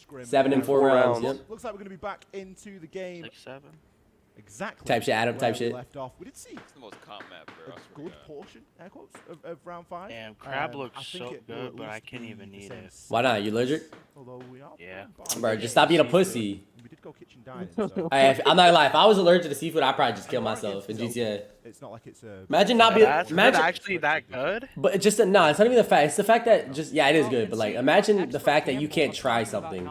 scrim. 7 in 4 rounds. Yep. Looks like we're going to be back into the game. 6-7. Exactly. Type shit, Adam. Type shit. Left off. We did see It's the most calm map for us. a good portion, air quotes, of round 5. Damn, Crab looks I think so it will good, at but I least can't be even the eat same it. Why not? You allergic? Although we are Yeah. Bro, just stop being a pussy. We did go kitchen dining. So I'm not gonna lie. If I was allergic to seafood, I'd probably just kill myself in GTA. it's not like it's a. Imagine not being. That's Imagine. actually that good? But it's just no. It's not even the fact. It's the fact that just yeah, it is good. But like, imagine the fact that you can't try something.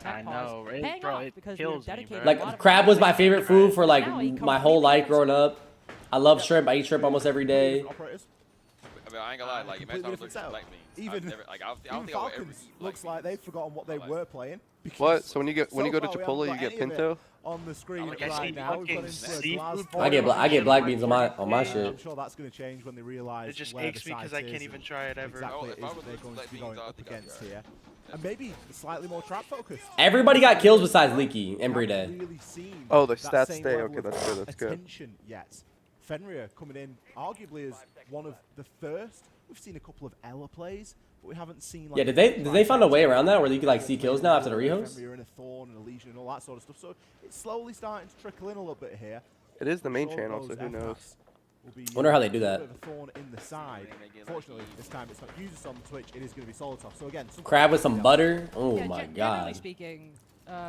I know, right? Bro, it kills me, bro. Like crab was my favorite food for like my whole life growing up. I love shrimp. I eat shrimp almost every day. Operators. I mean, I ain't gonna lie. Like, imagine I was looking at black beans. Even I don't think I would ever Falcons eat looks black like they've forgotten what they were playing. What? So when you go to far we haven't Chipotle, you got get any of it pinto? on the screen Like, I right see now. We've fucking got into a glass seafood bowl. I get black beans on my I'm shit. sure that's going to change when they realize It just where aches the me because site I can't is even and try it ever. exactly If it I is was that they're looking going black to be beans, going I up think I'd be against alright. here. And maybe slightly more trap focused. Everybody got kills besides Leaky and We Bride. haven't really seen Oh, the that stats same stay. level Okay, of that's good. That's good. attention yet. Fenrir coming in arguably as one of the first. We've seen a couple of Ella plays, but we haven't seen. Like, Yeah, did they find a way around that where you could like see kills now after the rehost? Fenrir and a Thorn and a Legion and all that sort of stuff. So it's slowly starting to trickle in a little bit here. It is the main Sure channel, so those who knows? FMAPs will be, Wonder how they do a that. bit of a thorn in the side. Fortunately, this time it's not users on Twitch. It is going to be Solotov. So again, Crab with some butter. Oh Yeah, my generally god. speaking,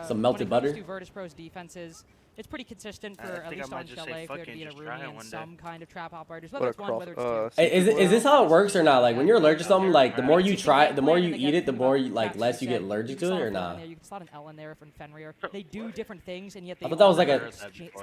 Some melted when it butter? comes to Virtus.PRO's defenses, it's pretty consistent for I at think I least might on just Chalet say if they're to fucking be in a just try room it and one day. some kind of trap operators, What whether a it's one, whether it's two. Hey, is this how it works or not? Like when you're allergic to something, like the more you try, the more you eat it, the more you, like less you get allergic to it or not? You can slot an L in there from Fenrir. They do different things, and yet they I thought that was like a-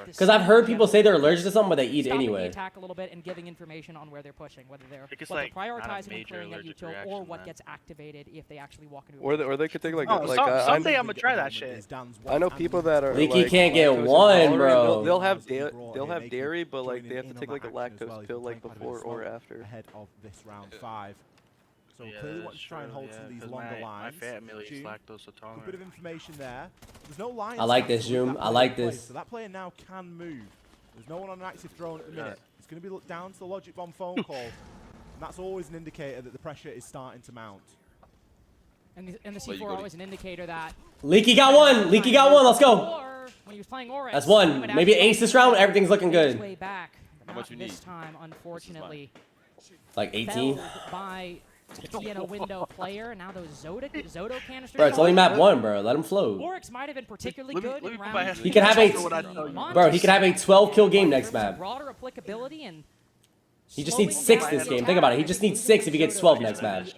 Because I've heard people say they're allergic to something, but they eat it stopping anyway. the attack a little bit and giving information on where they're pushing, whether they're think it's what like they're not a prioritizing and major clearing at allergic util, or reaction, what man. gets activated if they actually walk into a Or they could take like Oh, someday I'm gonna try that shit. I know people that are Leaky like, can't get lactose one, intolerant. bro. They'll have Brought they'll here, have making- dairy, but like joining they have in to on take like a that action as well. lactose He's pill been like playing quite a bit of before or smoke after. ahead of this round 5. So Yeah, clearly that's want to try and true, hold some of yeah, these 'cause longer my lines. family is June, lactose good bit intolerant. of information there. There's no lines. I like this, actually, June. that I player like in play, this. So that player now can move. There's no one on an active drone at the minute. It's going to be down to the logic bomb phone call. And that's always an indicator that the pressure is starting to mount. And the Well, you C4 go to- always an indicator that Leaky got one. Leaky got one. Let's go. Or when he was playing Oryx, That's he one. would Maybe actually ace this round. Everything's looking make his good. way back. How Not much you this need? time, unfortunately. Like 18. Felled by the Tiana window player. Now those Zoto canisters. Bro, it's only map 1, bro. Let him float. Oryx might have been particularly Let me- good let in me put my round hands- He could have a- What I tell you. Bro, he could have a 12-kill game next In terms of map. broader applicability and He just needs 6 this game. Think about it. He just needs 6 if he gets 12 next match.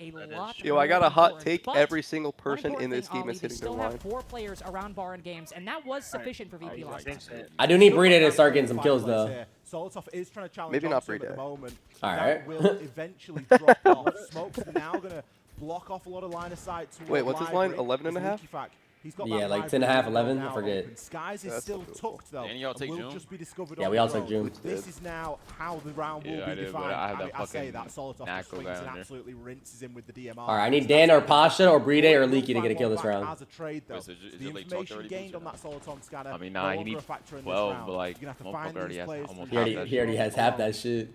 Yo, I got a hot take. Every single person in this game is they hitting their still line. have 4 players around bar in games, and that was sufficient for VP last time. I do need Bride to start getting some kills though. Solotov is trying to challenge Maybe not Johnson at the Bride. moment. All That right. will eventually drop off. Smokes are now going to block off a lot of line of sight. Wait, what's his line? 11 and a half? He's got Yeah, that like live 10 and a half, window 11, now I forget. open. Skies is That's still cool. tucked though. Didn't y'all take will June? just be discovered Yeah, on we all the took road. June. This is now how the round will Yeah, be I did, but defined. I had that I say fucking that Solotov knack just swings down and there. absolutely rinses him with the DMR. All right, I need Dan or Pasha or Bride or Leaky to get a kill this round. As a trade, though, Wait, so is the it like information talked already gained been on that Solotov scanner. I mean, no nah, he longer a needs factor in 12, this round. but like, You're gonna have to motherfucker find already these has players almost through half He already has half that shit.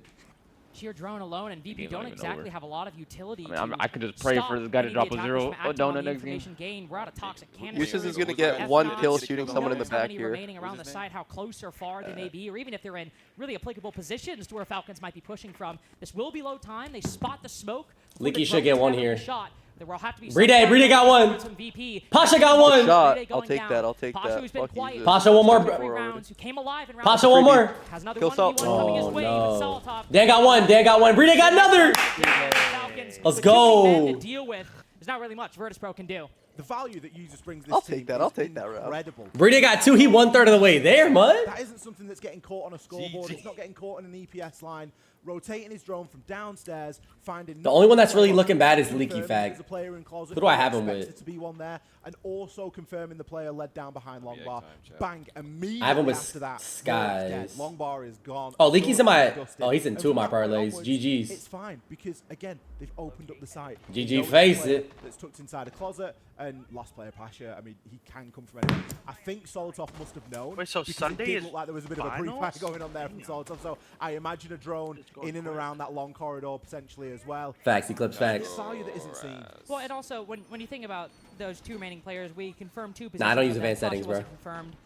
Sheer drone alone, and VP Game's don't not even exactly over. have a lot of utility. I mean, to I could just pray stop for this guy to any drop of a the zero attackers from acting donut on the next game. information gained. We're out of toxic canister. Uses is gonna F get F one nots, kill you shooting don't someone in know the how back many here. remaining around the What's his side, how close or far they may be, or even if they're in really applicable positions to where Falcons might be pushing from. This will be low time. They spot the smoke. for Leaky the should drone get to one have a here. Shot. There will have to be Bride some got one. from VP. Pasha got one. Shot. Bride I'll going take down. that. I'll take Pasha, that. who's been Fuck you, quiet Zip. Pasha, one more. for 3 Forward. rounds, who came alive in round Pasha, 2. one more. Has another Kill 1v1 Salt. coming his Oh, way. no. Solotov. Dan got one. Dan got one. Bride got another. Falcons, Let's the go. two men to deal with. There's not really much Virtus.PRO can do. The value that you just brings this I'll team take that. is I'll take that round. incredible. Bride got 2. He 1/3 of the way there, mud. That isn't something that's getting caught on a scoreboard. It's not getting caught in an EPS line. Rotating his drone from downstairs, finding The only one that's really looking bad is Leaky Fag. Who Who do I have him with? To be one there, and also confirming the player led down behind long Yeah, bar. time, chat. Bang! Immediately I have him with after that, Skies. dead. Long bar is gone. Oh, Leaky's in my- Dusted. oh, he's in And 2 of from my that point parlays. onwards, GG's. It's fine because again they've opened up the site. GG They know face the player it. that's tucked inside a closet, and last player Pasha, I mean, he can come from anywhere. I think Solotov must have known. Wait, so because Sunday it did is look like there was a bit of a pre-fire going on there from Solotov, so I imagine a drone in and around that long corridor potentially as well. Facts, Eclipse facts. Value that isn't seen. Well, and also, when you think about those 2 remaining players, we confirmed 2 positions. Nah, I don't use but advanced Pasha settings, bro. wasn't confirmed.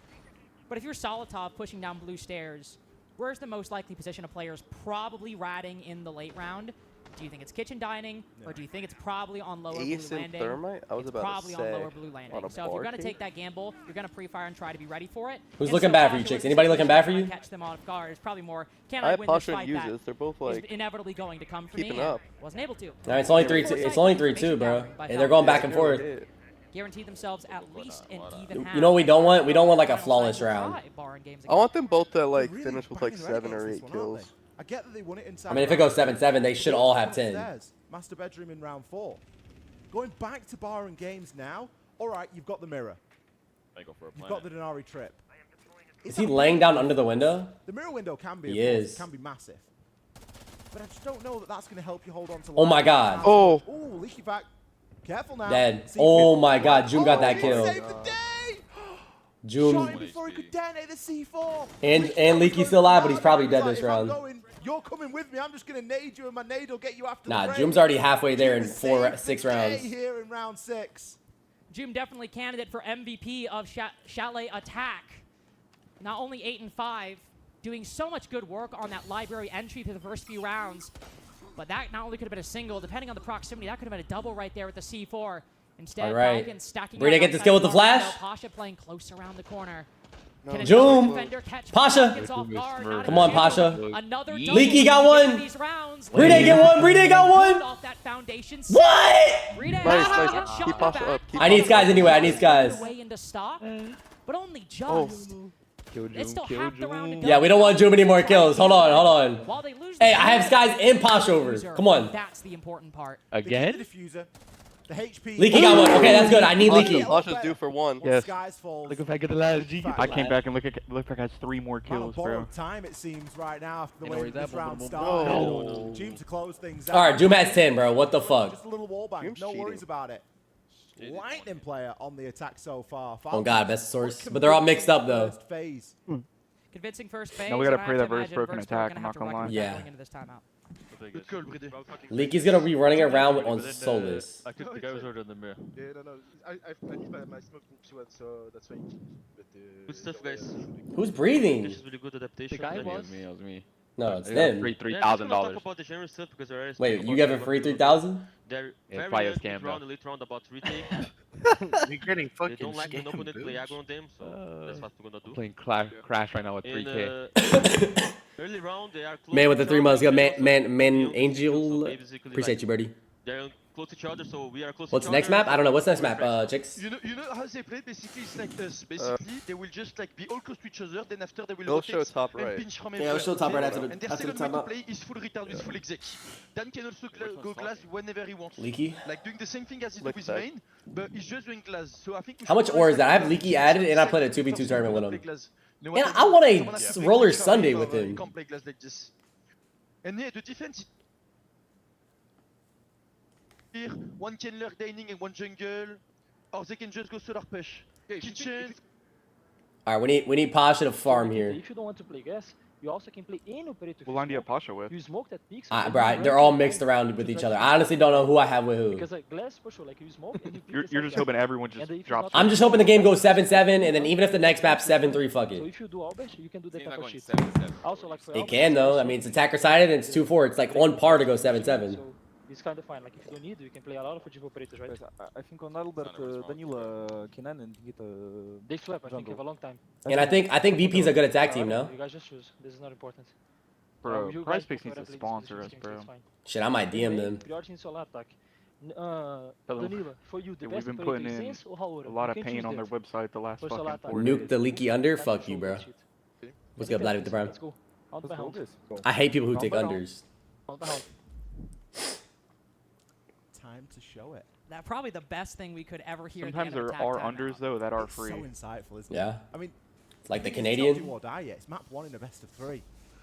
But if you're Solotov pushing down blue stairs, where's the most likely position of players probably ratting in the late round? Do you think it's kitchen dining, or do you think it's probably on lower blue landing? Thermite? I was it's about probably to say, on lower blue landing. So if you're going to take that gamble, you're going to pre-fire and try to be ready for it. Who's looking bad for you, chicks? Anybody looking bad for you? Catch them off guard. It's probably more, can I I have win this Pasha fight and that uses. They're both is like inevitably going to come for me? keeping and up. Wasn't able to. All right, it's only 3-2. It's only 3-2, bro. And they're going back and forth. Guarantee themselves at least an even half. You know what we don't want? We don't want like a flawless round. I want them both to like finish with like 7 or 8 kills. I get that they won it inside. I mean, if it goes 7-7, they should all have 10. Master bedroom in round 4. Going back to bar and games now. All right, you've got the mirror. You've got the Denari trip. Is he laying down under the window? The mirror window can be. He is. Can be massive. But I just don't know that that's going to help you hold on to. Oh my God. Oh. Oh, leaky back. Careful now. Dead. Oh my God, June got that He kill. saved the day. Shot June him before he could detonate the C4. and Leaky's still alive, but he's probably dead this If I'm round. going, you're coming with me. I'm just going to nade you, and my nade will get you after Nah, the break. Joom's already halfway there in Joom 6 saved the day rounds. here in round 6. Joom definitely candidate for MVP of Chalet Attack. Not only 8 and 5, doing so much good work on that library entry through the first few rounds, but that not only could have been a single, depending on the proximity, that could have been a double right there with the C4. Instead, All right. Falcons stacking Brita up get this outside kill with the corner. flash? Pasha playing close around the corner. No, Can Joom. another defender catch Pasha. Falcons off guard? Not Come on, able to. Pasha. Another Leaky double got in one. these rounds. Brita get one. Brita got one. Off that foundation. What? Brita Nice. gets shot Keep in the Pasha back. up. Keep I need skies anyway. I need skies. Way into stock, but only Oh. just. It's still half the round to go. Yeah, we don't want Joom any more kills. Hold on. While they lose Hey, the I have game, skies and Pasha over. diffuser. Come on. That's the important part. The Again? diffuser. The HP. Leaky got one. Okay, that's good. I need Leaky. Pasha's due for 1. Once Yes. Skies falls, Look back at the last G. Fact. I came back and look like I has 3 more on kills, bro. borrowed time, it seems, right now after the You know way where this he's at, round boom, boom, started. boom. Joom to close things out. All right, Joom has 10, bro. What the fuck? Just a little wall bang. Joom's No cheating. worries about it. Lightning player on the attack so far. Oh God, best source. But they're all mixed up though. First phase. Convincing first phase. Now we gotta and I pray have that to Vert's imagine broken Vert's attack, gonna I'm have not to gonna lie. recognize Yeah. that going into this timeout. Good call, Brady. Leaky's gonna be running around on Solus. I took the guy who was already in the mirror. Yeah, no. I need my smoke books one, so that's fine. But, Good stuff, guys. Who's breathing? This is really good adaptation. The guy Then- was. It was me. No, it's I got them. free Yeah, I'm just $3,000. gonna talk about the general stuff because there is Wait, you got it free 3,000? They're Yeah, very fire young, scam, round, bro. elite round about retake. You're getting They fucking don't like when scammed, opponent play dude. aggro on them, so that's what we're gonna do. Playing Crash right now with In 3K. early round, they are close Man with to the 3 each months. other, Got so man so angel. basically, Appreciate like, you, Birdie. They're close to each other, so we are close What's to the each next other. map? I don't know. What's the next map, chicks? You know how they play? Basically, it's like us. Basically, they will just like be all close to each other. Then after they will They'll rotate show top and right. pinch from Yeah, they'll everywhere. show top right after And the their after the second way to timeout. play is full retard with full exec. Dan can also go glass whenever he wants. Leaky. Like doing the same thing as he do Like with that. main, but he's just doing glass. So I think. we How should much always ore is that? I have like Leaky glass. added, and I played a 2v2 First, tournament we with don't him. play glass. No, And what I want a someone has to roller play Sunday or with you him. can't play glass like this. And yeah, the defense. Here, one can lurk dining and one jungle, or they can just go solar push. Kitchen. All right, we need Pasha to farm here. If you don't want to play gas, you also can play any operator. What line do you have Pasha with? You smoke that peaks. Bro, they're all mixed around with each other. I honestly don't know who I have with who. Because like glass for sure, like you smoke and you pick You're the just side hoping gas. everyone just And if drops. it's not- I'm just hoping the game goes 7-7, and then even if the next map's 7-3, fuck So it. if you do all bash, you can do that It's not type of going shit. 7-7. Also like for It all can bash, though. also I mean, it's attacker sided and it's 2-4. It's like on par to go 7-7. So it's kind of fine. Like if you don't need, you can play a lot of Fujiv operators, right? I think on Albert, Danilo, Kenan, and get They swap. I think have a long time. And I think VP's a good attack team, no? You guys just choose. This is not important. Bro, You Price guys Picks prefer needs to at least sponsor us, switching, bro. it's fine. Shit, I might DM them. Priority in solo attack. Hello. Danilo, for you, the Yeah, best we've been operator putting is in Zinz or Haora? A lot You of can pain choose on their that. website the last For fucking Solata. 4 Nuke days. the leaky under? Time to Fuck show you, bro. that shit. What's good, Bloody with the Prime? Let's go. Hound by hound. I hate people who take Round by unders. Hound by hound. Time to show it. That probably the best thing we could ever hear. at the Sometimes end of there attack are timeout. unders though that are It's free. so insightful, isn't it? Yeah. I mean, Like the it's not do Canadian. or die yet. It's map 1 in a best of 3.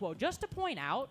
quote. Just to point out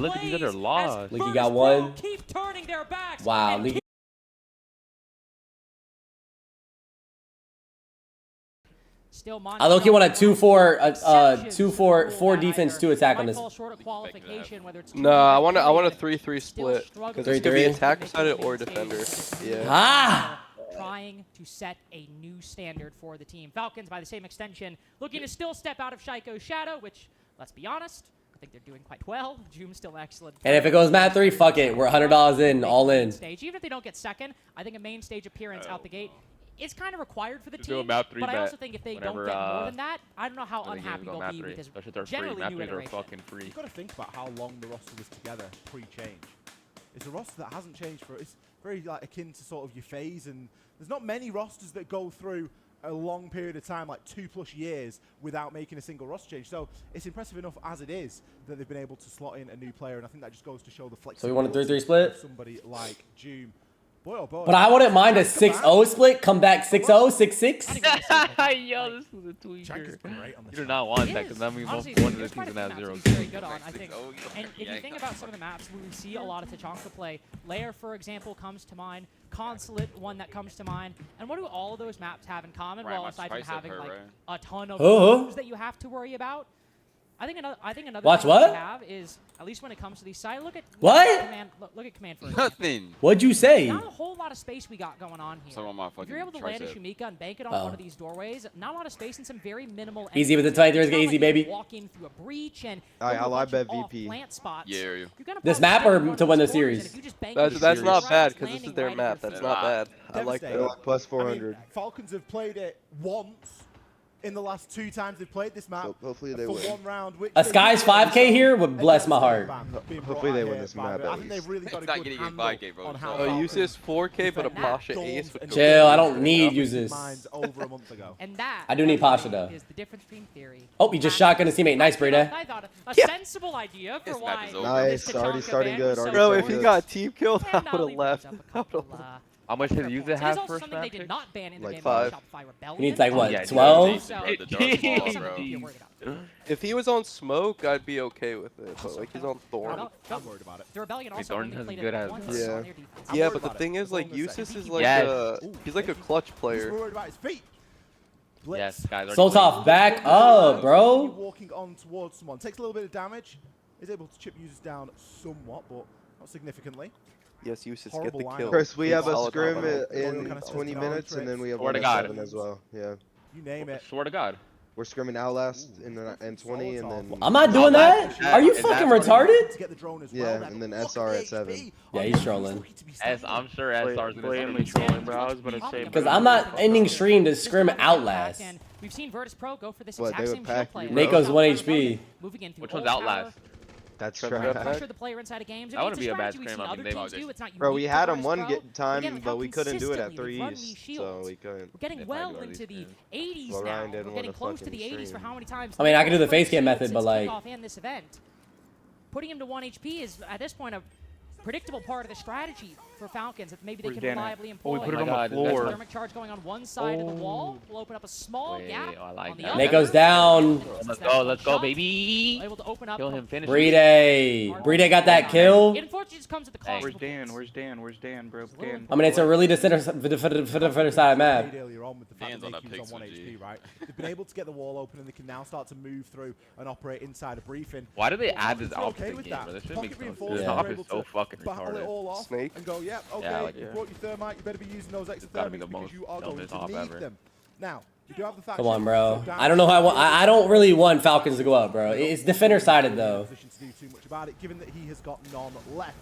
look at these other lost. Leaky got one. Keep turning their backs Wow, and Leaky Still I low-key want a 2-4 defense, 2 attack on this. No, I want a 3-3 split because it's gonna be 3-3? attacker-sided or defender. Yeah. Ah! Trying to set a new standard for the team. Falcons, by the same extension, looking to still step out of Shaiko's shadow, which, let's be honest, I think they're doing quite well. Joom's still excellent. And if it goes Mat 3, fuck it. We're $100 in, all in. Stage. Even if they don't get second, I think a main stage appearance out the gate is kind of required for the Just do a team. map 3 But I bet also think if they don't whenever, get more than that, I don't know how I think unhappy games go they'll map be 3, because especially if they're free. generally Map new 3s are iteration. fucking free. You've got to think about how long the roster was together pre-change. It's a roster that hasn't changed for. It's very like akin to sort of your phase, and there's not many rosters that go through a long period of time, like 2+ years, without making a single roster change. So it's impressive enough as it is that they've been able to slot in a new player, and I think that just goes to show the flexibility. So we want a 3-3 split? of somebody like Joom. Boy, oh boy. But I wouldn't mind a 6-0 split, come back 6-0, 6-6. Yo, this was a Jynxzi's tweaker. been great on You the do chat. not want It that is. because that means Honestly, one of the there's teams quite a gonna few have maps 0 he's very good on, I think. And if you think about some of the maps where we see a lot of Tachanka play, Lair, for example, comes to mind. Consulate, one that comes to mind. And what do all of those maps have in common? Well, aside from having like a ton of moves that you have to worry about, I think another Watch thing what? we have is, at least when it comes to these sides, look at What? Command. Look at Command for example. Nothing. What'd you say? Not a whole lot of space we got going on here. Some of my If fucking you're able to land a tricep. Shumika and bank it on one of these doorways, not a lot of space and some very minimal. Easy with the entrances. 23s, It's not easy, like you baby. Walk in through a breach and Alright, go to a I'll bunch bet of off VP. plant spots. Yeah, You're gonna This probably map or get one to of win the these doors, and series? if you just bank That's it not right, bad it's because this is landing their right map. at your That's door. not bad. I like Devastating. that. Plus I 400. mean, Falcons have played it once in the last 2 times they've played this map. Hopefully they for win. 1 round. Which A they Sky's did. 5K here would bless my heart. Hopefully they win this map I at think they've least. really got a It's not good getting in handle 5K, bro. on how Oh, Falcons Uses 4K, but a defend Pasha Dawn's ace would and go Chill, I don't Dawn's need up uses. minds over a month ago. And that I do need Pasha, though. is the difference between theory. Oh, he just shotgun his teammate. Nice, Breda. I thought a sensible idea for This map why is over. Nice, this already Tachanka starting ban good, was so already Bro, starting if he good. got team killed, I And would have Ollie left. brings up a couple, How much did user It is have also first something they map did pick? not ban in the Like game 5. of Shopify Rebellion. He needs like what, Yeah, 12? So, The dark ball, something bro. to be worried about. If he was on smoke, I'd be okay with it. But like he's on Thorn. I'm worried about it. The Rebellion Wait, also Thorn only has played good it as- once Yeah. on their defense. I'm Yeah, worried but the about thing it. is, That's all like, I'm gonna Usis say. is like Yes. he's like a clutch player. He's worried about his feet. Blitz. Yes, guys. Soltov, back up, bro. Walking on towards someone. Takes a little bit of damage. Is able to chip users down somewhat, but not significantly. Yes, Usis get Horrible the lineup. kill. Chris, we have a Solid scrim combo. in Kind of 20 sits down minutes, and then we have Swear one to at God. 7 as well. Yeah. You name it. Swear to God. We're scrimming Outlast in 20, and then I'm not doing that. Are you Is that fucking what- retarded? To get the drone as well. Yeah, That and then look SR at HP. 7. Yeah, he's trolling. I'm sure SR's gonna Blatantly trolling, bro. I was about to say. Because I'm not ending stream to scrim Outlast. And we've seen VIRTUS.PRO go for this What, exact they would same pack shield you, play. bro? Nako's 1 HP. Moving in through Which one's ult tower, Outlast? That's Trevor right. Pack. pressure the player inside of games. That And wouldn't it's be a bad strategy we've scrim, seen I mean, other they teams might do. just- It's not Bro, we unique to had him VIRTUS.PRO. one Again, time, with but how we couldn't do it at consistently 3 they run these East, so shields. we couldn't. We're getting They well probably into the already 80s Well, now. Ryan didn't We're getting wanna close to fucking the 80s for stream. how many times. I mean, I can do the face Shields cam method, since but like, kickoff and this event. Putting him to 1 HP is at this point a predictable part of the strategy for Falcons that maybe they Where's can Dan at? reliably Oh, employ. we put it Oh on my the God, this floor. guy's Thermic charge going on one side of the wall will open up a small Wait, gap. I like on the that. other. Nako's down. Let's go, baby. Able to open up. Kill him, finish him. Brede got that kill. It unfortunately just comes at the cost. Where's of Dan? points. Where's Dan? Where's Dan, bro? Dan. I mean, it's a really defender side map. Earlier on with the fact Dan's that on that Naku's pixel, on 1 G. HP, right? They've been able to get the wall open, and they can now start to move through and operate inside a briefing. Why did they But add this Falcons are op to okay the with game, that. bro? This shit Pocket makes no reinforcements sense. Yeah. This are op able is so to fucking battle it retarded. all off Snake. and go, yeah, okay, Yeah, like, you brought your thermite, you better be using those extra It's gotta be thermites the because most you are going dumbest to op need ever. them. Now, you do have the fact Come on, that bro. so down I don't know how I want. to I don't really want Falcons to go up, bro. It's defender sided though. position to do too much about it, given that he has got none left.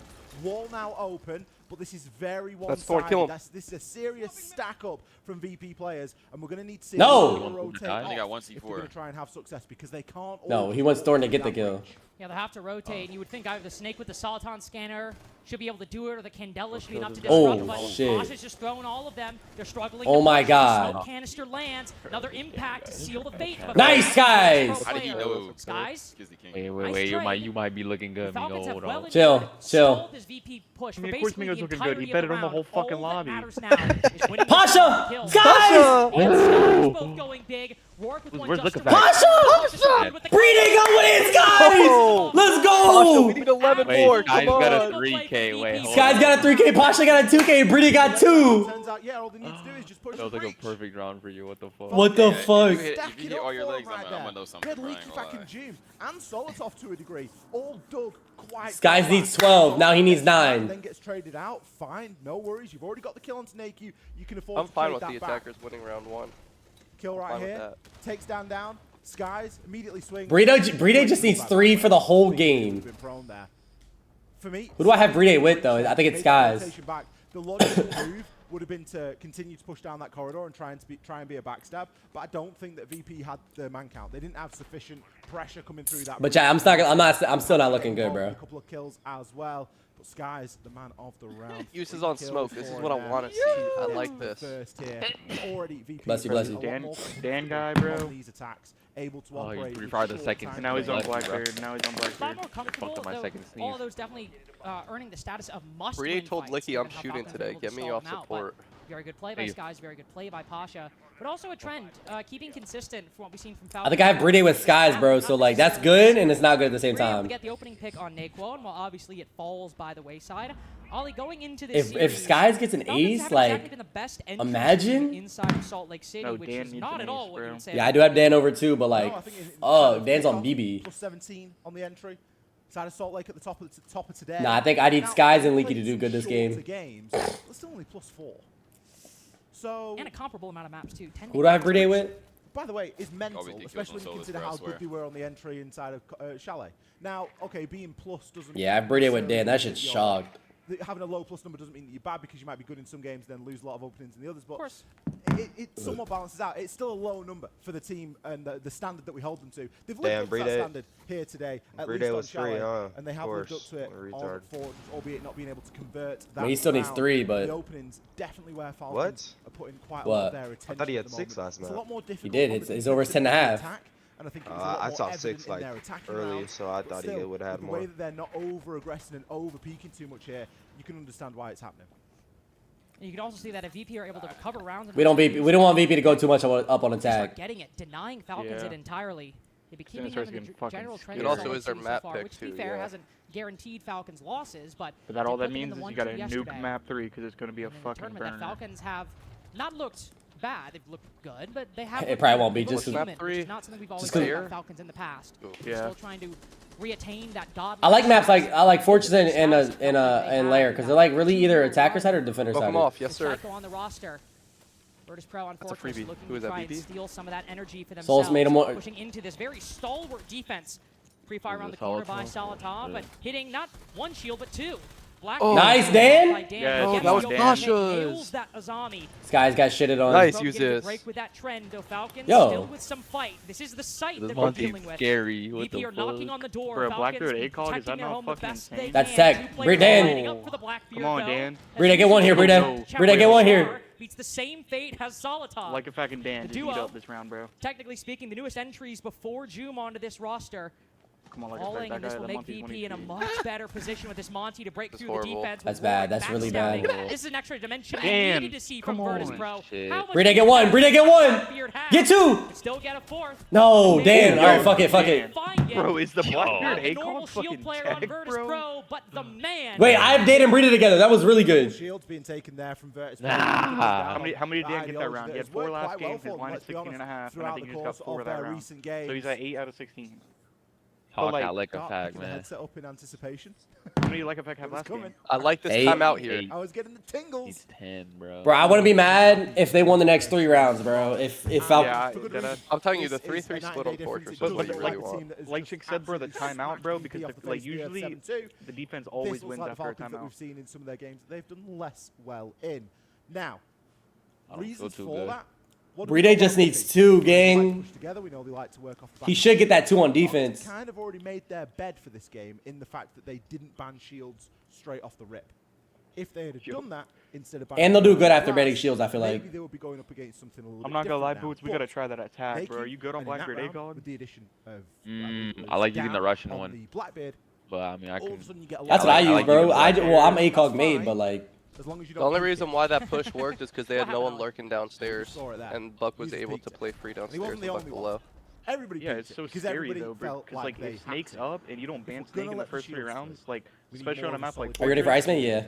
Wall now open, but this is very That's Thor, one-sided. kill him. This is a serious stack up from VP players, and we're going to need to see No! them rotate I only got off one if they're C4. going to try and have success because they can't. No, all he wants Thorn to get the that kill. range. Yeah, they'll have to rotate, and you would think either the Snake with the Soliton scanner should be able to do it, or the Candela should be enough to Oh, disrupt. But shit. Bosch is just throwing all of them. They're struggling. Oh to my push. The God. smoke canister lands. Another impact to seal the fate. of a Nice, very guys. pro How did he player. know? Skies. Skizzy King. Wait, Nice you might be looking The good, Falcons Mingo. have Hold well on. and Chill, good chill. stalled this VP push I for mean, of course basically Mingo's the looking good. He entirety betted of on the whole round. fucking All that lobby. matters now is winning the Pasha! kills. Guys! And Skies both going big. Rourke with one Where's just Liquefact? Pasha! Brede going in, guys! Let's Pasha, we go! need 11 Wait, more. Sky's Come got a on. 3K. Wait, hold Sky's on. got a 3K, Pasha got a 2K, Brede got 2. Turns out, yeah, all they need to do is just pushed That was like a breach. perfect round for you. What the fuck? What the fuck? If you hit all your legs, I'm gonna know something. Good leaky fucking June and Solotov to a degree. All dug quite. Skies needs 12. Now he needs 9. Then gets traded out. Fine, no worries. You've already got the kill on Snake. You can afford. I'm to fine trade with that the back. attackers winning round 1. Kill right fine with here. that. Takes down. Skies immediately swings. Bride just needs 3 for the whole game. Been prone there. For me, Who do I have Bride with though? I think it's Skies. back. The logical move would have been to continue to push down that corridor and try and be a backstab, but I don't think that VP had the man count. They didn't have sufficient pressure coming through that. But yeah, I'm still not looking good, bro. A couple of kills as well. But Skies, the man of the round. Uses on smoke. This is what I want to see. I like this. First here. Already VP. Bless you. Dan guy, bro. These attacks. Able to Oh, operate. he refired the second. And now he's on Blackbeard. A lot more comfortable, Fucked up my though, second all of sneeze. those definitely earning the status of must Bride told Licky I'm shooting today. Get me off support. Very good play by Skies, very good play by Pasha. But also a trend, keeping consistent from what we've seen from Falcons. I think I have Bride with Skies, bro. So like that's good and it's not good at the same time. To get the opening pick on Naquan, while obviously it falls by the wayside. Ollie going into this If Skies gets an ace, like imagine. Inside of Salt Lake City, No, which Dan is needs not an at all ace, what you bro. would say. Yeah, I do have Dan over too, but like, oh, Dan's on BB. Plus 17 on the entry. Side of Salt Lake at the top of today. Nah, I think I need Skies and Leaky to do good this game. Games, it's still only plus 4. So. And a comparable amount of maps too. Who do I have Bride with? By the way, is mental, especially when you consider how good they were on the entry inside of Chalet. Now, okay, being plus doesn't. Yeah, I have Bride with Dan. That shit's shocked. Having a low plus number doesn't mean that you're bad because you might be good in some games, then lose a lot of openings in the others. But of course. It somewhat balances out. It's still a low number for the team and the standard that we hold them to. They've lived up to that standard here today, at least on Chalet, and they have lived up to it on Forge, albeit not being able to convert that. I mean, he still needs 3, but the openings definitely where Falcons are putting quite a lot of their attention. I thought he had 6 last It's a match. lot more difficult. he did. It's over 10.5. And I think it was a lot I more saw evident 6 in like their attacking early, rounds, so I but thought he still, would have with more. the way that they're not over-aggressing and over-peaking too much here, you can understand why it's happening. And you can also see that if VP are able to recover rounds, We don't want VP to go too much up on attack. Getting it, denying Falcons it entirely. They'd be keeping starts him in getting the fucking general trend. It of also Salt is their Lake map so far, pick which, to too, be fair, yeah. hasn't guaranteed Falcons losses, but that all they that put them in means the is you gotta 1-2 nuke yesterday. map 3 because it's gonna be a And in fucking tournament, burner. the Falcons have not looked bad. They've looked good, but they have. It probably won't be looked just human, map which is 3. not something we've always Just seen 'cause- about Falcons in the past. Yeah. Still trying to reattain that god. I like maps like Fortress and Lair because they're like really either attacker side or defender Broke side. him off, yes sir. On the roster. VIRTUS.PRO That's a unfortunately freebie. looking Who is to that, try and VP? steal some of that energy for Souls themselves. made him more- Pushing into this very stalwart defense. Pre-fire Is around it the corner by Solotov? Solotov, Yeah. but hitting not 1 shield but 2. Black Nice, Dan! by Yeah, Gets that was the opening Pasha's. hit, nails that Azami. Skies got shitted on. Nice. Pro use getting the this. break with that trend, though Falcons Yo. still with some fight. This is the site This that we're Monty's dealing with. scary. What VP the are knocking fuck? on the door. Bro, Falcons Blackbeard ACOG, is protecting that their not home the fucking best insane? they That's can. tech. 2 players Bring Dan. lining up for the Blackbeard, Come on, though. Dan. Brida, get one here, Brida. Brida, get one here. Beats the same fate as Solotov. Like a fucking Dan, The just eat duo. up this round, bro. Technically speaking, the newest entries before Joom onto this roster. Come on, like Falling, that and this guy, will that make Monty's VP in a 1HP. much better position with this Monty to break That's through horrible. the defense. That's with bad. Warwick That's really bad. backstabbing. This is an extra dimension Dan, we needed to see from come on. VIRTUS.PRO. Shit. How much Brida, get one. Brida, get one. Blackbeard has. Get 2. Still get a 4th. No, Dan. Dan. All right, fuck it. Find it. Bro, is the Blackbeard Not the normal ACOG shield fucking player on tech, VIRTUS.PRO, bro? but the man. Wait, I have Dan and Brida together. That was really good. Shields being taken there from Virtus. Nah. How many did Dan get that ideology round? that He had has 4 worked last quite well game, for his them, minus let's be 16 and a honest, half, and I throughout think the he just course got 4 of that their round. recent games. So he's at 8 out of 16. Hawk like, out like a Start fag, picking the man. headset up in anticipation. How many like effect have It was last coming. game? I like this 8. timeout here. I was getting the tingles. He's 10, bro. Bro, I wouldn't be mad if they won the next 3 rounds, bro. If Falcons. Yeah, For good that, reason. I'm telling you, the This is 3-3 a split 9-day on Fortress difference. is what It you doesn't really look like a want. team that has like just Chick said, bro, the absolutely timeout, smacked bro, VP because off the like face. We have usually 7-2. the defense This always looks wins like the after a Falcons that timeout. we've seen in some of their games that they've done less well in. Now, I don't feel reasons too for good. that. What do we Bride know just about needs VP? 2, They like to gang. push together. We know they like to work off the He back. should get that 2 on Falcons defense. kind of already made their bed for this game in the fact that they didn't ban shields straight off the rip. If they had done that instead of And they'll do good after shields, banning shields, I feel maybe like. they would be going up against something a little I'm bit not gonna lie, different now. Boots, we But gotta try that attack, bro. Are Naked, you good on and in that Blackbeard round, ACOG? with the addition of I like using the Russian on one. the Blackbeard, But I mean, I all of can. a sudden you get a That's lot what I of- use, like bro. using Well, I'm That's ACOG made, fine. but like. As long as you The don't only peek it. reason why that push worked is because they had no one Wow. lurking downstairs, Saw it there. and Buck was He just able peeked to it. play free And he downstairs wasn't and the Buck only one. below. Everybody Yeah, peeked it's so it, 'cause scary everybody though, bro. felt Because like they if Snake's had to. up and you don't ban If we're Snake gonna in the let the first 3 shields rounds, through, like we need especially more on a of a map like solid Are you ready for Fortress, Iceman? Yeah.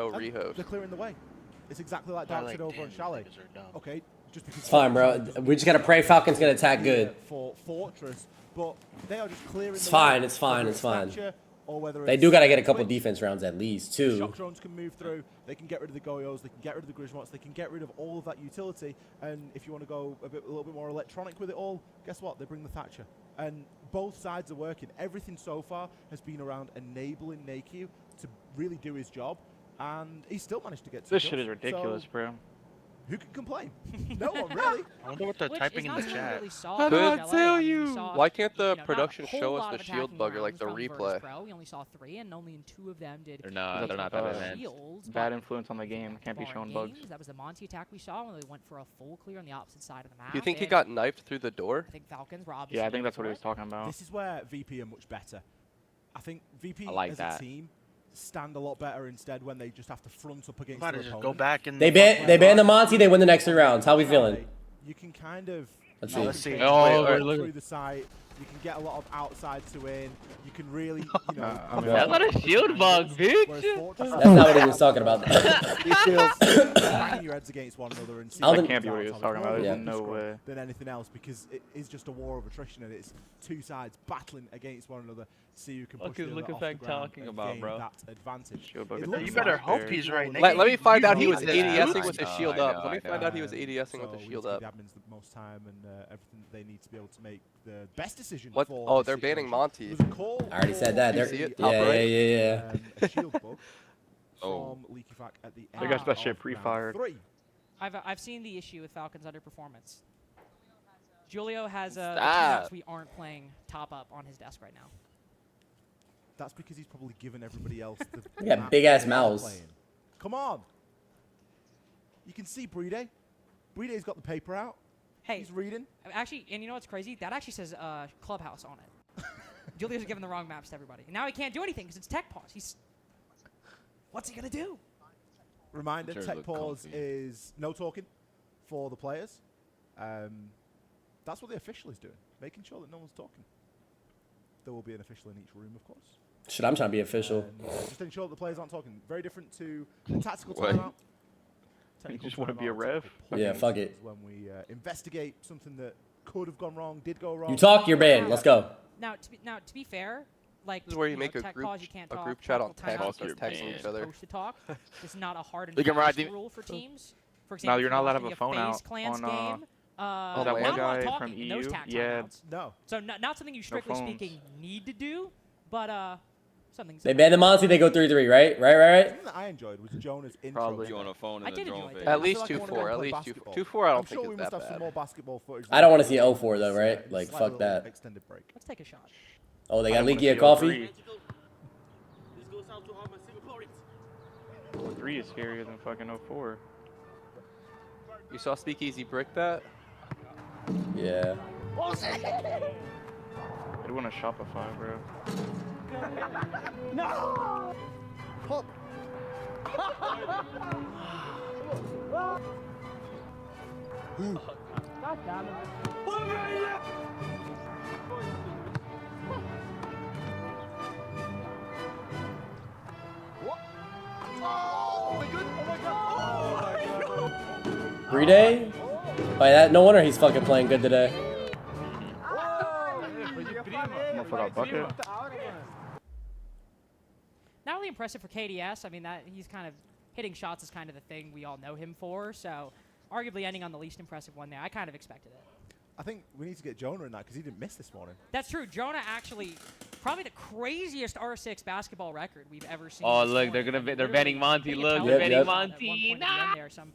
no rehoves. They're clearing the way. It's exactly like Dark said over on Chalet. Okay, just because It's fine, bro. We just gotta pray Falcon's gonna attack good. For Fortress, but they are just clearing. It's the fine. way. It's fine. Whether It's fine. Thatcher, or whether They it's do gotta get a couple Twitch. defense rounds at least The too. shock drones can move through. They can get rid of the Goyos. They can get rid of the Griswots. They can get rid of all of that utility. And if you want to go a little bit more electronic with it all, guess what? They bring the Thatcher. And both sides are working. Everything so far has been around enabling Naku to really do his job, and he still managed to get to This the shit kills. is ridiculous, So, bro. who can complain? No one, really. I wonder what they're typing in the chat. How do I tell you? Why can't the not a production whole show us lot the of shield attacking bugger like rounds the from replay? VIRTUS.PRO. We only saw 3, and only in 2 of them did. They're not that bad. Shields, Bad but influence on the game. Can't be barring showing bugs. games, that was the Monty attack we saw when they went for a full clear on the opposite side of the map. Do you think he and got knifed through the door? I think Falcons were obviously. Yeah, I think that's for what he was it. talking about. This is where VP are much better. I think VP I like as that. a team stand a lot better instead when they just have to front up against Might their just go opponent. back and They ban the Monty. They win the next 3 rounds. How we feeling? You can kind of Let's No, see. let's see. Oh, through look. the site. You can get a lot of outside to in. You can really, I mean, That's not a shield bug, bitch. That's not what he was talking about. banging your heads against one another and That seeing can't be what he was who's talking about. more There's focus no group way. than anything else, because it is just a war of attrition and it's 2 sides battling against one another. See who can push Fuck the is other Luka off the Fact ground talking and about, gain bro? that advantage. Shield bug It is looks You better like hope they're he's doing right, all Nick. the- Let me find out he was Yeah, ADSing I with his know, shield I up. know, Let me I find know. out he was ADSing So with the we shield need to up. give the admins the most time and everything that they need to be able to make the best decision. What? For Oh, this they're banning situation. Monty. There was a call I already said that. for They're, see it? yeah, Top yeah, right? yeah, a shield bug Oh. from Leaky Fact at the They end. got that shit of pre-fired. round 3. I've seen the issue with Falcons' underperformance. Julio has Stop. maps we aren't playing top up on his desk right now. That's because he's probably given everybody else the Yeah, map big-ass they are mouse. playing. Come on. You can see Brede. Brede's got the paper out. Hey, He's reading. actually, and you know what's crazy? That actually says Clubhouse on it. Julio's given the wrong maps to everybody. And now he can't do anything because it's tech pause. What's he going to do? Reminder, Chairs tech look pause comfy. is no talking for the players. That's what the official is doing, making sure that no one's talking. There will be an official in each room, of course. Shit, I'm trying to be official. Just ensure that the players aren't talking. Very different to the tactical What? timeout. You Technical just wanna be a timeout, rev? technical Yeah, pause fuck it. is when we investigate something that could have gone wrong, did go wrong. You talk, you're banned. Let's go. Now, to be fair, like This is where you know, make a tech group pause, you can't a talk, group chat on tactical text, timeout, just you're texting each other. supposed to talk. It's not a hard and You can ride fast the- rule for teams. For No, example, you're if not allowed to watching have a phone FaZe out Clans on, game. Oh, that man. one not guy talking from in those EU. tac Yeah, timeouts. No. So not something you strictly phones. speaking need to do, but something. They ban the Monty. They go 3-3. Right. Something that I enjoyed was Jonah's intro. Probably. You on a phone I in the did enjoy drone it. phase. I At feel least like I wanna go 2-4. and At play least basketball. 2-4. I I'm don't sure think we is must that have some bad. more basketball footage. I don't want to see later, 0-4 though, but right? it's Like, slightly fuck that. Extended break. Let's take a shot. Oh, they I got don't wanna Leaky a see coffee. 3 is scarier than fucking 04. You saw Speakeasy brick that? Yeah. They want to Shopify, bro. Brede? By that, no wonder he's fucking playing good today. Motherfucker got bucket. Not really impressive for KDS. I mean, that he's kind of hitting shots is kind of the thing we all know him for. So, arguably ending on the least impressive one there. I kind of expected it. I think we need to get Jonah in that because he didn't miss this morning. That's true. Jonah actually probably the craziest R6 basketball record we've ever seen. Oh, this look, they're morning. gonna they're Literally banning Monty. couldn't Look, tell they're Yep, banning yep. at one Monty. point at the Nah. end there. Some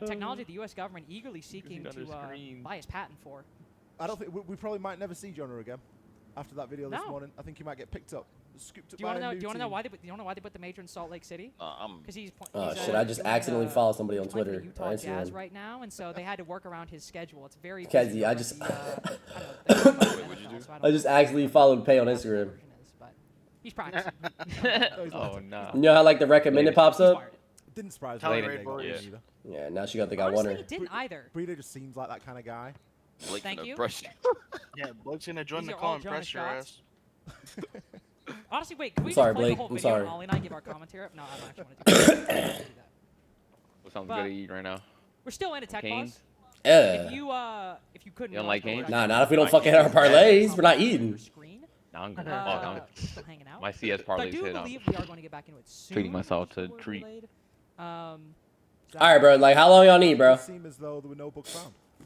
technology the U.S. government eagerly seeking He's to under screen. buy his patent for. I don't think we probably might never see Jonah again after that video this No. morning. I think he might get picked up, scooped up Do you by want to a know? new Do you want to know team. why they put? You want to know why they put the major in Salt Lake City? I'm Because he's. Oh he's, shit! I just doing, accidentally followed somebody on playing for the Twitter Utah or Jazz Instagram. right now, and so they had to work around his schedule. It's very. Kezi, busy I for just- the, I don't know, what'd you do? so I just know accidentally followed Pay on what the Instagram. version is, but he's practicing. Oh no. You know how like the recommended pops He's up? wired. Didn't surprise Tell me. me, They got boys. one either. Yeah. Now she got the guy one Honestly, her. he didn't either. Breeder just seems like that kind of guy. Blake Thank finna you. brush you. Yeah, Blake's gonna join These the are call all and Jonah press your shots. ass. Honestly, wait, can we sorry, just play Blake. the whole I'm video sorry. and Ollie and I give our commentary? No, I don't actually want to do that. I don't wanna do that. What sounds But- good to eat right now? We're still in a tech Canes? pause. Yeah. If you couldn't. You don't like watch games? what Nah, I not if we don't Like fucking hit our games. parlays. We're not eating. Screen. No, I'm good. Still hanging out. My CS But I parlays do hit. believe we are going to get back into it soon. treating myself which is to word treat. related. All right, bro. Like, how long y'all need, bro? It seemed as though there were no books found.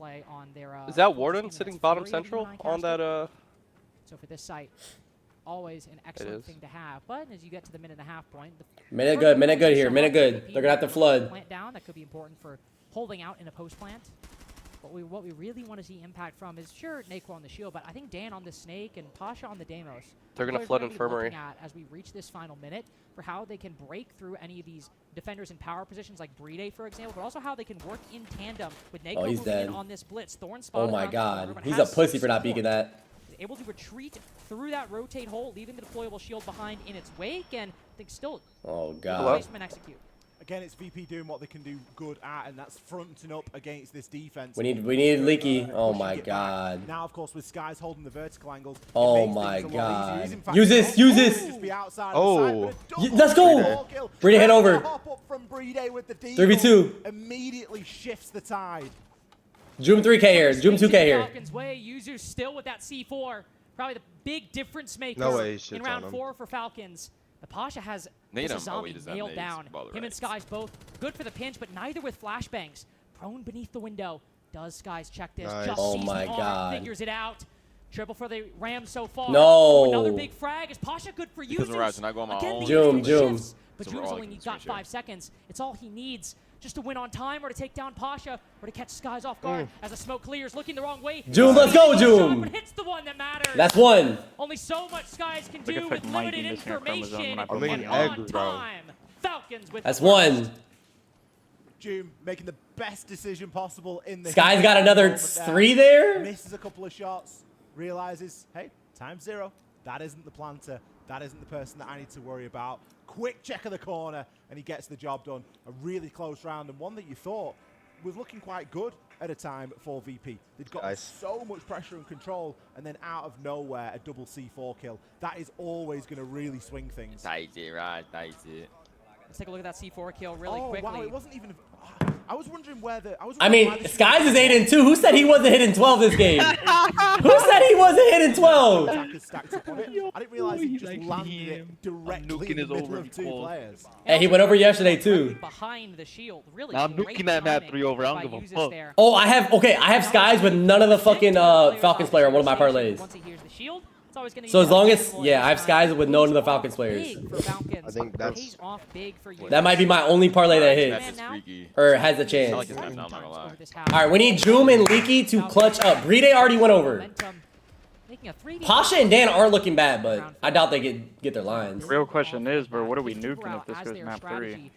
play on their. Is that focus Warden team, and sitting that's bottom Fury central behind on Caster. that? So for this site, always an excellent thing to have. But as you get to the minute-and-a-half point, Minute good here. Minute good. They're gonna have to flood. Plant down. That could be important for holding out in a post plant. But what we really want to see impact from is sure Nako on the shield, but I think Dan on the snake and Pasha on the Deimos. They're gonna flood infirmary As we reach this final minute for how they can break through any of these defenders in power positions like Bride, for example, but also how they can work in tandem with Nako moving in on this blitz. Thorn spot. Oh my God, he's a pussy for not peeking that. Able to retreat through that rotate hole, leaving the deployable shield behind in its wake, and I think still. Oh God. Execute. Again, it's VP doing what they can do good at, and that's fronting up against this defense. We need Leaky. Oh my God. Now, of course, with Skies holding the vertical angles. Oh my God. Use this. Use this. Oh. Let's go. Bride head over. 3v2. Immediately shifts the tide. Zoom 3K here. Zoom 2K here. Falcons way. Yuzu still with that C4. Probably the big difference maker in round 4 for Falcons. The Pasha has a zombie nailed down. Him and Skies both good for the pinch, but neither with flashbangs. Prone beneath the window. Does Skies check this? Nice. Just Oh sees my the arm, God. figures it out. Triple for the Rams so far. No. Another big frag. Is Pasha good for you? Zoom. But Zoom's only got 5 seconds. It's all he needs just to win on time or to take down Pasha or to catch Skies off guard as the smoke clears, looking the wrong way. Zoom, let's go, Zoom. Hits the one that matters. That's one. Only so much Skies can do with limited information and I'm on time. Falcons with That's one. Zoom making the best decision possible in the Skies got another 3 there. Misses a couple of shots. Realizes, hey, time's 0. That isn't the planter. That isn't the person that I need to worry about. Quick check of the corner, and he gets the job done. A really close round, and one that you thought was looking quite good at a time for VP. They'd got so much pressure and control, and then out of nowhere, a double C4 kill. That is always going to really swing things. Let's take a look at that C4 kill really quickly. Wow, it wasn't even... I was wondering where the... I mean, Skies is 8-2. Who said he wasn't hitting 12 this game? Who said he wasn't hitting 12? I didn't realize he just landed it directly in the middle of 2 players. Hey, he went over yesterday too. Behind the shield, really. I'm nuking that map 3 over. I don't give a fuck. Oh, I have Skies with none of the fucking Falcons player on one of my parlays. Once he hears the shield, it's always going to So as long as I have Skies with none of the Falcons players. I think that's That might be my only parlay that hits or has a chance. All right, we need Zoom and Leaky to clutch up. Bride already went over. Pasha and Dan aren't looking bad, but I doubt they get their lines. real question is, bro, what are we nuking if this goes map 3?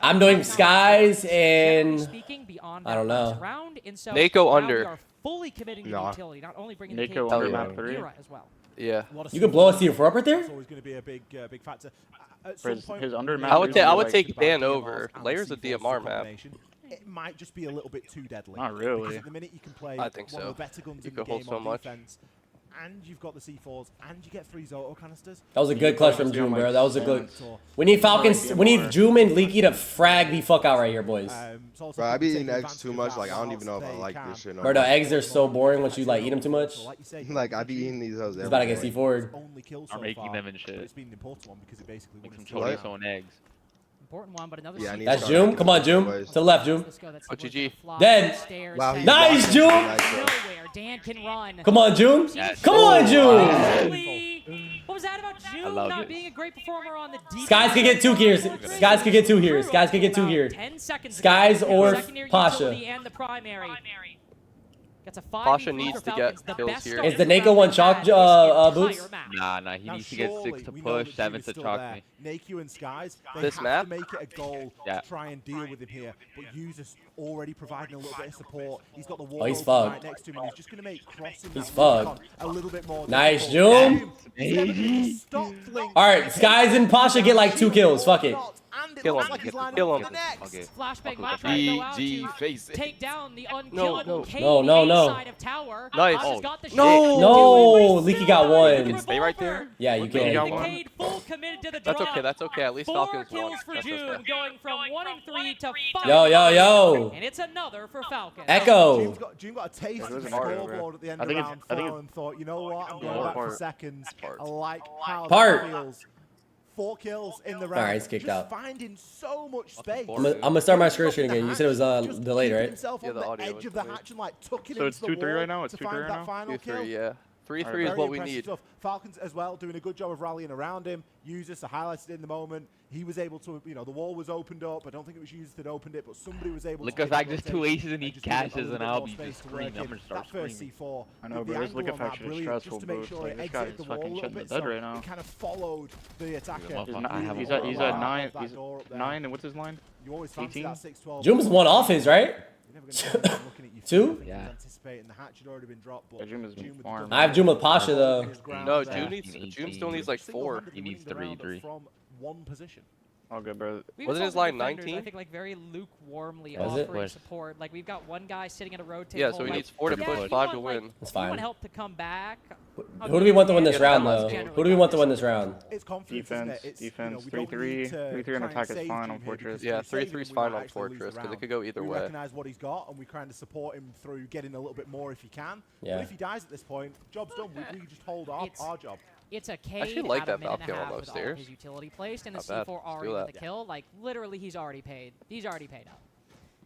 I'm doing Skies and I don't know. Nako under. Fully committing to utility, not only bringing Nako the under map 3 as well. Yeah. You can blow a C4 up right there? It's always going to be a big factor. His under map. I would take Dan over. Layer's a DMR map. It might just be a little bit too deadly. Not really. Because at the minute you can play I think one so. of the better guns You in the can hold game so on much. defense, and you've got the C4s, and you get 3 Zoto canisters. That was a good clutch from Zoom, bro. That was a good. We need Falcons. We need Zoom and Leaky to frag the fuck out right here, boys. Bro, I be eating eggs too much. Like, I don't even know if I like this shit. Bro, the eggs are so boring once you like eat them too much. Like, I be eating these hoes It's about to get every day. C4'd. I'm making them and shit. It's been an important one because it basically Make wins some the chorizo and eggs. Important one, but another. Yeah, I need That's to Zoom. start Come on, making Zoom. boys. To the left, Zoom. Oh, GG. Dead. Wow, he's Nice, blocking. Zoom. Nice, bro. Nowhere. Dan can run. Come on, Zoom. Come on, Zoom. What was that about Zoom not being a great performer on the defense? Skies could get 2 here. Skies could get 2 here. Skies could get 2 here. 10 seconds. Skies or Secondary Pasha. utility and the primary. Gets a 5 Pasha needs to get kills here. Is the Nako one chalk, Boots? Nah, he needs to get 6 to push, 7 to chalk me. Naku and Skies, they This have map? to make it a goal Yeah. to try and deal with him here. But User's already providing a little bit of support. He's got the wall he's right fucked. next to him, and he's just going to make crossing He's that fucked. a little bit more Nice, difficult. Zoom. He's never gonna stop Flink. All right, Skies and Pasha get like 2 kills. Fuck it. And it Kill looks him. like he's lining Kill up him. for the next. Okay. Flashbang might try to go out GG to face it. take down the No, unkillable no. side of tower. Nice. Pasha's got the No. shot. No, Doing Leaky got 1. can stay right there? Yeah, you Leaky got can. 1. Decade full committed to the That's drop. okay. That's okay. At least 4 Falcons won. kills for That's June, okay. going from 1 and 3 to 5. Yo. And it's another for Falcons. Echo. June got a taste of the hard, scoreboard at the end I of think round it's- I think 4 and thought, you know what, I'm going Hard back for part. seconds. Part. I like how Part. that feels. 4 kills in the round. Alright, he's kicked just out. finding so much space. I'm gonna start my screen again. You said it was delayed, right? Himself Yeah, on the the audio edge was of the delayed. hatch and like tucking So into it's the 2-3 wall right now? It's to 2-3 find right that now? final 2-3, kill. yeah. 3-3 is what we need. Stuff. Falcons as well doing a good job of rallying around him. Users are highlighted in the moment. He was able to, the wall was opened up. I don't think it was users that opened it, but somebody was able to. Look, if I just 2 aces and he cashes, and I'll be just screaming. I'm gonna start screaming. C4, I know, but it's looking for stressful, just to make sure it exited the wall a little bit, right now. It kind of followed the attacker. He's at 9. He's 9, and what's his line? You always fancy that 6-12. Joom's one off his, right? 2? Yeah. Anticipating the hatch had already been dropped, but I have Joom with Pasha though. No, Joom still needs like 4. He needs 3. From one position. Oh, good, bro. Wasn't his line 19? I think like very lukewarmly Was it? offering support. Like we've got one guy sitting at a rotate. Yeah, so he needs 4 to push, 5 to win. That's We want fine. help to come back. Who do we want to win this round though? Who do we want to win this round? It's confidence, Defense, 3-3 and attack is fine on Fortress. Yeah, 3-3 is fine on Fortress because it could go either we way. recognize what he's got and we kind of support him through getting a little bit more if he can. Yeah. But if he dies at this point, job's done. We just hold our job. It's a K actually like at that a minute and a Falcon half on with those all of stairs. his utility placed, and the Not bad. C4 already with the kill. Like literally, he's already paid. He's already paid up.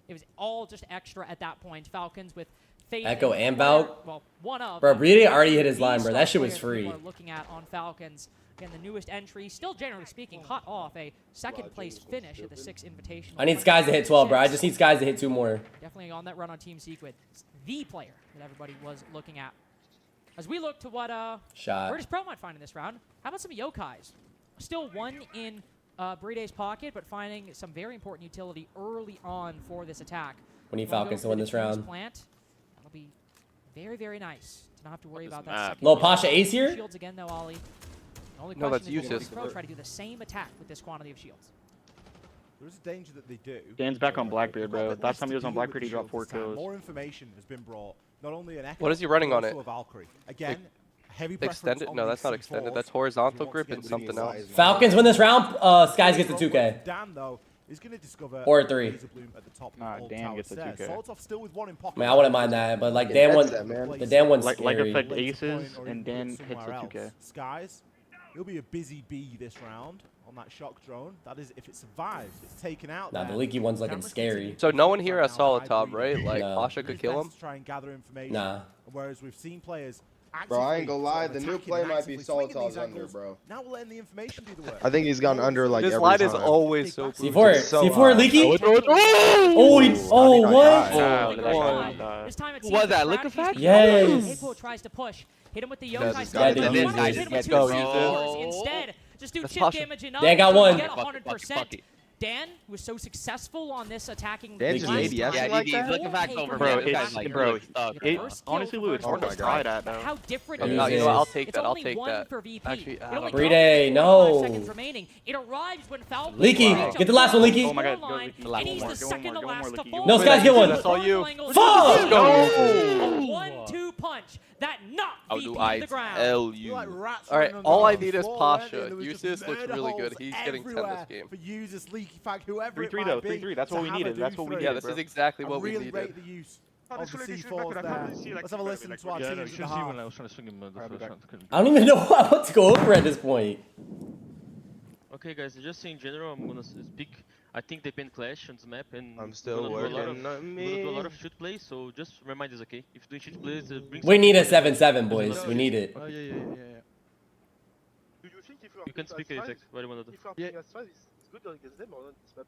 It was all just extra at that point. Falcons with Fate Echo and Valk. Well, one of. Bro, Brede already hit his line, bro. That shit was free. We're looking at on Falcons. Again, the newest entry, still generally speaking, hot off a second place finish at the 6 Invitational. I need Skies to hit 12, bro. I just need Skies to hit 2 more. Definitely on that run on Team Secret. The player that everybody was looking at. As we look to what VIRTUS.PRO might find in this round, how about some Yokais? Still one in Brede's pocket, but finding some very important utility early on for this attack. We need Falcons to win this round. Plant. That'll be very, very nice to not have to worry about that. Little Pasha Ace here? Shields again, though, Ollie. The only No, that's question is useless. VIRTUS.PRO try to do the same attack with this quantity of shields. There is a danger that they do. Dan's back on Blackbeard, bro. Last time he was on Blackbeard, he dropped 4 kills. More information has been brought. Not only an Echo, What is he running on it? Again, heavy Extended? No, that's not extended. That's horizontal grip and something else. Falcons win this round. Skies gets the 2K. Dan, though, is going to discover or 3. At the top nah, Dan gets the 2K. Still with 1 in pocket. I mean, I wouldn't mind that, but like Dan one, the Dan one's like scary. affect aces, and Dan hits the 2K. Skies, it'll be a busy B this round on that shock drone. That is, if it survives, it's taken out. Nah, the leaky one's looking scary. So no one here has solid top, right? Like No. Pasha could kill him. Try and gather information. Nah. Whereas we've seen players. Bro, I ain't gonna lie, the new play might be solid tops under, bro. Now we're letting the information do the work. I think he's gone under like This every line time. is always so C4, so C4 leaky. Oh, what? This time it's Who was that? Liquefact? Yes. Apo tries to push. Hit him with the Yeah, Yokai this style. guy did Let's this. hit him with Go, 2 use C4s it. instead. Just do That's chip Pasha. damage enough. Dan got to one. Get Fuck it. 100%. Dan was so successful on this attacking. Dan just last ADS time. Yeah, like he's that? looking back over. Bro, This guy's it's, like bro, really stuck. honestly, Lou, it's hard to try that, though. How different I'm it not- is. you know what, I'll take It's that, I'll only take one that. for VP. Actually, It only Brede, costs 5 no. seconds remaining. It arrives when Falcons Leaky, reach get the last one, Leaky. a Oh my God, goal go line, Leaky. and he's Go the second to more, last to Leaky. fall. No, Skies, get one. That's all you. Fuck! Go! 1-2 punch that knocked I'll VP do to the ground. ILU. Alright, all I need is Pasha. Usis looks really good. He's getting 10 this game. For Usis, Leaky Fag, whoever 3-3 though, 3-3. That's what we needed. That's what we needed. Yeah, this is exactly what we really needed. rate the use of the C4s there. Let's have a listen to our teams in the half. I don't even know what to go over at this point. Okay, guys, just in general, I'm gonna speak. I think they can clash on this map, and I'm still we're gonna working on we're gonna do a lot me. of shoot plays. So just remind us, okay? If doing shoot plays, bring We need a something. 7-7, boys. We need it. Yeah. Do you think if You can speak, Isaac. What do you wanna do? If you are Yeah. playing as 5, it's good against them or not? This map?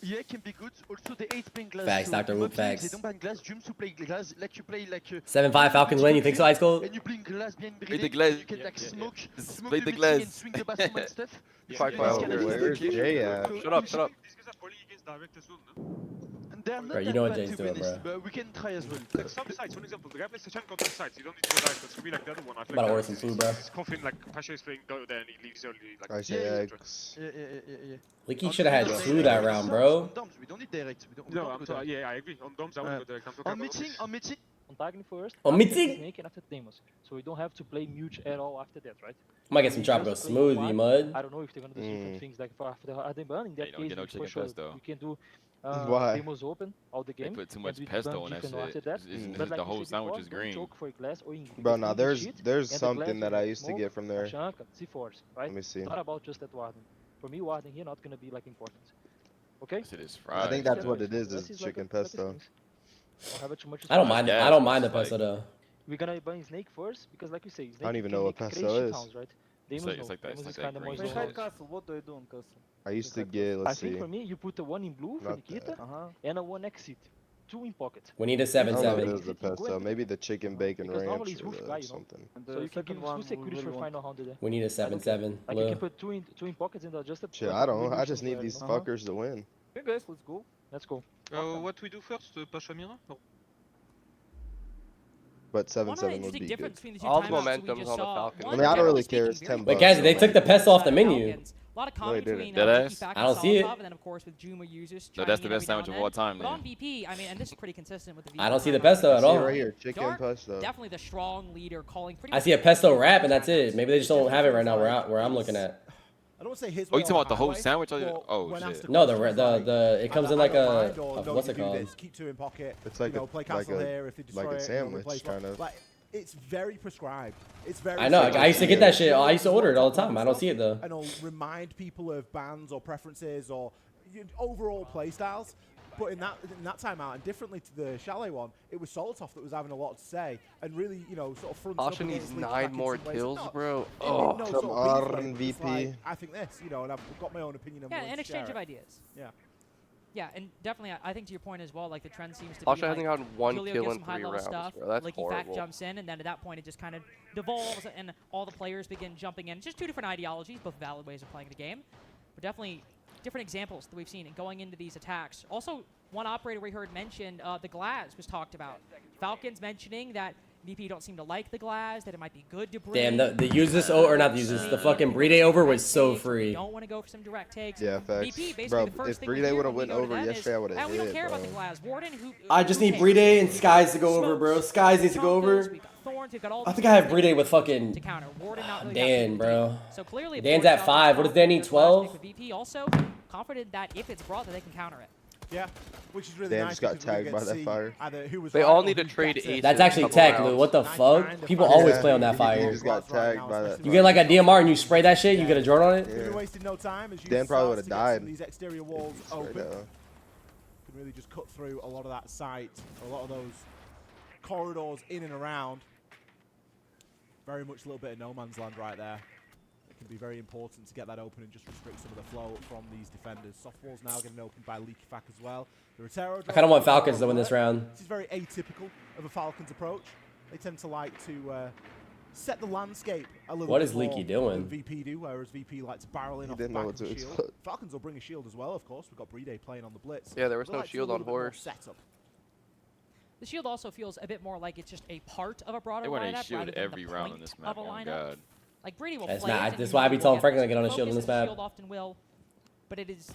Yeah, it can be good. Also, they hate playing glass. Facts, so Dr. Wu, mostly facts. They don't ban glass. Jums who play glass, like you play like 7-5 Falcons win. You think so, Ice Cold? and you play glass behind Play the Brede, glass. you can like smoke Play the building glass. and swing the bathroom and stuff. Fuck Yeah, my it's own kinda way. Where's easy. Jay at? So Shut up, shut up. These guys are poly against direct as well, no? And they're not Bro, you that know what bad, Jay's to be doing, honest, bro. but we can try as well. Like some sites, for example, the guy plays Tachan counter sites. You don't need to go direct. That's gonna be like the other one. I feel About to like order some food, bro. It's confident like Pasha is playing there and he leaves early. Like, I say X. Yeah. Leaky should have had 2 that round, bro. On doms, we don't need direct. We don't no, go I'm direct. sorry. Yeah, I agree. On doms, I would go direct. I'm talking On about meeting. On Target first, On after meeting? Snake and after Demos. So we don't have to play Mute at all after that, right? Might get some tropical smoothie, mud. I don't know if they're gonna do different things like for after the Arden Burn. In that you don't case, get no for chicken sure pesto. we can do Why? Demos open all the They game. put too and much we pesto burn on that chicken shit. after that. It's But like the we whole said sandwich before, is don't green. choke for a glass or in Bro, now there's sheet, and the something glass that I is used to smoke, get from there. Ashanka, C4s, right? Let me see. It's not about just that Warden. For me, Warden here not gonna be like important. Okay? This shit is I fried. think that's what it Glass is like chicken a- like a pesto. things. Don't have it too much I don't mind. Yeah, I don't mind the it's like- pesto though. we're gonna buy Snake first because, like you say, Snake I don't even can know what make pesto crazy is. towns, right? It's like that. It's like that green. Inside castle, what do I do in castle? I used to get, I let's think see. for me, you put a 1 in blue for Not Nikita Uh-huh. and a 1 exit, 2 in pocket. We need a I don't know if 7-7. it is the pesto. Maybe the chicken bacon Because normally ranch it's or roof guy, you know. something. And So the you can second give one, two securities we for will final 100. We need a 7-7. Like you can put two in pockets and adjust it. Shit, like I a don't. I revolution just need player, these you know? fuckers to win. Okay, guys, let's go. Let's go. What we do first, Pasha Mira? Or But One 7-7 would interesting be difference good. between the two All the timeouts we momentum's just on the saw. Falcons. One, I mean, I don't really generally care. It's speaking, 10 very But guys, they good took the pesto off the menu. Falcons. A lot of common they did between it. Deadass? Fac I don't and see it. Solotov, and then of course with Juma users. No, chiming that's the in best every now sandwich and of all then. time, But on man. BP, I mean, and this is pretty consistent with the I don't see the timeout. pesto at See all. right here, chicken Dark, pesto. definitely the strong leader calling pretty I much see a every pesto single wrap and that's timeout. it. Maybe they just don't have it right now where I'm looking at. I don't want to say his Oh, way you talking or about the whole highway, sandwich? but Oh, when shit. asked a No, question, it's like, it comes in I like don't a mind, or, no, what's you it do called? this, keep 2 in pocket. It's like you know, a- play castle like a- here if they destroy like a it, sandwich, replace kind of. Like, it's very prescribed. It's very. I know. I used to get that shit. You know, I used to order it all the stuff, time. I don't see it though. And it'll remind people of bands or preferences or overall play styles. But in that timeout, and differently to the Chalet one, it was Solotov that was having a lot to say and really, you know, sort of fronting up Pasha needs against Leaky 9 Pack in more some ways. kills, Not bro. in Oh, no some sort of beef way, but RNVP. it's like, I think this, you know, and I've got my own opinion. Yeah, willing an to exchange share of it. ideas. Yeah. Yeah, and definitely, I think to your point as well, like the trend seems to Pasha be hasn't like gotten 1 Julio kill gives in some 3 high-level rounds, stuff, bro. That's Licky Fact horrible. jumps in, and then at that point it just kind of devolves, and all the players begin jumping in. Just two different ideologies, both valid ways of playing the game, but definitely different examples that we've seen in going into these attacks. Also, one operator we heard mentioned, the Glass was talked about. Falcons mentioning that VP don't seem to like the Glass, that it might be good to bring. Damn, the use this or not the use this. The fucking Bride over was so free. Don't want to go for some direct takes. Yeah, facts. VP, basically Bro, the first if thing we Bride hear would have when we went go to over them yesterday, I is, would have we don't hit, care about bro. the Glass. Warden, I just need Bride and Skies to go over, bro. Skies needs to go over. I think I have Bride with fucking. To counter. Warden not really Dan, bro. So clearly, Dan's at 5. What does Dan need? 12. VP also confident that if it's brought, that they can counter it. Yeah, which is really Dan nice. just got because we tagged get by to that see fire. either who was They right all or need to who trade gets it. aces. That's actually Couple tech, rounds. Lou. What the fuck? People always play on that He fire. just got tagged by that. You get like a DMR and you spray that shit, you get a drone on it? We've wasted no time as you Dan probably start would've to get some died. of these exterior walls Straight open. up. Can really just cut through a lot of that site, a lot of those corridors in and around. Very much a little bit of no man's land right there. It can be very important to get that open and just restrict some of the flow from these defenders. Softball's now getting opened by Leaky Fac as well. I kind of want Falcons to win this round. This is very atypical of a Falcons approach. They tend to like to set the landscape a little What bit is Leaky more doing? than VP do, whereas VP like to barrel in off the didn't back know of the what to shield. expect. Falcons will bring a shield as well, of course. We've got Bride playing on the blitz. Yeah, there was They no like to do a shield on little bit more horse. setup. The shield also feels a bit more like it's just a part of a broader They want lineup a shield rather than every the round on point this of map. a Oh lineup. god. Like Brady will That's play not- it, and that's you why I will be telling get Franklin the to get on a shield focus on this that map. Shield often will, but it is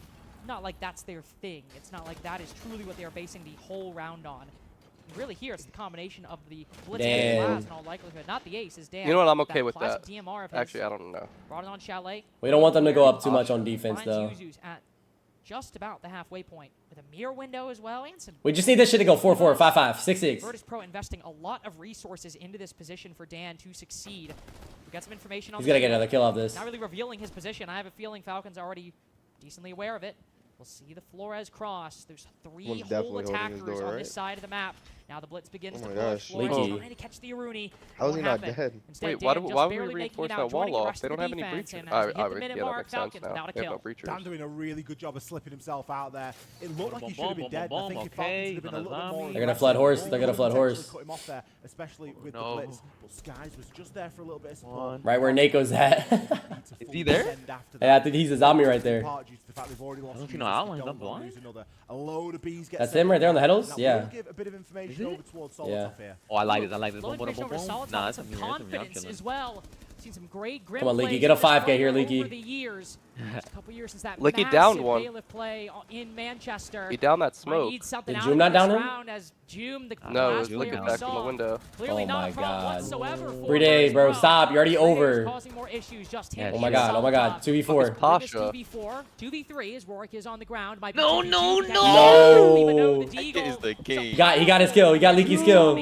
not like that's their thing. It's not like that is truly what they are basing the whole round on. Really here, it's the combination of the blitz and the Glass in all likelihood. Not the ace, is Dan. You know what? I'm okay with classic that. DMR of his. Actually, I don't know. Brought it on Chalet. We don't want them to go up too much on defense, though. Finds Yuzu's at just about the halfway point with a mirror window as well and some. We just need this shit to go 4-4, 5-5, 6-6. VIRTUS.PRO investing a lot of resources into this position for Dan to succeed. We got some information on. He's gonna get another kill off this. Not really revealing his position. I have a feeling Falcons are already decently aware of it. We'll see the Flores cross. There's 3 One's whole definitely holding his attackers door, on right? this side of the map. Now the blitz begins Oh to my push. gosh, Flores Leaky. trying to catch the Iruni. How is Won't he not happen. dead? Instead, Wait, Dan why just would we barely making reinforce it that out, joining wall the off? rest They of don't the have any defense, breachers. and as we hit the Yeah, minute that mark, makes sense Falcons now. without a They have no kill. breachers. Dan doing a really good job of slipping himself out there. It looked like he should have been dead. I think if Falcons had been a little bit more They're gonna flood horse. They're gonna flood horse. cut him off there, especially with the blitz. But Skies was just there for a little bit of support. Right where Nako's at. Is he there? Yeah, I think he's a zombie right there. I don't see no outlines. I'm blind. A load of bees That's him right there on the headles? Yeah. Give a bit of information over towards Solotov here. Oh, I like this. I like this. Low Boom, boom, information boom, over boom. Solotov, Nah, that's some a mirror. That's a mirror. I'm confidence chilling. as well. Seen some great grim Come on, Leaky, plays get a from this 5K here, player Leaky. Over the years. Just a couple years since that Leaky massive downed one. bailiff play in Manchester. He downed that Might smoke. need something Did out Joom of not this down him? round as Joom, the No, it last was player looking we back from saw. the window. Clearly Oh not my a problem God. whatsoever for Bride, bro, VIRTUS.PRO. stop. You're already over. Causing more issues, just Yeah, him. Oh my god, oh my god. 2v4. Pasha. 2v4, 2v3 as Rorik is on the ground. Might be No, 2v2, no, but that no. doesn't even know the That Deagle. kid is the king. He got his kill. He got Leaky's kill.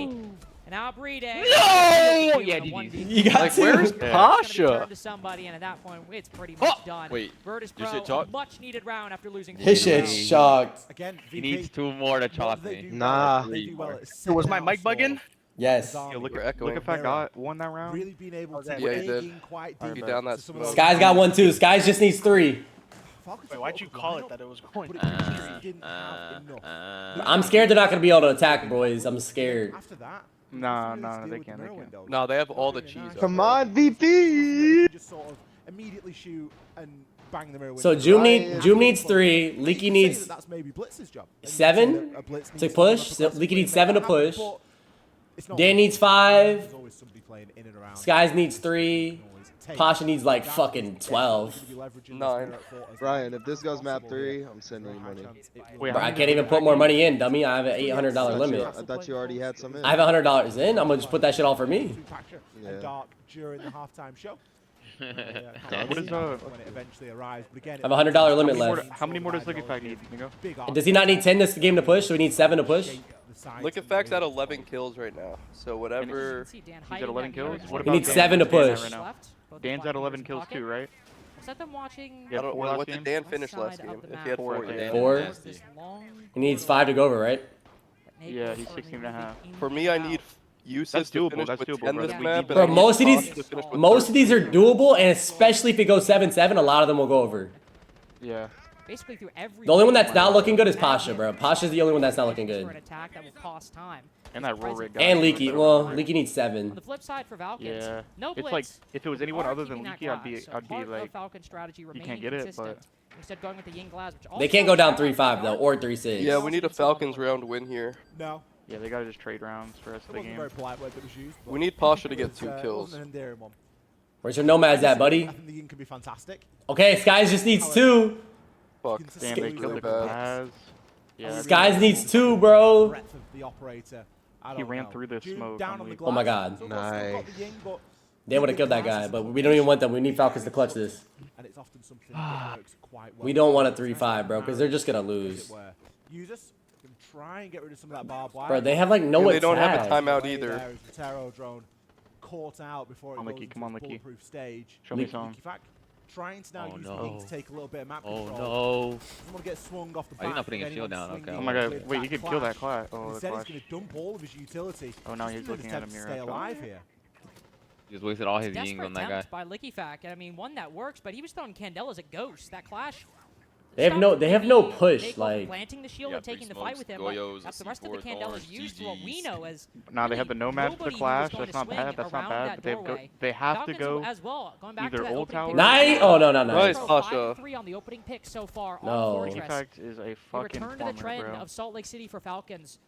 And now Bride. No! Yeah, Yeah, GG. You got Like, two. where's Pasha? Pasha? To somebody, and at that point, it's pretty much done. Wait, VIRTUS.PRO, you said a chalk? much needed round after losing. His three in a shit's row. shocked. Again, He VP. needs 2 more to chop They me. do Nah. well. They do well at So was my setting mic out for bugging? Yes. Yo, look if I got one that round. Really being able to Yeah, you did. quite Be deep. down that smoke. Sky's got 1 too. Sky's just needs 3. Wait, why'd you call it that it was going to I'm scared they're not gonna be able to attack, boys. I'm scared. After that, Nah, they can't. No, they have all the cheese. Come on, VP. just sort of immediately shoot and bang the mirror window. So Joom needs 3. Leaky needs that's maybe Blitz's job. 7 to push. So Leaky needs 7 to push. Dan needs 5. Skies needs 3. Pasha needs like fucking 12. 9. Brian, if this goes map 3, I'm sending you money. Bro, I can't even put more money in, dummy. I have an $800 limit. I thought you already had some in. I have $100 in. I'm gonna just put that shit all for me. Yeah. During the halftime show. What is when it eventually arrives, but again, I have a $100 limit left. How many more does Liquid Fact need, Mingo? Does he not need 10 this game to push? So we need 7 to push? Look at Fact's at 11 kills right now. So whatever. He's at 11 kills? What He about needs Dan? 7 to Where's push. Dan right now? Dan's at 11 kills too, right? Set them watching. Yeah, What did Dan finish last game? If he had 4, Dan. 4? He needs 5 to go over, right? Yeah, he's 16.5. For me, I need Uses to finish with 10 this map. Bro, most of these are doable, and especially if it goes 7-7, a lot of them will go over. Yeah. Basically through every The only one that's not looking good is Pasha, bro. Pasha's the only one that's not looking good. And that roll rate guy. And Leaky. Well, Leaky needs 7. On the flip side for Falcons, yeah. no blitz. It's like if it was anyone other than keeping Leaky, that I'd be glass. like, Falcon strategy you can't get it, but instead going with the Ying glass, which They can't go down 3-5 though, or 3-6. Yeah, we need a Falcons round win here. No. Yeah, they gotta just trade rounds for the rest of the game. Very polite word that was used, we need Pasha to get 2 kills. Where's your nomads at, buddy? I think the Ying can be fantastic. Okay, Skies just needs 2. Fuck. Damn, they killed the yeah, Skies needs 2, bro. Breadth of the operator. He ran through the smoke. Oh my god. Nice. They would have killed that guy, but we don't even want them. We need Falcons to clutch this. And it's often something that works quite well. We don't want a 3-5, bro, because they're just gonna lose. Users can try and get rid of some of that barbed wire. Bro, they have like no attack. They don't have a timeout either. Terror drone caught out before it goes into the bulletproof stage. Show me some. Trying to now use the Ying to take a little bit of map control. Oh no. Doesn't want to get swung off the back. You're not putting a shield down, okay. Oh my god, wait, you could kill that clash. Oh, Instead, he's going to dump all of his utility. Oh, now he's looking at him here. Stay alive here. He just wasted all his Ying on that guy. By Lickyfac, and I mean one that works, but he was throwing Candela as a ghost. That clash. They have no push, like planting the shield and taking the fight with him. That's the rest of the Candela's used what we know as. Nah, they have the nomads for the clash. That's not bad. That's not bad. But they have to go either old tower. Nice. Oh no, nice, Pasha. 3 on the opening pick so far. No. Effect is a fucking return to the trend of Salt Lake City for Falcons.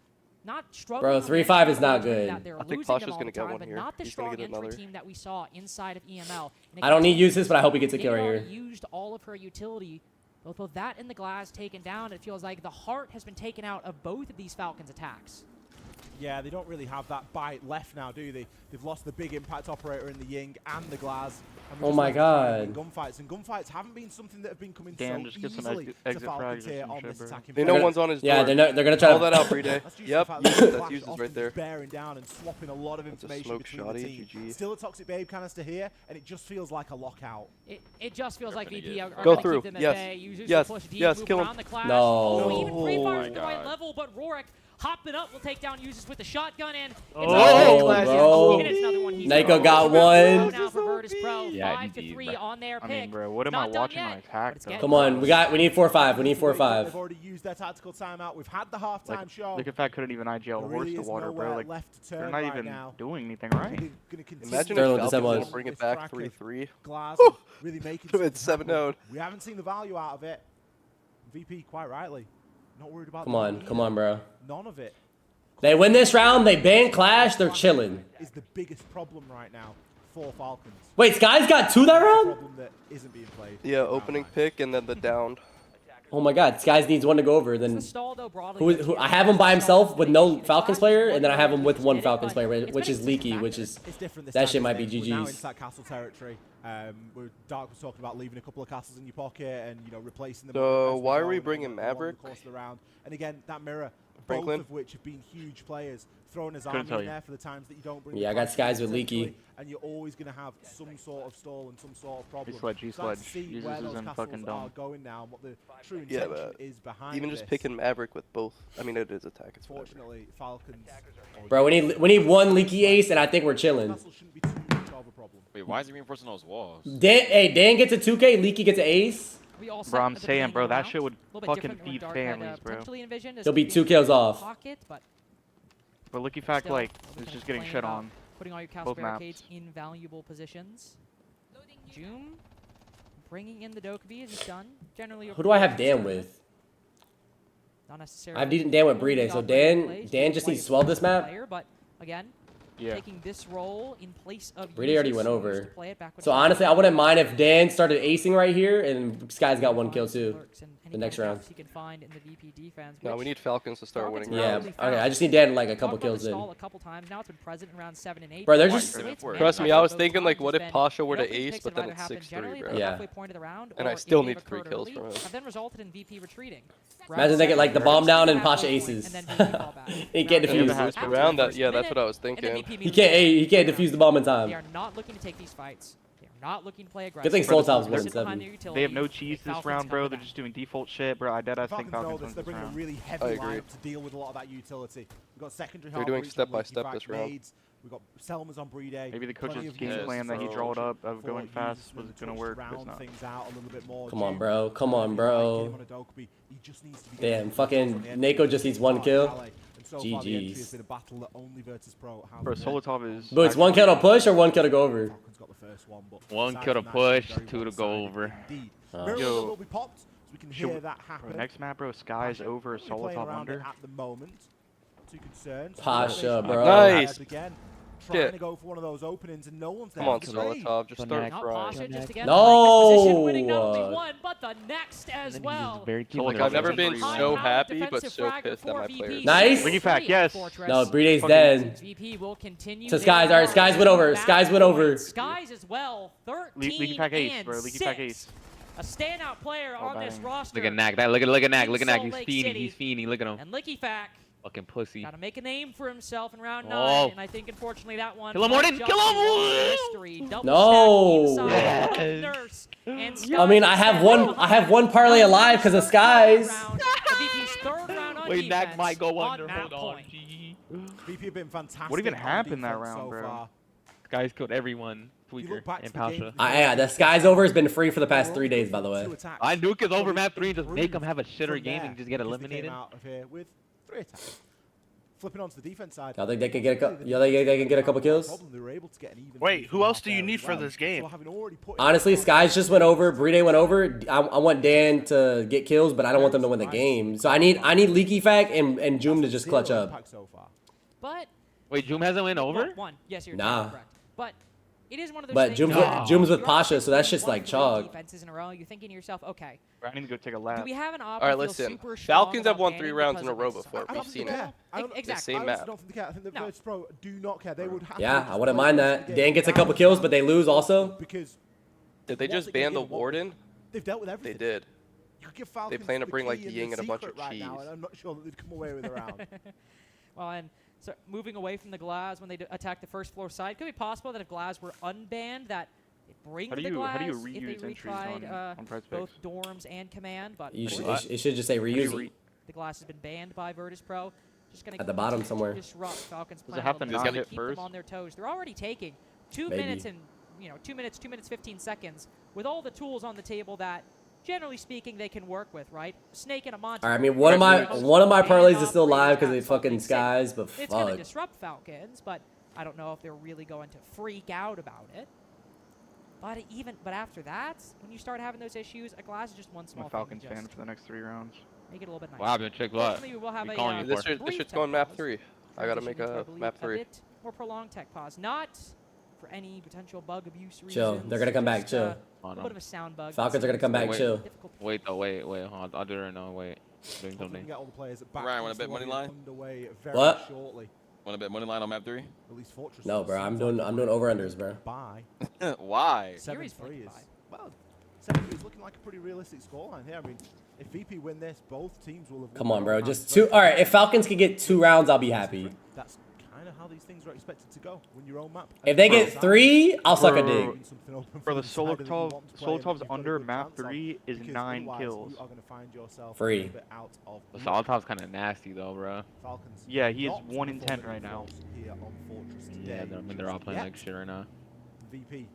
Not bro, 3-5 is not good. I think Pasha's gonna get one here. He's gonna get another. Team that we saw inside of EML. I don't need uses, but I hope he gets a kill right here. Used all of her utility. Both that and the glass taken down, it feels like the heart has been taken out of both of these Falcons' attacks. Yeah, they don't really have that bite left now, do they? They've lost the big impact operator in the Ying and the glass. Oh my god. Gunfights, and gunfights haven't been something that have been coming Dan, so just get some easily exit to Falcons here frags on this attacking. They know one's on his door. Yeah, they're gonna try to that out, Brede. Yep, that's uses right there. Bearing down and swapping a lot of information between the team. Still a toxic babe canister here, and it just feels like a lockout. It just feels like VP are go going through. To keep them at bay. Yes, kill him. No. Even pre-fires at the right level, but Rorik hopping up will take down users with the shotgun in. Bro. Nyko got one. Now for VIRTUS.PRO, Yeah, 5-3 on their pick. I mean, bro, what am I watching on attack? Come on, we need 4-5. We need 4-5. They've already used their tactical timeout. We've had the halftime show. Look, if I couldn't even IGL a horse to water, bro. Like, they're not even doing anything right. Imagine if Falcons bring it back 3-3. Really making it's 7-0. We haven't seen the value out of it. VP, quite rightly, not worried about. Come on, bro. None of it. They win this round. They ban Clash. They're chilling. Is the biggest problem right now for Falcons. Wait, Sky's got 2 that round? Problem that isn't being played. Yeah, opening pick and then the downed. Oh my god, Skies needs one to go over. Then who I have him by himself with no Falcons player, and then I have him with one Falcons player, which is Leaky, which is that shit might be GG's. Now into that castle territory. Where Dark was talking about leaving a couple of castles in your pocket and replacing them. So why are we bringing Maverick? And again, that mirror, both of which have been huge players. Throwing his arm in there for the times that you don't bring. Yeah, I got skies with Leaky. And you're always going to have some sort of stall and some sort of problem. G-Sledge. Uses his in fucking dome. Going now and what the true intention is behind even just picking Maverick with both. I mean, it is attack. It's fortunately, Falcons. Bro, we need one Leaky ace, and I think we're chilling. Wait, why is he reinforcing those walls? Dan gets a 2K, Leaky gets an ace. Bro, I'm saying, bro, that shit would fucking feed families, bro. He'll be 2 kills off. But Licky Fact, like, is just getting shit on. Putting all your Chaos Barricades in valuable positions. Joom bringing in the Dokkaebi as he's done. Generally, who do I have Dan with? Not necessarily. I have Dan with Bride, so Dan just needs to swell this map. But again, taking this role in place of Brady already went over. So honestly, I wouldn't mind if Dan started acing right here and Sky's got 1 kill too. The next round. He can find in the VP defense. No, we need Falcons to start winning. Yeah, okay. I just need Dan like a couple kills in. A couple times now. It's been present in round 7 and 8. Bro, they're just. Trust me, I was thinking like, what if Pasha were to ace, but then it's 6-3, bro. Yeah. And I still need 3 kills from him. Then resulted in VP retreating. Imagine they get like the bomb down and Pasha aces. He can't defuse. Around that, yeah, that's what I was thinking. He can't defuse the bomb in time. They are not looking to take these fights. Not looking to play aggressive. Good thing Soul Top's winning 7. They have no cheese this round, bro. They're just doing default shit, bro. I think Falcons wins they're bringing a really heavy lineup to deal with a lot of that utility. We've got secondary. They're doing step by step this round. We've got Selma's on Bride. Maybe the coach's game plan that he drawed up of going fast was gonna work. Come on, bro. Come on, bro. Damn, fucking Nako just needs 1 kill. GG's. Bro, Solotov is. But it's 1 kill to push or 1 kill to go over? 1 kill to push, 2 to go over. Yo, bro, next map, bro, Sky's over, Solotov under. At the moment, Pasha, bro. Nice. Trying to go for one of those openings and no one's there. Come on, Solotov, just start crying. No. Winning not only one, but the next as well. Like, I've never been so happy, but so pissed at my players. Nice. Licky Fact, yes. No, Bride's dead. VP will continue. So Skies, alright, Skies went over. Skies went over. Skies as well. 13 Licky Fact ace, bro. Licky Fact ace. A standout player on this roster. Look at Knack. Look at Knack. He's fiending. He's fiending. Look at him. And Licky Fact. Fucking pussy. Got to make a name for himself in round 9, and I think unfortunately that one. Kill him, Morden! Kill him! No. Yes. I mean, I have one parlay alive because of Skies. Wait, Knack might go under. Hold on. VP have been fantastic. What even happened that round, bro? Skies killed everyone. Tweaker and Pasha. Yeah, the Skies over has been free for the past 3 days, by the way. I nuke is over map 3 and just make him have a shitter game and just get eliminated. Out of here with 3 attacks. Flipping onto the defense side. Y'all think they can get a couple kills? Wait, who else do you need for this game? Honestly, Skies just went over. Bride went over. I want Dan to get kills, but I don't want them to win the game. So I need Leaky Fact and Joom to just clutch up. But wait, Joom hasn't went over? Yes, you're correct. But it is one of those but Joom's with Pasha, so that's just like chalk. Defenses in a row, you're thinking to yourself, okay. I need to go take a lap. Do we have an option? All right, listen. Falcons have won 3 rounds in a row before. We've seen it. Exactly. The same map. I think the VIRTUS.PRO do not care. They would have I wouldn't mind that. Dan gets a couple kills, but they lose also. Because did they just ban the Warden? They've dealt with everything. They did. They plan to bring like Ying and a bunch of cheese. I'm not sure that they'd come away with a round. Well, and so moving away from the Glaz when they attack the first floor side, could it be possible that if Glaz were unbanned, that it brings the Glaz how do you reuse if they entries on both dorms and command? But it should just say reuse. The Glaz has been banned by VIRTUS.PRO. Just gonna at the bottom somewhere. Disrupt Falcons' plan. Does it have to not hit keep first? them on their toes. They're already taking 2 minutes and 2 minutes 15 seconds with all the tools on the table that, generally speaking, they can work with, right? Snake and a monster. All right, I mean, one of my parlays is still live because they fucking Skies, but fuck. It's gonna disrupt Falcons, but I don't know if they're really going to freak out about it. But after that, when you start having those issues, a Glass is just one small. I'm a Falcons fan for the next 3 rounds. Make it a little bit nicer. Wow, been check lot. We will have this shit's going map 3. I gotta make a map 3. A bit more prolonged tech pause, not for any potential bug abuse reasons. Chill. They're gonna come back. Chill. A bit of a sound bug. Falcons are gonna come back. Chill. Wait. Hold on. I'll do it now. Wait. Doing something. Ryan, want to bet money line? What? Want to bet money line on map 3? No, bro. I'm doing over unders, bro. Why? Series 3 is. Well, 7-3 is looking like a pretty realistic scoreline here. I mean, if VP win this, both teams will have. Come on, bro. Just 2. All right, if Falcons can get 2 rounds, I'll be happy. That's kind of how these things are expected to go when your own map. If they get 3, I'll suck a dig. For the Solo 12s under map 3 is 9 kills. Free. The Solotov's kind of nasty though, bro. Yeah, he is 1 in 10 right now. Yeah, I mean they're all playing like shit right now. VP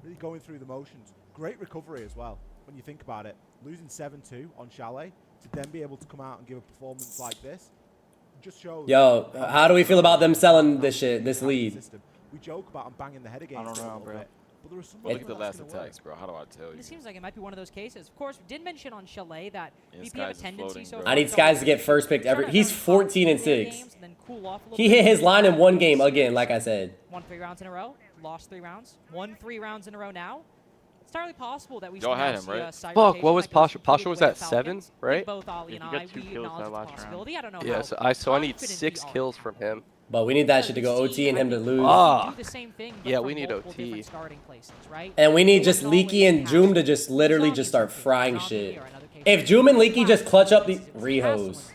really going through the motions. Great recovery as well. When you think about it, losing 7-2 on Chalet to then be able to come out and give a performance like this just shows. Yo, how do we feel about them selling this shit, this lead? We joke about them banging the head against. I don't know, bro. But there are some Look at the last attacks, bro. How do I tell you? It seems like it might be one of those cases. Of course, we did mention on Chalet that VP have a tendency so I need Skies to get first picked every. He's 14-6. He hit his line in 1 game again, like I said. Won 3 rounds in a row, lost 3 rounds, won 3 rounds in a row now. It's entirely possible that we Y'all had him, right? Fuck, what was Pasha? Pasha was at 7, right? Both Ali and I, we acknowledge the possibility. I don't know yeah, so I need 6 kills from him. But we need that shit to go OT and him to lose. Yeah, we need OT. And we need just Leaky and Joom to just literally just start frying shit. If Joom and Leaky just clutch up the rehose.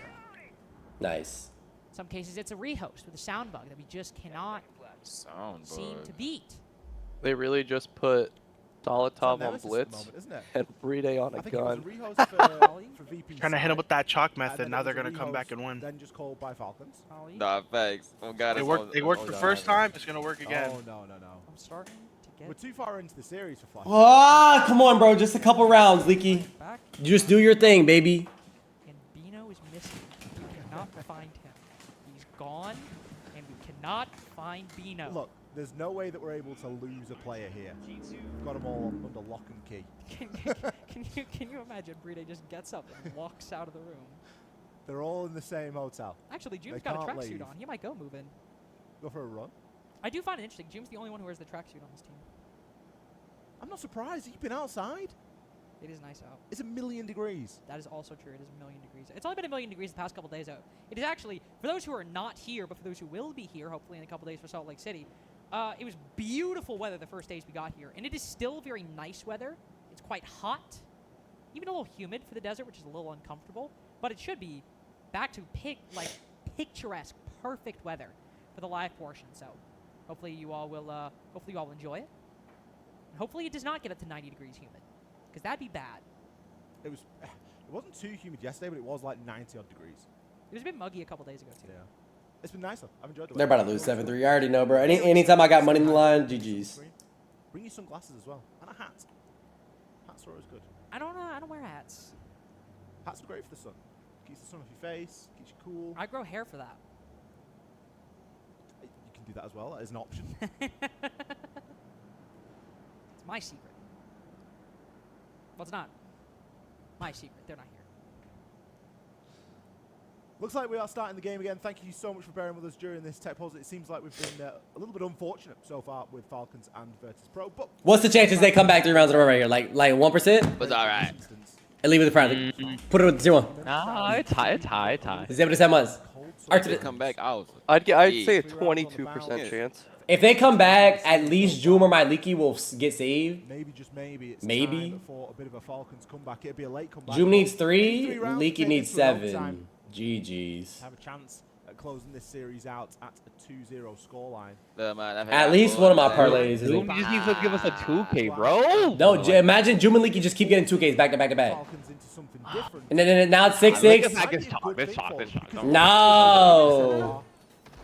Nice. In some cases, it's a rehost with a sound bug that we just cannot seem to beat. They really just put Solotov on Blitz and Bride on a gun. Trying to hit him with that chalk method. Now they're gonna come back and win. Then just called by Falcons. Nah, thanks. Oh god, they worked the first time. It's gonna work again. Oh no. I'm starting to get. We're too far into the series for Flash. Ah, come on, bro. Just a couple rounds, Leaky. Just do your thing, baby. And Bino is missing. We cannot find him. He's gone, and we cannot find Bino. Look. There's no way that we're able to lose a player here. We've got them all under lock and key. Can you imagine Bride just gets up and walks out of the room? They're all in the same hotel. Actually, Joom's got a tracksuit on. He might go move in. Go for a run? I do find it interesting. Joom's the only one who wears the tracksuit on this team. I'm not surprised. He's been outside. It is nice out. It's 1,000,000 degrees. That is also true. It is 1,000,000 degrees. It's only been 1,000,000 degrees the past couple days out. It is actually, for those who are not here, but for those who will be here, hopefully in a couple days for Salt Lake City, it was beautiful weather the first days we got here, and it is still very nice weather. It's quite hot, even a little humid for the desert, which is a little uncomfortable, but it should be back to picturesque, perfect weather for the live portion. So hopefully you all will enjoy it. And hopefully it does not get up to 90 degrees humid, because that'd be bad. It wasn't too humid yesterday, but it was like 90 odd degrees. It was a bit muggy a couple days ago too. Yeah. It's been nice though. I've enjoyed the They're about to lose 7-3. I already know, bro. Anytime I got money in the line, GG's. Bring you sunglasses as well. And a hat. Hats are always good. I don't wear hats. Hats are great for the sun. Keeps the sun off your face, keeps you cool. I grow hair for that. You can do that as well. That is an option. It's my secret. Well, it's not my secret. They're not here. Looks like we are starting the game again. Thank you so much for bearing with us during this tech pause. It seems like we've been a little bit unfortunate so far with Falcons and VIRTUS.PRO. But what's the chances they come back 3 rounds in a row right here? Like 1%? But all right. And leave it with the front. Put it with the 2-1. Nah, it's high. Is it able to 7 months? If they come back out. I'd say a 22% chance. If they come back, at least Joom or my Leaky will get saved. Maybe, just maybe, it's maybe time for a bit of a Falcons comeback. It'll be a late comeback. Joom needs 3, Leaky needs 7. GG's. Have a chance at closing this series out at a 2-0 scoreline. At least one of my parlays. Joom just needs to give us a 2K, bro. No, imagine Joom and Leaky just keep getting 2Ks back to back to back. And then now it's 6-6. No.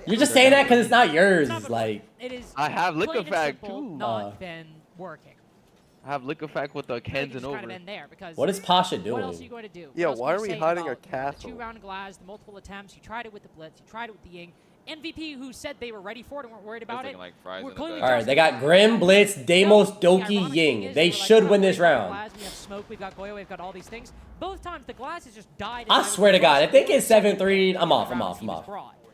You're just saying that because it's not yours. Like, I have Liquefact too. Not been working. I have Liquefact with the cans and over. What is Pasha doing? What else are you going to do? Yeah, why are we hiding a castle? The 2-round glass, the multiple attempts. You tried it with the Blitz. You tried it with the Ying. MVP, who said they were ready for it and weren't worried about it. All right, they got Grim, Blitz, Deimos, Doki, Ying. They should win this round. We have Smoke, we've got Goyo, we've got all these things. Both times the glass has just died. I swear to God, if they get 7-3, I'm off.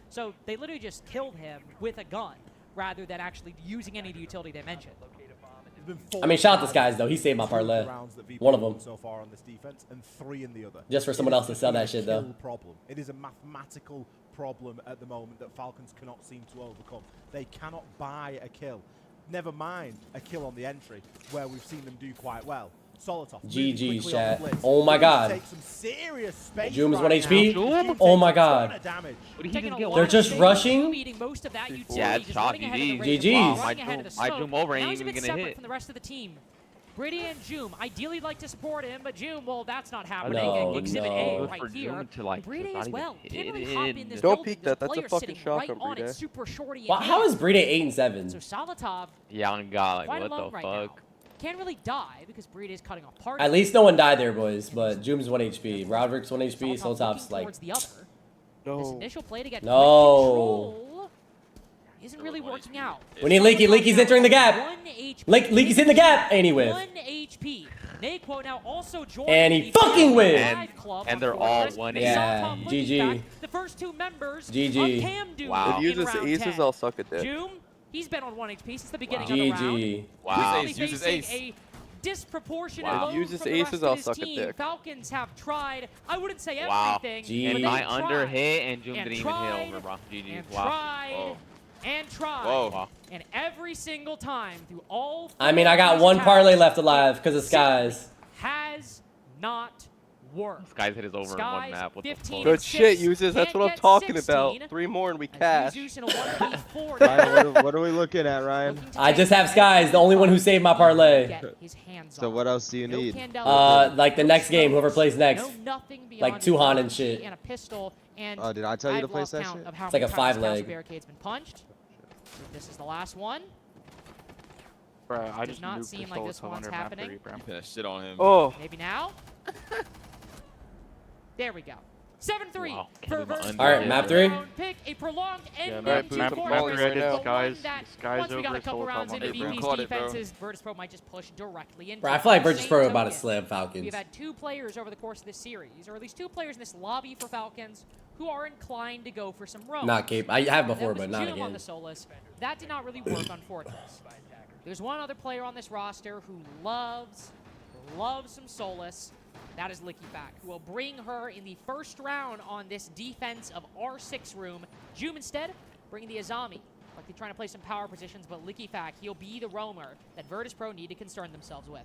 So they literally just killed him with a gun rather than actually using any of the utility they mentioned. I mean, shout out to Skies though. He saved my parlay. One of them. So far on this defense, and 3 in the other. Just for someone else to sell that shit though. Problem. It is a mathematical problem at the moment that Falcons cannot seem to overcome. They cannot buy a kill. Never mind a kill on the entry, where we've seen them do quite well. Solotov. GG's, chat. Oh my god. Joom's 1 HP. Oh my god. They're just rushing. Yeah, it's shot. GG's. My Joom over ain't even gonna hit. From the rest of the team. Britty and Joom, ideally like to support him, but Joom, well, that's not happening. No, Exhibit no. A right here. Britty as well. Can't really hop in this Don't build. peek There's that. That's a players fucking sitting shot right on it, Britty. super shorty. Wow, how is Brede 8 and 7? So Solotov, Yeah, on God, like, quite what alone the right fuck? now. Can't really die because Britty is cutting off party. At least no one died there, boys. But Joom's 1 HP. Roderick's 1 HP. Solotov's like. Towards the other. This initial play to get No. isn't really working out. We need Leaky. Leaky's entering the gap. Leaky's in the gap. And he wins. 1 HP. Naquo now also joined. And he fucking wins. And they're all 1 HP. Yeah, GG. The first 2 members GG. of Cam Doom Wow. If uses aces, I'll suck a dick. Joom, he's been on 1 HP since the beginning of the round. GG. Wow. Uses ace. A disproportionate Wow. load Uses from the rest aces, of I'll his suck a team. dick. Falcons have tried, I wouldn't say Wow. everything, Gee. but And they my under tried hit and Joom and didn't even tried hit over, bro. GG. and Wow. tried Whoa. and tried. Whoa. And every single time through all I mean, I got 4 of one these parlay attacks, left alive because of it Skies. has not worked. Skies hit his over in one Skies, map. What the 15 fuck? Good and shit, 6. uses. That's Can't what I'm get talking 16. about. 3 more and we cash. Jesus in a 1v4 Ryan, what are we looking at, Ryan? I just have Skies, the only one who saved my parlay. Get his hands So on. what else do you need? Like the next game, whoever plays next. No, nothing Like beyond Tuhan and a shit. and a pistol, and Oh, did I tell you to I've play lost that count shit? of how It's like many a times 5 Castle leg. Barricade's been punched. This is the last one. Bro, I Does just not nuked seem the like this Solotov one's under map happening. 3, bro. Yeah, shit on him. Oh. Maybe now. There we go. 7-3 Wow. for Verse. All right, map 3. Pick a prolonged ending map to three, Fortress, map three, I but did one Skies. that Skies once we got over a couple Solotov rounds on into the Bro, VP's caught it, bro. defenses, VIRTUS.PRO might just push directly into. Bro, I feel like the Virtus same Pro about to token. slam Falcons. We've had 2 players over the course of this series, or at least 2 players in this lobby for Falcons, who are inclined to go for some roams. Not Cape. I have before, That but was not Joom on again. the Solus. That did not really work on Fortress. There's one other player on this roster who loves some Solus. That is LickyFac, who will bring her in the first round on this defense of R6 room. Joom instead, bringing the Azami. Like they're trying to play some power positions, but LickyFac, he'll be the roamer that VIRTUS.PRO need to concern themselves with.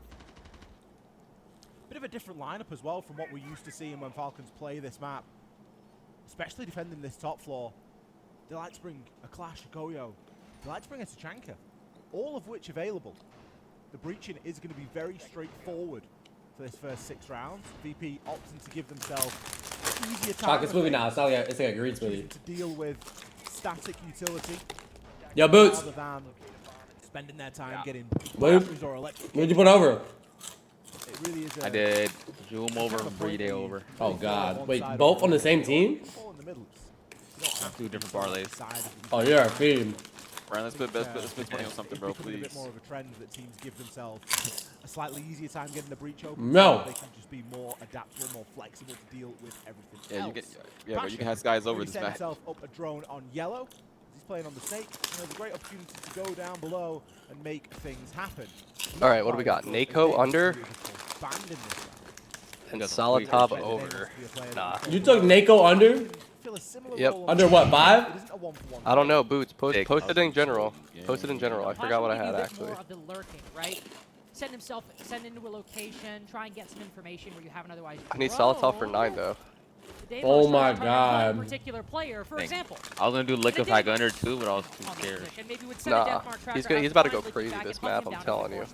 Bit of a different lineup as well from what we're used to seeing when Falcons play this map. Especially defending this top floor. They like to bring a Clash, a Goyo. They like to bring a Tachanka. All of which available. The breaching is going to be very straightforward for this first 6 rounds. VP opting to give themselves easier time. Fuck, it's moving now. It's not like it's like a green smoothie. To deal with static utility. Yo, Boots. Rather than spending their time getting Boop. batteries or electric. What'd you put over? It really is I did Joom over and Brede over. Oh God! Wait, both on the same team? All in the middle. 2 different parlays. Oh, you're a fiend. Ryan, let's put 20 on something, bro, It's becoming a bit please. more of a trend that teams give themselves a slightly easier time getting the breach open. No. So they can just be more adaptable, more flexible to deal with everything Yeah, else. you get, but you can have Skies over He this set back. himself up a drone on yellow. He's playing on the snake, and there's a great opportunity to go down below and make things happen. All right, what do we got? Nako under Banned in this round. and Solotov over. Nah. You took Nako under? Feel a similar Yep. role Under what, 5? It isn't a 1-for-1. I don't know, Boots. Post it in general. Yeah. Post it in general. I forgot what I had actually. More of the lurking, right? Send into a location, try and get some information where you haven't otherwise. I need Solotov for 9 though. Oh my God. Particular player, for Thanks. example. I was gonna do LickyFac under too, but I was too scared. Nah, he's about to go crazy this map, I'm telling you.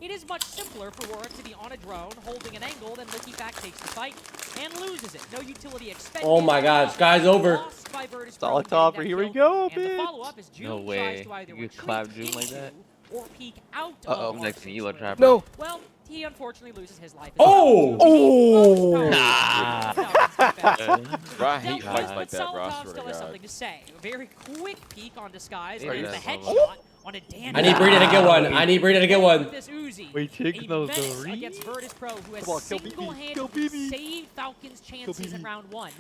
It is much simpler for Warwick to be on a drone, holding an angle, than LickyFac takes the fight and loses it. No utility expended. Oh my God! Sky's over. Lost by VIRTUS.PRO Solotov, getting here that we kill, go, and the bitch. follow-up is Joom No tries way. to either You could retreat clap Joom like into that? or peek out Uh-oh. of Next to Elo R6 Trapper. No. Well, he unfortunately loses his life. Oh! Oh! Nah. Bro, I hate Now, fights like but that, bro. I Solotov swear still to has God. something to say. A very quick peek on Disguise, Yeah, and the that's headshot on a Dan. I need Breda to get one. I need Breda to get one. This Uzi, Wait, check a those menace three. against VIRTUS.PRO, who has Come on, kill BB. single-handedly Kill BB. saved Falcons' chances in round 1.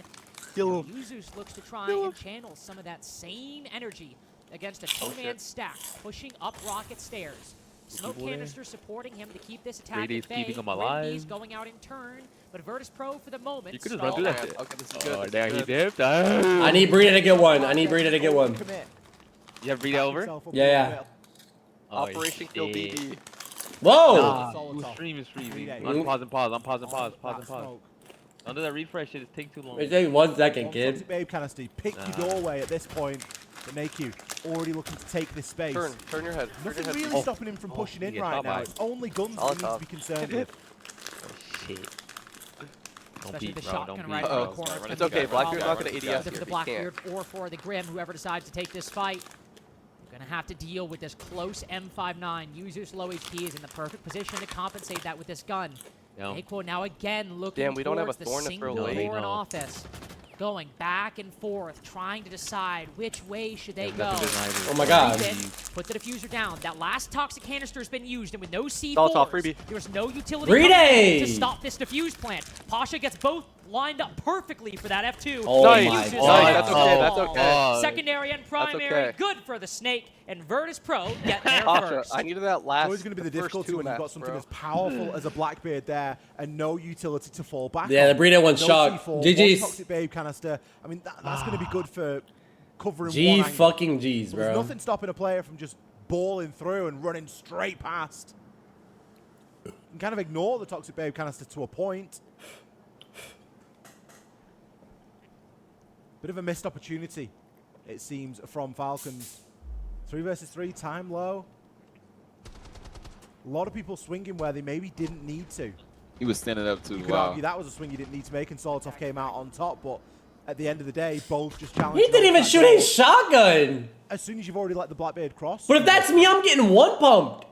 Kill him. Yuzus looks to try and channel some of that same energy against a 2-man stack, pushing up rocket stairs. Smoke canister supporting him to keep this attack Brady's at bay. keeping him alive. Wendy's going out in turn, but VIRTUS.PRO for the moment. You could just run through that man. shit. Okay, this is good. Oh, this is damn, he good. dipped. I need Breda to get one. I need Breda to get one. Commit. You have Brede over? Yourself up Yeah, a yeah. little bit. Oh, Operation Kill shit. BB. Whoa! Stream is freezing. I'm pausing, pause. I'm pausing, pause. Don't do that refresh shit. It's taking too long. It takes 1 second, kid. Babe Canister, pick your doorway at this point. But Naku already looking to take this space. Turn your head. Nothing really stopping him from pushing in right now. It's only guns that he needs to be concerned with. Shit. Especially the shotgun right in the corner. It's okay. Blackbeard's not going to ADS here. For the Blackbeard or for the Grim, whoever decides to take this fight. Gonna have to deal with this close M59. User's low HP is in the perfect position to compensate that with this gun. Aquo now again looking towards the single door in office. Going back and forth, trying to decide which way should they go. Oh my god. Put the diffuser down. That last toxic canister has been used, and with no C4s, there's no utility to stop this diffuse plant. Pasha gets both lined up perfectly for that F2. Oh nice. That's okay. That's okay. Secondary and primary, good for the Snake, and VIRTUS.PRO get there first. I needed that last. It's always going to be the difficulty when you've got something as powerful as a Blackbeard there and no utility to fall back on. Yeah, the Burrito one's shocked. GG's. Toxic Babe Canister. I mean, that's going to be good for covering G's one angle. fucking G's, bro. There's nothing stopping a player from just balling through and running straight past. You can kind of ignore the Toxic Babe Canister to a point. Bit of a missed opportunity, it seems, from Falcons. 3 versus 3, time low. A lot of people swinging where they maybe didn't need to. He was standing up too. You could argue that was a swing you didn't need to make, and Solotov came out on top, but at the end of the day, both just challenged. He didn't even shoot his shotgun. As soon as you've already let the Blackbeard cross. But if that's me, I'm getting one pumped.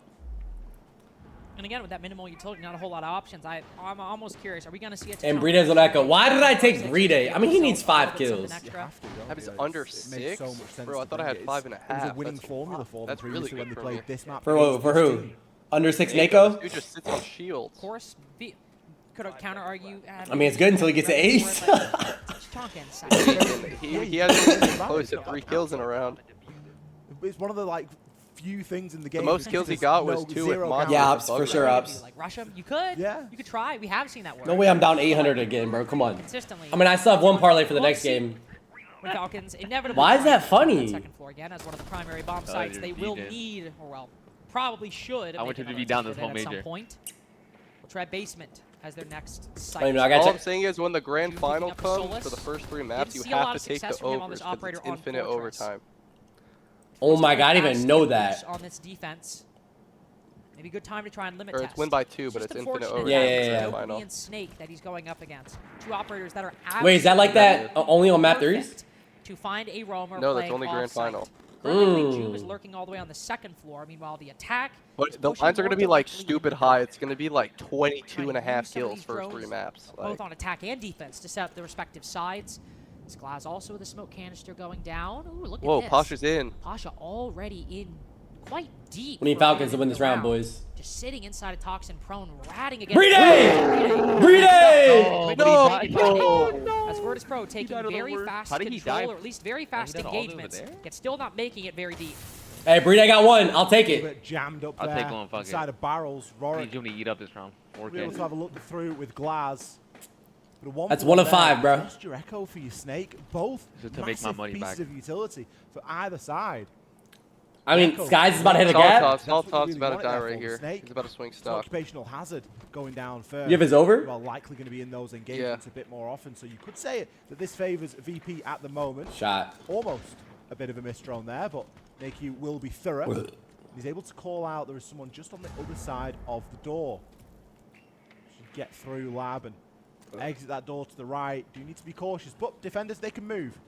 And again, with that minimal utility, not a whole lot of options. I'm almost curious. Are we going to see it? And Bride's on echo. Why did I take Bride? I mean, he needs 5 kills. That is under 6? Bro, I thought I had 5.5. It was a winning formula for them previously when they played this map. For who? Under 6 Nako? Dude just sits on shields. Of course, could counter argue. I mean, it's good until he gets an ace. He hasn't been close to 3 kills in a round. It's one of the few things in the game. The most kills he got was 2 with Monster. Yeah, Ops, for sure, Ops. Like rush him, you could. Yeah. You could try. We have seen that work. No way I'm down 800 again, bro. Come on. Consistently. I mean, I still have 1 parlay for the next game. When Falcons inevitably. Why is that funny? Second floor again as one of the primary bomb sites. They will need, or well, probably should. I want you to be down this whole major. At some point. We'll try basement as their next site. All I'm saying is when the grand final comes for the first 3 maps, you have to take the overs because it's infinite overtime. Oh my god, I didn't even know that. On this defense. Maybe a good time to try and limit test. It's win by 2, but it's infinite overtime. Yeah. And Snake that he's going up against. 2 operators that are Wait, is that like that only on map 3s? To find a roamer. No, that's only grand final. Jube is lurking all the way on the 2nd floor. Meanwhile, the attack. But the lines are going to be like stupid high. It's going to be like 22.5 kills first 3 maps. Both on attack and defense to set up the respective sides. This Glass also with a smoke canister going down. Ooh, look at this. Whoa, Pasha's in. Pasha already in quite deep. We need Falcons to win this round, boys. Just sitting inside a Toxin prone, ratting against Bride! No! As VIRTUS.PRO taking very fast control, or at least very fast engagements, yet still not making it very deep. Hey, Bride, I got 1. I'll take it. Jammed up I'll there take 1, fuck inside it. of barrels. I need you to eat up this round. We'll be able to have a look through with Glass. That's 1 of 5, bro. Just your echo for your Snake. Both to make my money pieces back. of utility for either side. I mean, Skies is about to hit a gap. Solotov's about to die right here. He's about to swing stock. Occupational hazard going down first. You have his over? You are likely going to be in those engagements a bit more often, so you could say that this favors VP at the moment. Shot. Almost a bit of a misthrown there, but Naku will be thorough. He's able to call out there is someone just on the other side of the door. Should get through lab and exit that door to the right. Do need to be cautious, but defenders, they can move.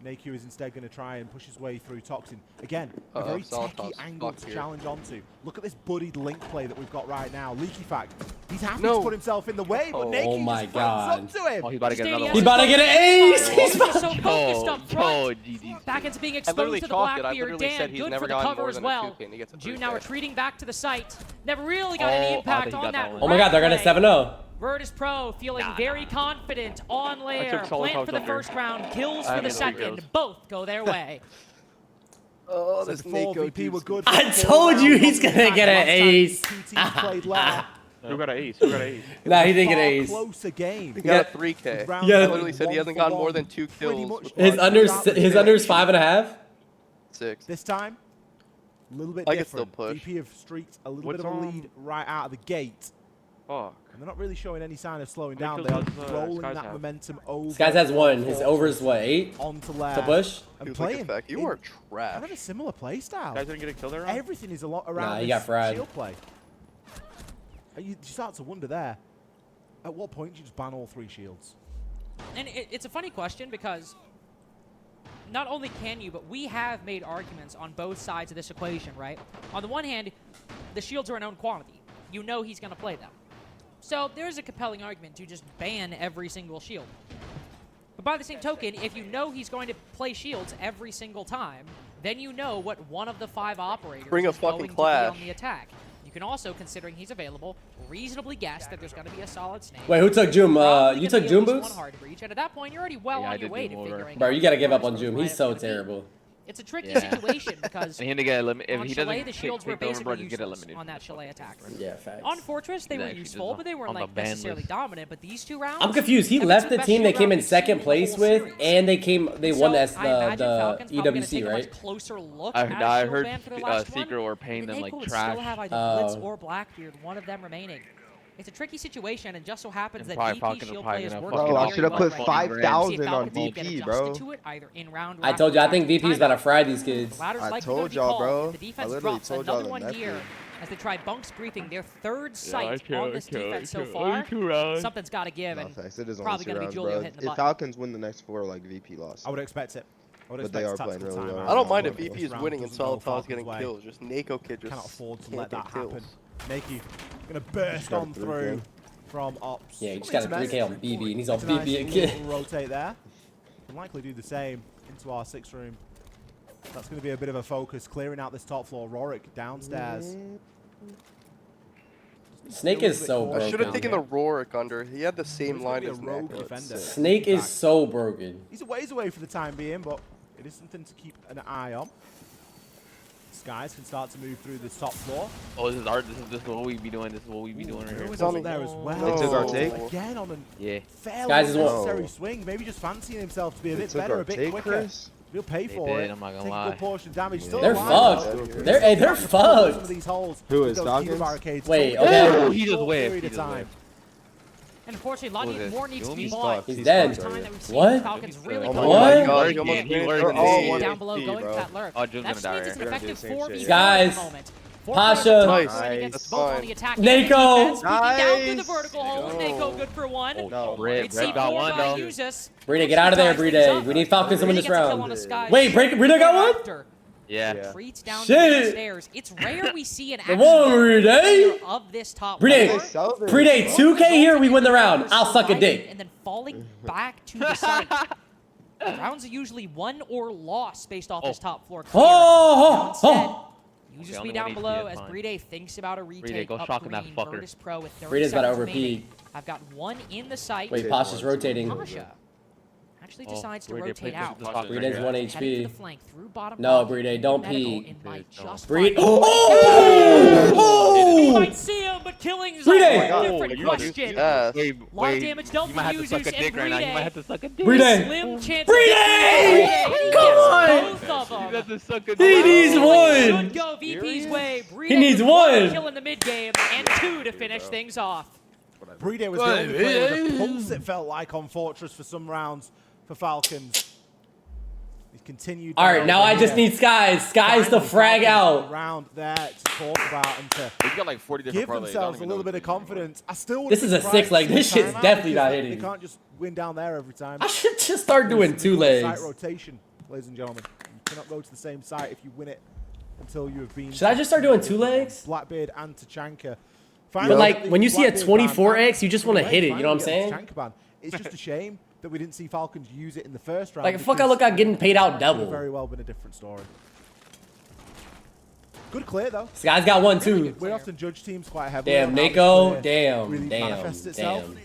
Naku is instead going to try and push his way through Toxin. Again, a very techy angle to challenge onto. Look at this buddied link play that we've got right now. Leaky Fact, he's happy to put himself in the way, but Naku just runs up to him. Oh, he's about to get another one. He's about to get an ace! He's so focused up front. Back into being exposed to the Blackbeard. Dan, good for the cover as well. June now retreating back to the site. Never really got any impact on that. Oh my god, they're going to 7-0. VIRTUS.PRO feeling very confident on layer. Plant for the first round, kills for the second. Both go their way. Oh, this Nico VP were good. I told you he's going to get an ace. Who got an ace? Who got an ace? Nah, he didn't get an ace. Closer game. He got a 3K. He literally said he hasn't gotten more than 2 kills. His under's 5.5? 6. This time? A little bit I can different. still push. VP have streaked a little bit of a lead right out of the gate. Fuck. And they're not really showing any sign of slowing down. kills They are does, rolling Skies that have? momentum over. Skies has one. His over's what, 8? Onto left. To push? And playing. You are trash. Kind of a similar play style. Guys didn't get a kill there. Everything is a lot around Nah, he this got fried. shield play. You start to wonder there, at what point do you just ban all 3 shields? And it's a funny question because not only can you, but we have made arguments on both sides of this equation, right? On the one hand, the shields are a known quantity. You know he's going to play them. So there's a compelling argument to just ban every single shield. But by the same token, if you know he's going to play shields every single time, then you know what one of the 5 operators Bring a is going fucking to clash. be on the attack. You can also, considering he's available, reasonably guess that there's going to be a solid snake. Wait, who took Joom? You took Joom boots? One hard breach, and at that point, you're already well on your way to figuring Bro, out you gotta what give up the on Joom. He's so terrible. It's a tricky situation because And he had to get if on he Chalet, doesn't the shields were take over, bro, basically just get useless eliminated. on that Chalet attack. Yeah, facts. On Fortress, they He's were actually useful, just but they weren't on the like ban necessarily list. dominant. But these 2 rounds, I'm confused. He left the team they came in second place with, and they won the EWC, right? Closer look I heard Secret Secret were paying them like trash. Still have either Blitz or Blackbeard, one of them remaining. It's a tricky situation, and just so happens that VP Falcons shield are play is gonna working. Bro, I very should have well put right now. 5,000 See if on Falcons can get VP, adjusted bro. to it, either in round or I told you, I after think VP's about to fry these kids. Ladders I likely told gonna be y'all, called. bro. The defense I literally drops told y'all another one that here method. as they try bunks briefing their 3rd sight I on this defense so far. Something's got to give, No, and thanks. It is only probably 2 going to be rounds, Julio bro. hitting the If button. Falcons win the next 4, like VP lost. I would expect it. But they are playing really well. I don't mind if This VP is round winning and doesn't go Solitar's getting Falcons' way. kills. Just Nako kid just Cannot afford to can't let that get kills. happen. Nakey gonna burst on through from Ops. Yeah, he just got a 3K on BB, and he's on It's a nice BB again. little rotate there. Can likely do the same into our 6th room. That's going to be a bit of a focus, clearing out this top floor. Rorik downstairs. Snake is so I broken. should have taken the Rorik under. He had the same He's line gonna as be a rogue Nako. defender. Snake is so broken. He's a ways away for the time being, but it is something to keep an eye on. Skies can start to move through this top floor. Oh, this is art. This is what we be doing. This is what we be doing right here. Who was on there as well? They took our take? Again on a fairly Skies is one. unnecessary swing. Maybe just fancying himself to be a bit took better, our a bit take, quicker. Chris? He'll pay They for did, it. I'm not gonna Take a lie. good portion of damage. Still They're alive, fucked. though. They're Some fucked. of these holes Who with is those Falcons? Kiva barricades. Wait, Short okay. He just whiffed. period He of just time. whiffed. And unfortunately, a lot What was more it? needs to be He's bought. He's This dead. is the first time that we've seen What? the Falcons really Oh come my out God, he almost down learned below, to going see, for that lurk. Oh, Joom's That gonna just die means it's an right here. effective They're gonna do the 4v4 same Guys, at the moment. Pasha. Nice. Both on the attack and Nico. defense. BB down through the Nice. vertical hole. Go. Nako good for one. No. Red C4 got one by though. Yuzis. Brede, get out of there, Brede. We need Falcons to win this round. Wait, Brede got one? After. Yeah. Retreats down Shit. the stairs. It's rare we see an Come on, Brede. player of this top Brede, floor. Brede, 2K here, we win the round. I'll suck a dick. And then falling back to the site. Rounds are usually won or lost based off this top floor clear. Oh. Instead, Okay, Yuzis be only down one below HP, as fine. Brede thinks about a retake go up shocking that green. fucker. VIRTUS.PRO with 30 Brede's about to seconds overpeak. remaining. I've got one in the site. Wait, Pasha's rotating. Pasha actually decides to Brede rotate played out. the spot right Brede's here. 1 Heading to the HP. flank through bottom No, left. Brede, don't Medical peek. in by just Brede. five. Oh! You might see him, but killing is Brede! a different Oh, question. Yes. Lot of damage done You for might have to suck a Yuzis dick and right now. You might Brede. have to suck a dick. Brede! Slim chance Brede! He Come gets on! both of them. You have to suck a He dick. needs one. Should go VP's way. Brede He needs with one. kill in the mid game and 2 to finish things off. Brede was the only player with a pulse, it felt like, on Fortress for some rounds for Falcons. He's continued. All right, now I just need Skies. Skies to frag out. Round there to talk about and to He's got like 40 different give parlays. themselves a little bit of confidence. I still This is a 6 leg. This shit's definitely not They hitting. can't just win down there every time. I should just start doing 2 Site legs. rotation, ladies and gentlemen. You cannot go to the same site if you win it until you have been. Should I just start doing 2 legs? Blackbeard and Tachanka. But like, when you see a 24x, you just want to hit it, you know what I'm saying? It's just a shame that we didn't see Falcons use it in the first round. Like, fuck, I look like getting paid out Could have double. very well been a different story. Good clear though. Skies got one too. We often judge teams quite heavily. Damn, on how this Nako. clear Damn, really manifests itself. damn.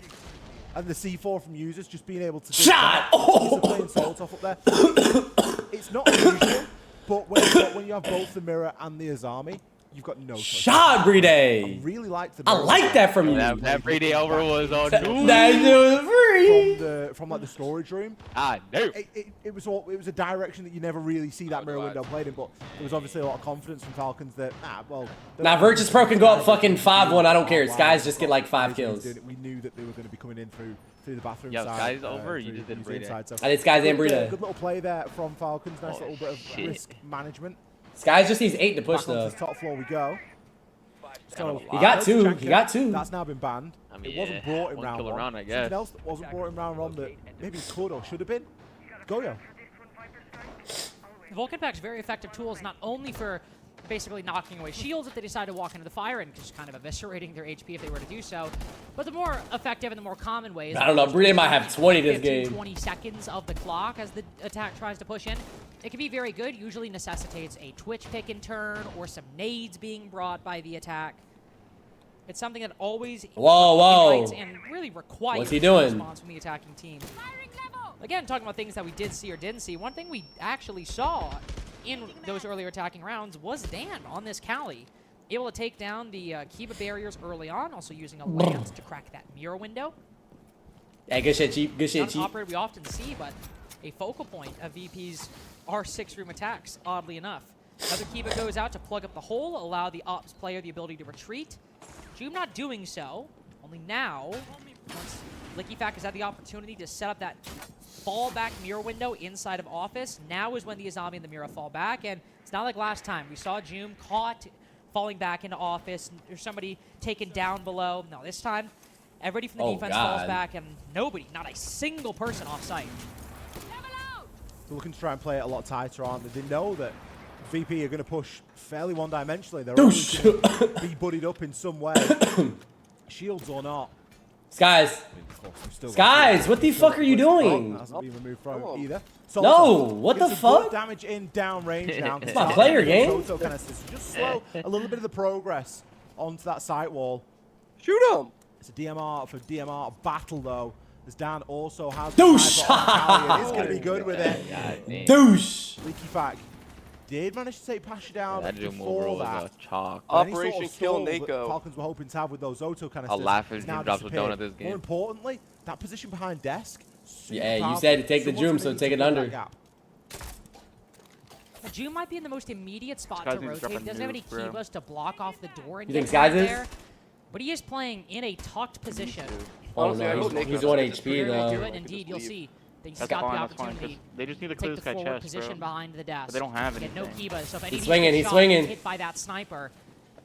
And the C4 from users just being able to Shot! Oh! Playing Salt off up there. It's not unusual, but when you have both the Mirror and the Azami, you've got no choice. Shot, Bride. I really like the. I like that from you. That Bride over was on. That was free. From like the storage room. I know. It was a direction that you never really see that mirror window played in, but there was obviously a lot of confidence from Falcons that Nah, VIRTUS.PRO can go up fucking 5-1. I don't care. Skies just get like 5 kills. We knew that they were going to be coming in through the bathroom Yo, side. Skies over. You just did Bride. I did Skies and Bride. Good little play there from Falcons. Nice little bit of risk management. Skies just needs 8 to push Back though. onto the top floor we go. So he got 2. He got 2. That's now been banned. I mean, it wasn't brought in one round kill 1. around, I guess. Something else that wasn't brought in round 1 that maybe could or should have been. Goyo. The Vulcan Pack's very effective tools, not only for basically knocking away shields if they decide to walk into the fire and just kind of eviscerating their HP if they were to do so, but the more effective and the more common ways. I don't know. Bride might have 20 this game. 20 seconds of the clock as the attack tries to push in. It can be very good. Usually necessitates a twitch pick and turn or some nades being brought by the attack. It's something that always invites and really requires What's he doing? Response from the attacking team. Again, talking about things that we did see or didn't see, one thing we actually saw in those earlier attacking rounds was Dan on this Cali. Able to take down the Kiba barriers early on, also using a lance to crack that mirror window. Yeah, good shit, Cheap. Good shit, Not Cheap. an operator we often see, but a focal point of VP's R6 room attacks, oddly enough. Another Kiba goes out to plug up the hole, allow the ops player the ability to retreat. Joom not doing so, only now, once LickyFack has had the opportunity to set up that fallback mirror window inside of office, now is when the Azami and the mirror fall back, and it's not like last time. We saw Joom caught falling back into office, or somebody taken down below. No, this time, everybody from the defense falls back, and nobody, not a single person off site. They're looking to try and play it a lot tighter, aren't they? They know that VP are going to push fairly one-dimensionally. They're always going to be buddied up in some way, shields or not. Skies. Skies, what the fuck are you doing? Hasn't been removed from either. No, what the fuck? Damage in downrange now. It's my player game. Just slow a little bit of the progress onto that site wall. Shoot him. It's a DMR for DMR battle though. As Dan also has douche. He's going to be good with it. Douche. LickyFack did manage to take Pasha down before that. Operation Kill Nako. Falcons were hoping to have with those auto canisters. I'll laugh if Joom drops a donut this game. More importantly, that position behind desk. Yeah, you said to take the Joom, so take it under. Joom might be in the most immediate spot to rotate. He doesn't have any Kivas to block off the door. You think Skies is? But he is playing in a tucked position. Oh no, he's 1 HP though. Indeed, you'll see. He's That's got fine, the that's fine, opportunity they just need to to clear take this the guy forward chest, position behind the desk. But they don't have anything. anything. No Kiba, so if any He's swinging. hit by that sniper,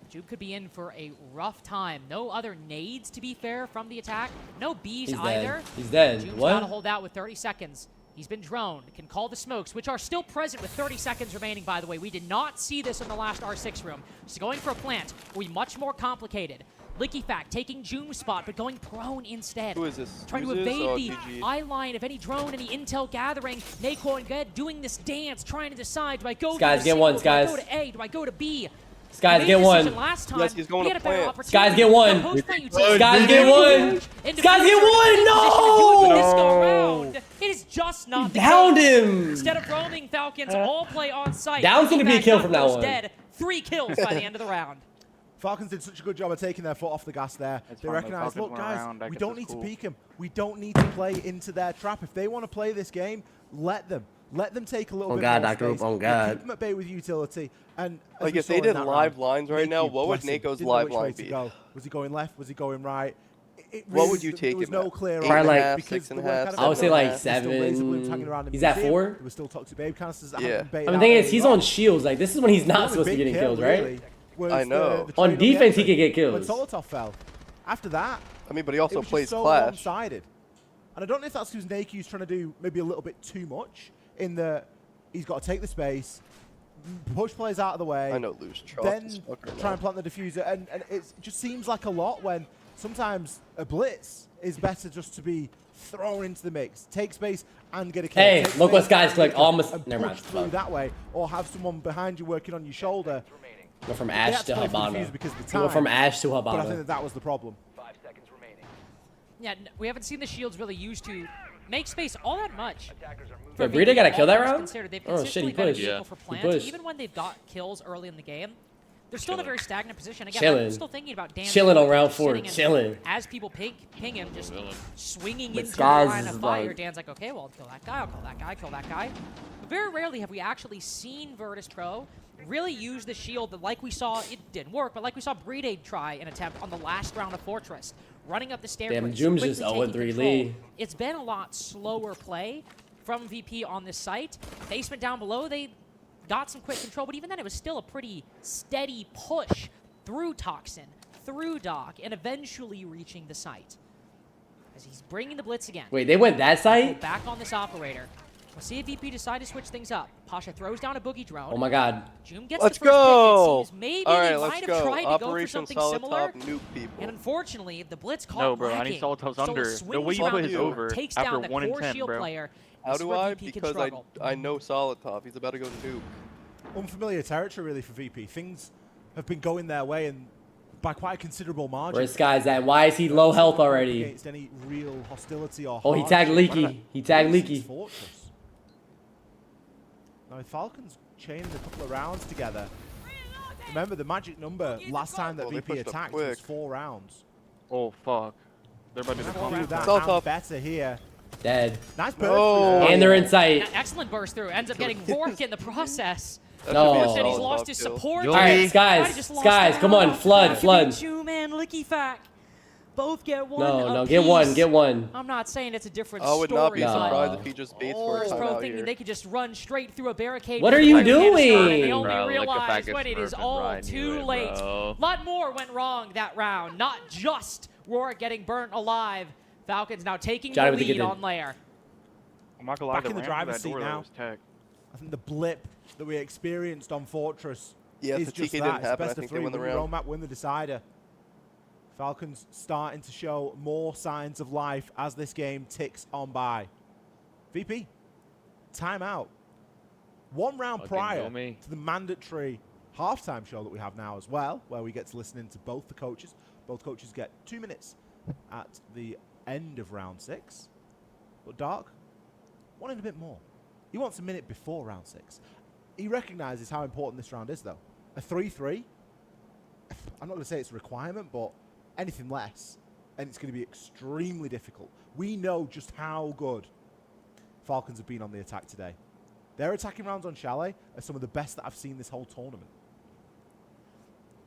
Joom could be in for a rough time. No other nades, to be fair, from the attack. No Bs either. He's dead. Joom's What? got to hold out with 30 seconds. He's been droned. Can call the smokes, which are still present with 30 seconds remaining, by the way. We did not see this in the last R6 room. So going for a plant will be much more complicated. LickyFack taking Joom's spot, but going prone instead. Who is this? Trying to evade the eye line of any drone, any intel gathering. Nako and Ged doing this dance, trying to decide, do I go Skies, to get one, Skies. Do I go to A? Do I go to B? Skies, get one. Last time, yes, he's going to plant. Skies, get one. Skies, get one. Skies, get one. No! It is just not the downed case. him. Instead of roaming Falcons, all play on site. Down's going to be a kill from that one. Dead. 3 kills by the end of the round. Falcons did such a good job of taking their foot off the gas there. They recognize, look, guys, we don't need to peek them. We don't need to play into their trap. If they want to play this game, let them. Let them take a little bit more space. Oh, God. Keep them at bay with utility. And like, if they did live lines right now, what would Nako's live line be? Was he going left? Was he going right? What would you take him at? There was no clear like 6.5. I would say like 7. He's at 4. There was still toxic babe canisters. Yeah. I mean, the thing is, he's on shields. Like, this is when he's not supposed to be getting kills, right? I know. On defense, he could get kills. When Solotov fell. After that, I mean, but he also plays so Clash. one-sided. And I don't know if that's because Naku's trying to do maybe a little bit too much in the he's got to take the space, push players out of the way. I know, lose then try and plant the diffuser. And it just seems like a lot when sometimes a blitz is better just to be thrown into the mix, take space and get a kill. Hey, look what Skies clicked. Almost. Never mind. Through that way, or have someone behind you working on your shoulder. Go from Ash to Habana. Go from Ash to Habana. But I think that was the problem. 5 seconds remaining. Yeah, we haven't seen the shields really used to make space all that much. Wait, Brita got a kill that round? They've Oh shit, he pushed. For plant. Even when they've got kills early in the game, They're still in a very stagnant position. Again, Chilling. I'm still thinking about Dan. Chilling on round 4. sitting and Chilling. As people ping him, just swinging But into the Skies line is of fire. like- Dan's like, okay, well, I'll kill that guy. I'll kill that guy. Kill that guy. But very rarely have we actually seen VIRTUS.PRO really use the shield that, like we saw, it didn't work, but like we saw Breedade try an attempt on the last round of Fortress, running up the stairway. Damn, Joom's just 0-3 lead. It's been a lot slower play from VP on this site. Basement down below, they got some quick control, but even then it was still a pretty steady push through Toxin, through Doc, and eventually reaching the site. As he's bringing the blitz again. Wait, they went that site? Back on this operator. We'll see if VP decide to switch things up. Pasha throws down a boogie drone. Oh my god. Joom gets Let's the first go! pick. It seems maybe All right, they let's might have go. tried to go for Operation something Solid similar. Top, nuke people. And unfortunately, the blitz caught No, bro, I lacking. need Solito's Soul under. The swings way you around put the his corner, over takes after down the 1 in core 10, shield bro. player. How This is do where I? VP can Because struggle. I know Solid Top. He's about to go nuke. Unfamiliar territory, really, for VP. Things have been going their way, and by quite a considerable margin. Where's Skies at? Why is he low health already? Against any real hostility or Oh, he tagged Leaky. He tagged Leaky. Fortress. Now, with Falcons chaining a couple of rounds together, remember the magic number last time that VP attacked was 4 rounds. Oh, fuck. They're about to Do that Solid and better here. Dead. Nice burst. No. And they're in sight. An excellent burst through. Ends up getting Rourke in the process. No. And he's lost his support. All right, Skies, come on, flood. Joom and Licky Fack both get one. No, apiece. get one. I'm not saying it's a different I would not be story. surprised No. if he just baits for a VIRTUS.PRO timeout thinking here. they could just run straight through a barricade. What are you And they doing? only Bro, realize Licky when Fack it is is all perfect, bro. I too knew it, late. bro. A lot more went wrong that round. Not just Rourke getting burnt alive. Falcons now taking Johnny the with the lead get in. on Lair. I'm not gonna lie, Back in the driver's seat now. Tech. I think the blip that we experienced on Fortress Yeah, is if the just TK that. didn't It's happen, I best of think they 3. win the Win round. roadmap, win the decider. Falcons starting to show more signs of life as this game ticks on by. VP, timeout. 1 round prior to the mandatory halftime show that we have now as well, where we get to listen in to both the coaches. Both coaches get 2 minutes at the end of round 6. But Dark wanted a bit more. He wants a minute before round 6. He recognizes how important this round is, though. A 3-3, I'm not going to say it's a requirement, but anything less, and it's going to be extremely difficult. We know just how good Falcons have been on the attack today. Their attacking rounds on Chalet are some of the best that I've seen this whole tournament.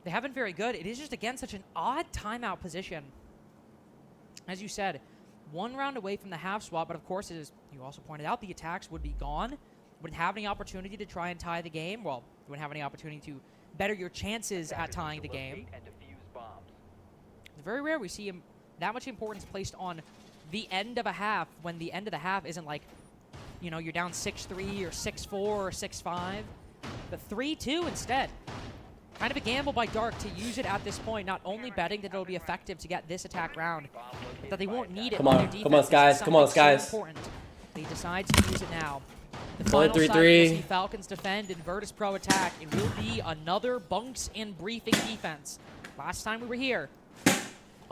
They have been very good. It is just, again, such an odd timeout position. As you said, 1 round away from the half swap, but of course, as you also pointed out, the attacks would be gone. Wouldn't have any opportunity to try and tie the game. Well, you wouldn't have any opportunity to better your chances at tying the game. It's very rare we see that much importance placed on the end of a half when the end of the half isn't like, you know, you're down 6-3 or 6-4 or 6-5. But 3-2 instead. Kind of a gamble by Dark to use it at this point, not only betting that it'll be effective to get this attack round, but that they won't need it. Come on, come on, Skies. Come on, Skies. So important. They decide to use it now. The Going final side, 3-3. we'll see Falcons defend and VIRTUS.PRO attack. It will be another bunks and briefing defense. Last time we were here,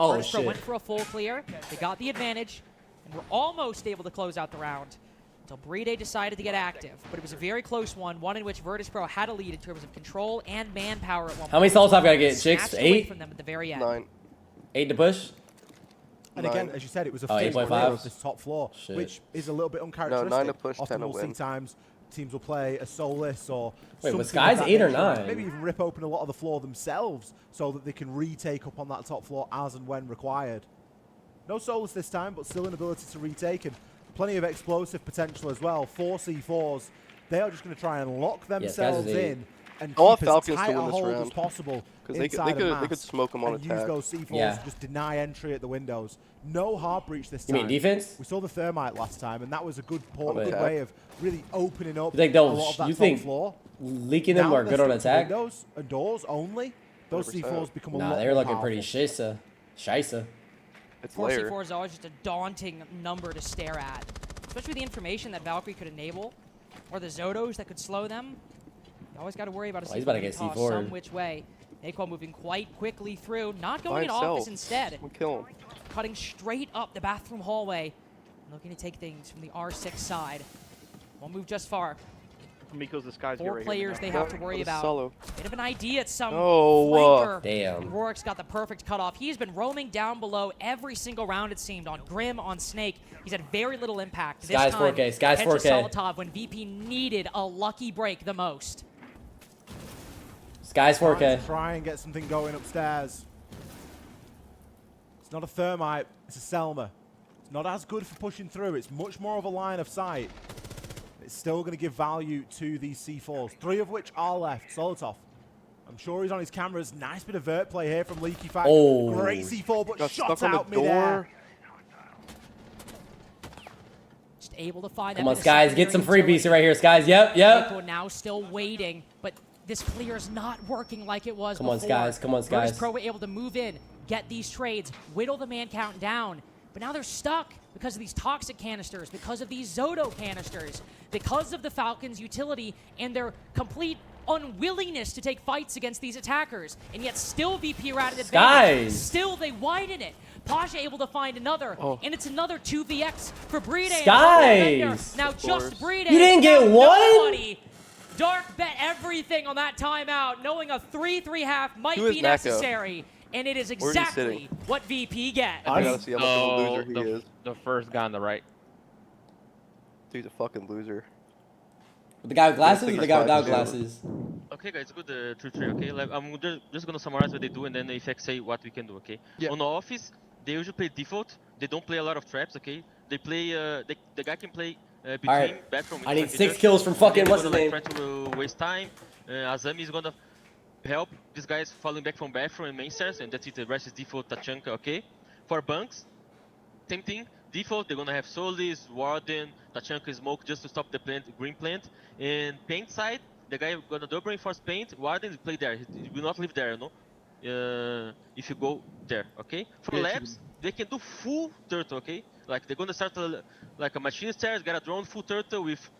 Oh, VIRTUS.PRO shit. went for a full clear. They got the advantage, and were almost able to close out the round until Breedade decided to get active. But it was a very close one in which VIRTUS.PRO had a lead in terms of control and manpower at one point. How many souls have I got to get? 6? Snatched away 8? from them at the very end. 9. 8 to push? And again, as you said, it was a Oh, full 8.5. clear of this top floor, Shit. which is a little bit uncharacteristic. 9 to push, Often 10 to we'll see win. times teams will play a soulless or Wait, was something of Skies that 8 or nature, 9? Maybe even rip open a lot of the floor themselves so that they can retake up on that top floor as and when required. No soulless this time, but still an ability to retake and plenty of explosive potential as well. 4 C4s. They are just going to try and lock themselves in and I want keep as Falcons tight to a win this hold as round. possible Because inside they of could smoke them on and attack. use those C4s Yeah. to just deny entry at the windows. No hard breach this You time. mean defense? We saw the thermite last time, and that was a good attack. way of really opening up You think a they'll? lot of that You top think floor. leaking them Now are they're good on sticking to attack? Windows and doors only. Those 100%. C4s become a Nah, lot they're more looking pretty powerful. Scheisse. It's 4 layer. C4 is always just a daunting number to stare at. Especially the information that Valkyrie could enable, or the Zotos that could slow them. You always got to worry about a Well, he's about to being get tossed C4'd. some which way. Naquan moving quite quickly through, not By going in office himself. instead. We'll kill him. Cutting straight up the bathroom hallway. Looking to take things from the R6 side. Won't move just far. Miko's disguise. 4 players they have to worry about. Solo. Bit of an idea at some Oh, flanker. damn. Rorik's got the perfect cutoff. He's been roaming down below every single round, it seemed, on Grim, on Snake. He's had very little impact. This Sky's time, 4K, Sky's 4K. Solotov when VP needed a lucky break the most. Sky's 4K. Try and get something going upstairs. It's not a thermite, it's a Selma. It's not as good for pushing through. It's much more of a line of sight. It's still going to give value to these C4s, 3 of which are left. Solotov, I'm sure he's on his cameras. Nice bit of vert play here from Leaky Fact. Oh. Great C4, but Got shot stuck on out the door. midair. Just able to find Come on, Skies. Get some freebies right here, Skies. Yep. Mingo now still waiting, but this clear is not working like it was before. Come on, Skies. Come on, Skies. VirTUS.PRO were able to move in, get these trades, whittle the man count down, but now they're stuck because of these toxic canisters, because of these Zoto canisters, because of the Falcons' utility and their complete unwillingness to take fights against these attackers. And yet still VP are at an advantage. Skies. Still they widen it. Pasha able to find another, and it's another 2vx for Brede. Skies. Now just Brede. You didn't get one? Nobody. Dark bet everything on that timeout, knowing a 3-3 half might be necessary. And it is exactly what VP get. I gotta see how much of a loser he is. The first guy on the right. Dude's a fucking loser. The guy with glasses or the guy without glasses? Okay, guys, good 3-3, okay? Like, I'm just gonna summarize what they do and then if I say what we can do, okay? Yeah. On the office, they usually play default. They don't play a lot of traps, okay? They play, the guy can play between Alright. bathroom. I need 6 kills from fucking what's his name? Try to waste time. Azami is gonna help these guys falling back from bathroom and main stairs, and that's it. The rest is default Tachanka, okay? For bunks, same thing. Default, they're gonna have Solis, Warden, Tachanka, Smoke just to stop the plant, green plant. And paint side, the guy gonna double reinforce paint. Warden play there. He will not live there, no? If you go there, okay? For labs, they can do full turtle, okay? Like they're gonna start like a machine stairs, get a drone full turtle with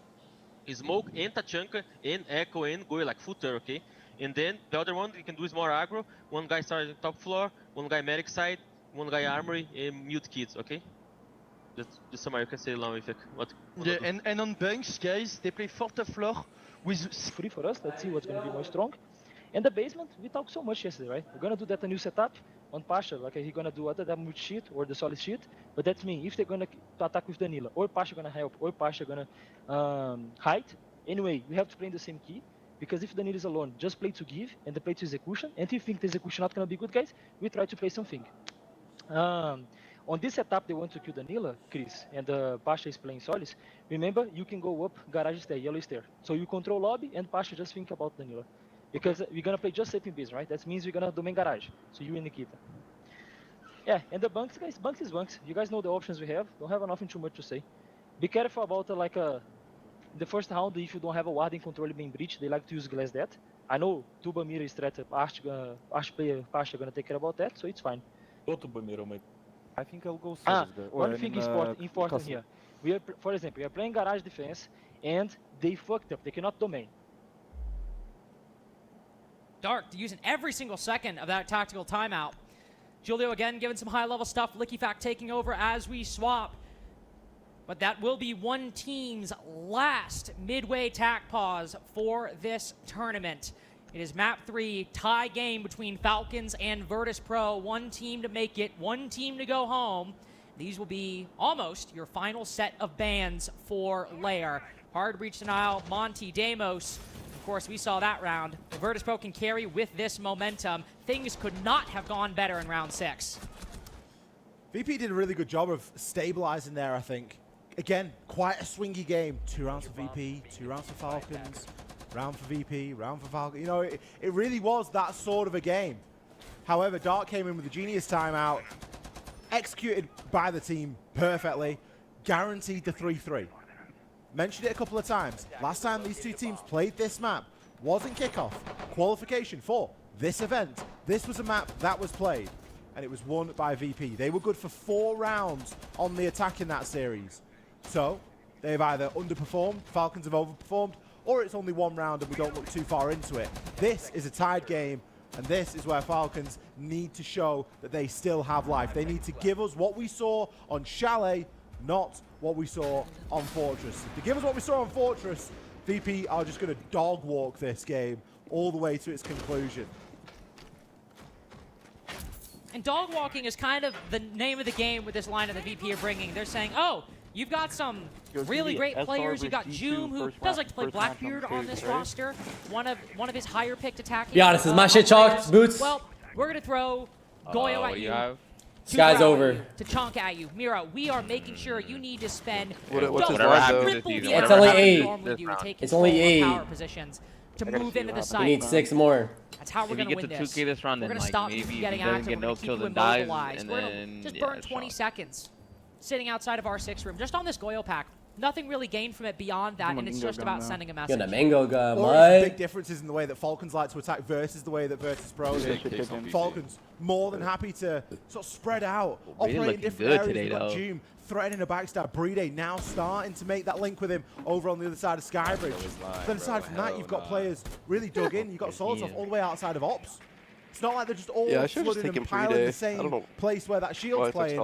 Smoke and Tachanka and Echo and Goy, like full turtle, okay? And then the other one you can do is more aggro. One guy starts top floor, one guy medic side, one guy armory, and mute kids, okay? That's the summary. You can say along with it. What Yeah, and on bunks, guys, they play 4th floor with... Free for us, let's see what's going to be more strong. And the basement, we talked so much yesterday, right? We're going to do that a new setup on Pasha, like he's going to do other than sheet or the solid sheet. But that's me, if they're going to attack with Danila, or Pasha going to help, or Pasha going to hide. Anyway, we have to play in the same key. Because if Danila is alone, just play to give and the play to execution. And if you think the execution not going to be good, guys, we try to play something. On this setup, they want to kill Danila, Chris, and Pasha is playing Solis. Remember, you can go up garage stair, yellow stair. So you control lobby and Pasha just think about Danila. Because we're going to play just safe in base, right? That means we're going to domain garage. So you and Nikita. Yeah, and the bunks, guys, bunks is bunks. You guys know the options we have. Don't have nothing too much to say. Be careful about the first round, if you don't have a warden control being breached, they like to use glass that. I know Tubamir is threat, Arch player, Pasha gonna take care about that, so it's fine. Go Tubamir, mate. I think I'll go one thing is important here. We are, for example, we are playing garage defense, and they fucked up. They cannot domain. Dark using every single second of that tactical timeout. Julio again giving some high-level stuff. Licky Fact taking over as we swap. But that will be one team's last midway tack pause for this tournament. It is map 3, tie game between Falcons and VirTUS.PRO. One team to make it, one team to go home. These will be almost your final set of bans for Lair. Hard breach denial, Monty, Deimos. Of course, we saw that round. VirTUS.PRO can carry with this momentum. Things could not have gone better in round 6. VP did a really good job of stabilizing there, I think. Again, quite a swingy game. 2 rounds for VP, 2 rounds for Falcons, round for VP, round for Falcons. You know, it really was that sort of a game. However, Dark came in with a genius timeout, executed by the team perfectly, guaranteed the 3-3. Mentioned it a couple of times. Last time these two teams played this map was in kickoff, qualification for this event. This was a map that was played, and it was won by VP. They were good for 4 rounds on the attack in that series. So, they've either underperformed, Falcons have overperformed, or it's only 1 round and we don't look too far into it. This is a tied game, and this is where Falcons need to show that they still have life. They need to give us what we saw on Chalet, not what we saw on Fortress. If they give us what we saw on Fortress, VP are just going to dog walk this game all the way to its conclusion. And dog walking is kind of the name of the game with this lineup that VP are bringing. They're saying, oh, you've got some really great players. You've got Joom, who does like to play Blackbeard on this roster. One of his higher picked attacking. Be honest, is my shit chalked, Boots? Well, we're going to throw Goyo at you. Sky's over. To chunk at you. Mira, we are making sure you need to spend what's his line, though? It's only 8. It's only 8. Power positions to move into the site. We need 6 more. That's how we're going to win this. If he gets to 2K this round, we're then going to stop him from getting active. We're going to keep you immobilized. We're going to just burn 20 seconds sitting outside of our 6 room, just on this Goyo pack. Nothing really gained from it beyond that, and it's just about sending a message. You're the Mingo guy, Or big differences in the way that Falcons like to attack versus the way that VIRTUS.PRO do. Falcons more than happy to sort of spread out, operate in different areas. We've got Joom threatening a backstab. Brede now starting to make that link with him over on the other side of Skybridge. Then aside from that, you've got players really dug in. You've got Solotov all the way outside of Ops. It's not like they're just all flooding and piling the same place where that shield's playing.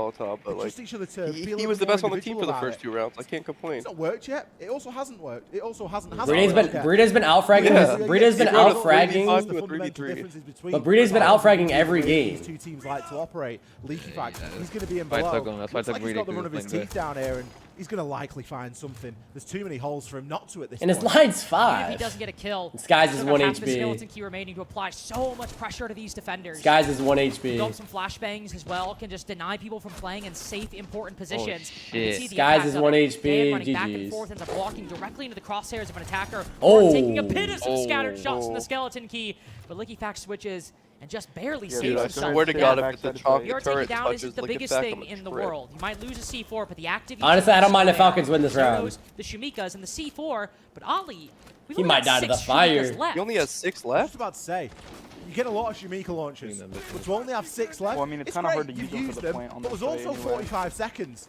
Just each other to he was the best on the team for the first 2 rounds. I can't complain. It's not worked yet. It also hasn't worked. It also hasn't Brede's been out-fragging. Brede's been out-fragging. But Brede's been out-fragging every game. These two teams like to operate. Leaky Fact, he's going to be in below. Looks like he's got the run of his teeth down here, and he's going to likely find something. There's too many holes for him not to at this point. And his line's 5. If he doesn't get a kill, Skies is 1 have the HP. skeleton key remaining to apply so much pressure to these defenders. Skies is 1 HP. Go up some flashbangs as well, can just deny people from playing in safe, important positions. Skies is 1 HP. Running back and GG's. forth, ends up walking directly into the crosshairs of an attacker. Oh. Or taking a bit of some scattered shots from the skeleton key. But Licky Fact switches and just barely saves himself. I swear to God, if the chalk Your turret takedown touches isn't the Licky biggest Fact, thing in the world. You might lose a C4, but the active... Honestly, I don't mind if Falcons win this round. The Shumikas and the C4, but Ali... He might die to the fire. He only has 6 left? I was about to say, you get a lot of Shumika launches, but to only have 6 left, well, I mean, it's kind of hard to use them for the point on but there's also 45 seconds.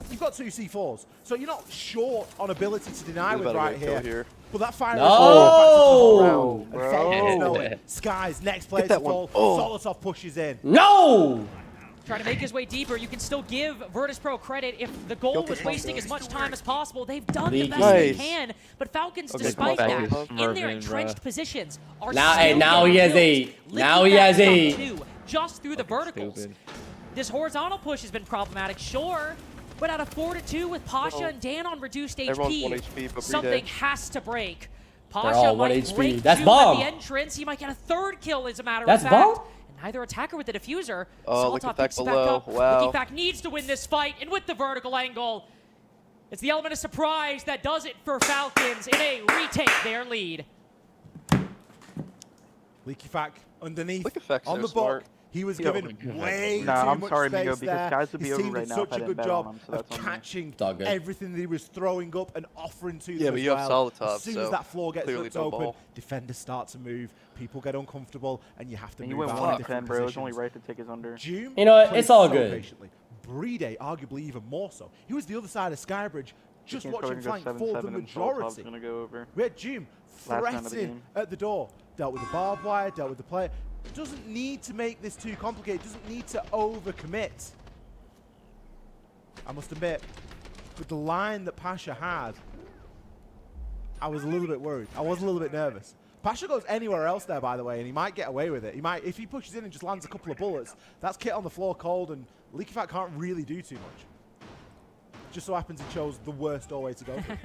You've got 2 C4s, so you're not short on ability to deny with right here. But that fire is no! And Falcons know it. Skies, next player to fall. Solotov pushes in. No! Trying to make his way deeper. You can still give VIRTUS.PRO credit if the goal was wasting as much time as possible. They've done the best they can, but Falcons, despite that, in their entrenched positions, are now he has 8. Now he has 8. Just through the verticals. This horizontal push has been problematic, sure, but out of 4-2 with Pasha and Dan on reduced HP, something has to break. Pasha might break That's Joom bomb. at the entrance. He might get a 3rd kill, as a matter That's of fact. bomb. Neither attacker with the diffuser. Oh, Solotov picks it back up. Licky Fact needs to win this fight, and with the vertical angle, it's the element of surprise that does it for Falcons, and they retake their lead. Licky Fact underneath on the book. He was given way too much sorry, space Mingo, because there. guys would be His over team right did now if such I a didn't good bet job on him, so of that's on me. catching everything that he was throwing up and offering to them. Yeah, but you have Solotov, as soon as that floor gets ripped open, ball. defenders start to move, people get uncomfortable, and you have to and move you out went of different 1-10, bro. It was positions. only right to take his under. Joom you know what? It's all so good. Patiently. Brede, arguably even more so. He was the other side of Skybridge, just watching flank for the majority. We had Joom threatening at the door. Dealt with the barbed wire, dealt with the player. Doesn't need to make this too complicated, doesn't need to overcommit. I must admit, with the line that Pasha had, I was a little bit worried. I was a little bit nervous. Pasha goes anywhere else there, by the way, and he might get away with it. He might, if he pushes in and just lands a couple of bullets, that's kit on the floor cold, and Licky Fact can't really do too much. Just so happens he chose the worst doorway to go through.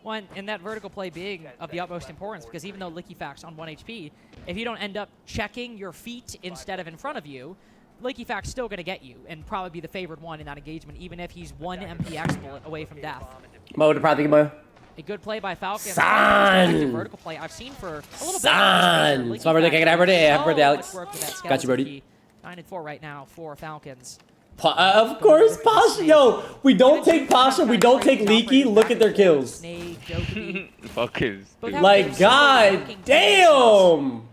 One, and that vertical play being of the utmost importance, because even though Licky Fact's on 1 HP, if you don't end up checking your feet instead of in front of you, Licky Fact's still going to get you and probably be the favored one in that engagement, even if he's 1 MPX bullet away from death. A good play by Falcons. Vertical play I've seen for a little bit. It's my birthday. Happy birthday. Happy birthday, Alex. Got you, Brody. 9-4 right now for Falcons. Of course, Pasha. Yo, we don't take Pasha. We don't take Leaky. Look at their kills. Focus. Like, god damn.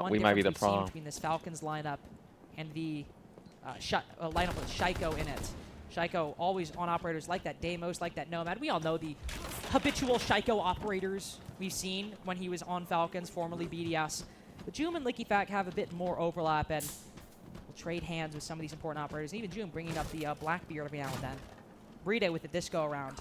We might be the problem. Between this Falcons lineup and the lineup with Shaiko in it. Shaiko always on operators like that Deimos, like that Nomad. We all know the habitual Shaiko operators we've seen when he was on Falcons, formerly BDS. But Joom and Licky Fact have a bit more overlap, and will trade hands with some of these important operators. Even Joom bringing up the Blackbeard every now and then. Brede with it this go around.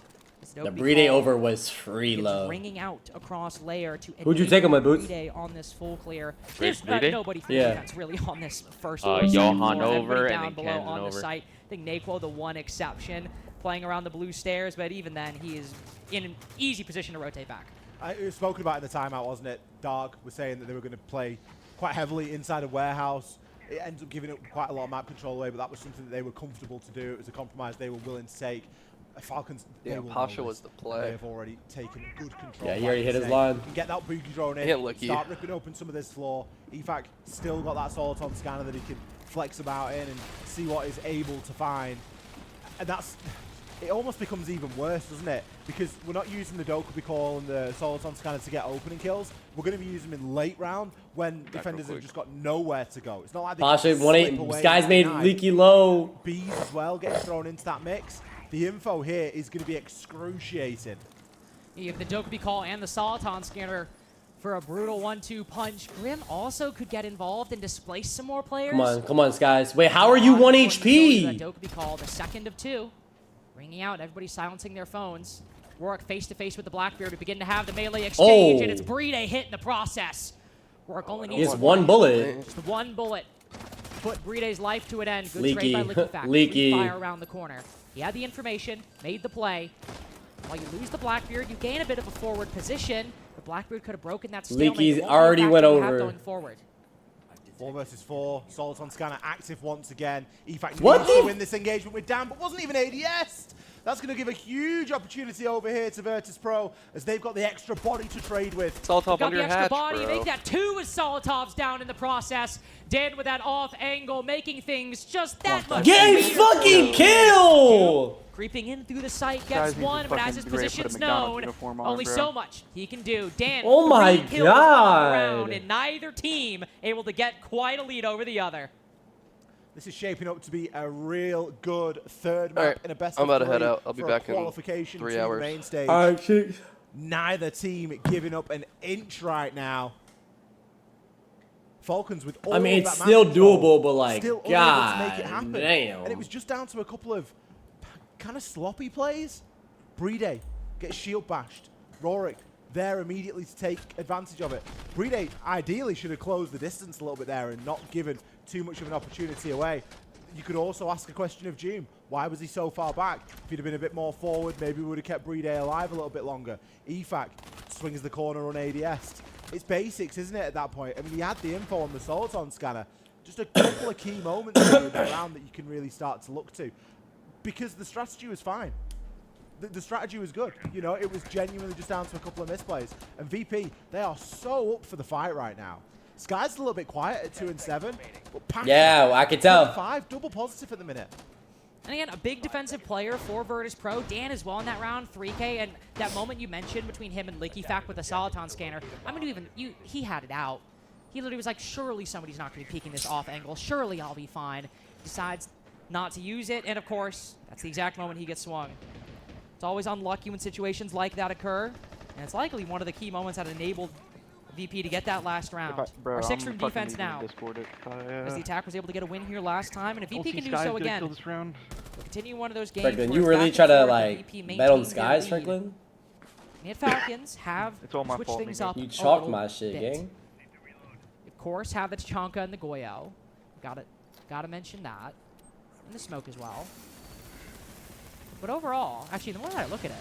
The Bride over was free low. Ringing out across layer to who'd you take him with, Boots? Bride on this full clear. Great There's nobody that's really on this first Johan over down and below Cannon on over. the site. I think Naquo, the one exception, playing around the blue stairs, but even then he is in an easy position to rotate back. It was spoken about in the timeout, wasn't it? Dark was saying that they were going to play quite heavily inside a warehouse. It ends up giving up quite a lot of map control away, but that was something that they were comfortable to do. It was a compromise they were willing to take. Falcons, yeah, Pasha was the play. They've already taken good control. Yeah, he already hit his line. Can get that boogie drone in, start ripping open some of this floor. EFAC still got that Soliton scanner that he can flex about in and see what he's able to find. And that's, it almost becomes even worse, doesn't it? Because we're not using the Dokubi call and the Soliton scanner to get opening kills. We're going to be using them in late round when defenders have just got nowhere to go. It's not like they Pasha 1-8. Skies made leaky low. Bees as well getting thrown into that mix. The info here is going to be excruciating. You have the Dokubi call and the Soliton scanner for a brutal 1-2 punch. Grim also could get involved and displace some more players. Come on, Skies. Wait, how are you 1 HP? That Dokubi call, the second of 2. Ringing out, everybody silencing their phones. Rourke face to face with the Blackbeard. We begin to have the melee exchange, and it's Bride hit in the process. Rourke only needs one bullet. Just one bullet. Put Bride's life to an end. Good Leaky. trade by Liquifact. Leaky. Fire around the corner. He had the information, made the play. While you lose the Blackbeard, you gain a bit of a forward position. The Blackbeard could have broken that stalemate. Leaky's already went over. Going forward. 4 versus 4. Soliton scanner active once again. EFAC needs to win this engagement with Dan, but wasn't even ADS. That's going to give a huge opportunity over here to Virtus.Pro as they've got the extra body to trade with. Solotov under your hatch, body. Make that 2 with Solotov's down in the process. Dan with that off angle, making things just that much. Get a fucking kill! Creeping in through the site, gets one, but as his position's known, only so much he can do. Dan, oh my god! And neither team able to get quite a lead over the other. This is shaping up to be a real good third map in a best of 3. I'm about to head out. I'll be back in qualification 3 to hours. the main stage. Right, neither team giving up an inch right now. Falcons with all I mean, that it's still control, doable, but like, still god to make it happen. Damn. And it was just down to a couple of kind of sloppy plays. Bride gets shield bashed. Rorik there immediately to take advantage of it. Bride ideally should have closed the distance a little bit there and not given too much of an opportunity away. You could also ask a question of Doom. Why was he so far back? If he'd have been a bit more forward, maybe we would have kept Bride alive a little bit longer. EFAC swings the corner on ADS. It's basics, isn't it, at that point? I mean, he had the info on the Soliton scanner. Just a couple of key moments in the round that you can really start to look to. Because the strategy was fine. The strategy was good. You know, it was genuinely just down to a couple of misplays. And VP, they are so up for the fight right now. Sky's a little bit quiet at 2 and 7. But Pac yeah, I can tell. 5, double positive at the minute. And again, a big defensive player for Virtus.Pro. Dan as well in that round, 3K, and that moment you mentioned between him and Liquifact with the Soliton scanner, I'm going to even, he had it out. He literally was like, surely somebody's not going to be peeking this off angle. Surely I'll be fine. Decides not to use it, and of course, that's the exact moment he gets swung. It's always unlucky when situations like that occur, and it's likely one of the key moments that enabled VP to get that last round. Our 6-room defense now. As the attack was able to get a win here last time, and if VP can do so again, we'll continue one of those games. Franklin, you really try to like bet on Skies, Franklin? Mid Falcons have switched things up. You chalked my shit, gang. Of course, have the Tachanka and the Goyo. Gotta mention that. And the smoke as well. But overall, actually, the more that I look at it,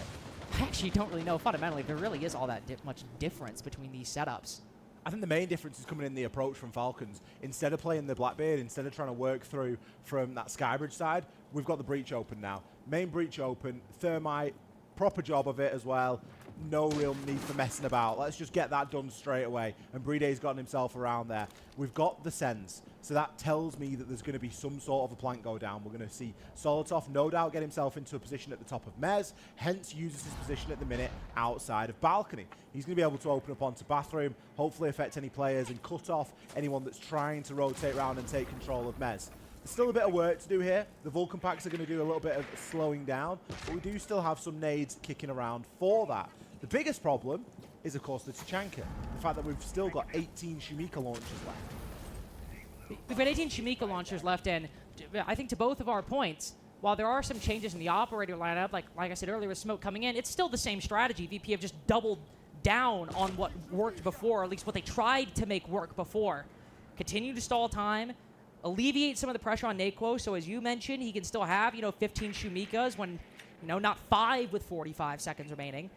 I actually don't really know fundamentally if there really is all that much difference between these setups. I think the main difference is coming in the approach from Falcons. Instead of playing the Blackbeard, instead of trying to work through from that Skybridge side, we've got the breach open now. Main breach open, Thermite, proper job of it as well. No real need for messing about. Let's just get that done straight away. And Bride's gotten himself around there. We've got the Sens. So that tells me that there's going to be some sort of a plank go down. We're going to see Solotov no doubt get himself into a position at the top of Mez, hence uses his position at the minute outside of balcony. He's going to be able to open up onto bathroom, hopefully affect any players and cut off anyone that's trying to rotate around and take control of Mez. There's still a bit of work to do here. The Vulcan packs are going to do a little bit of slowing down, but we do still have some nades kicking around for that. The biggest problem is, of course, the Tachanka. The fact that we've still got 18 Shumika launchers left. We've got 18 Shumika launchers left, and I think to both of our points, while there are some changes in the operator lineup, like I said earlier with Smoke coming in, it's still the same strategy. VP have just doubled down on what worked before, or at least what they tried to make work before. Continue to stall time, alleviate some of the pressure on Naquo, so as you mentioned, he can still have, 15 Shumikas when, not 5 with 45 seconds remaining.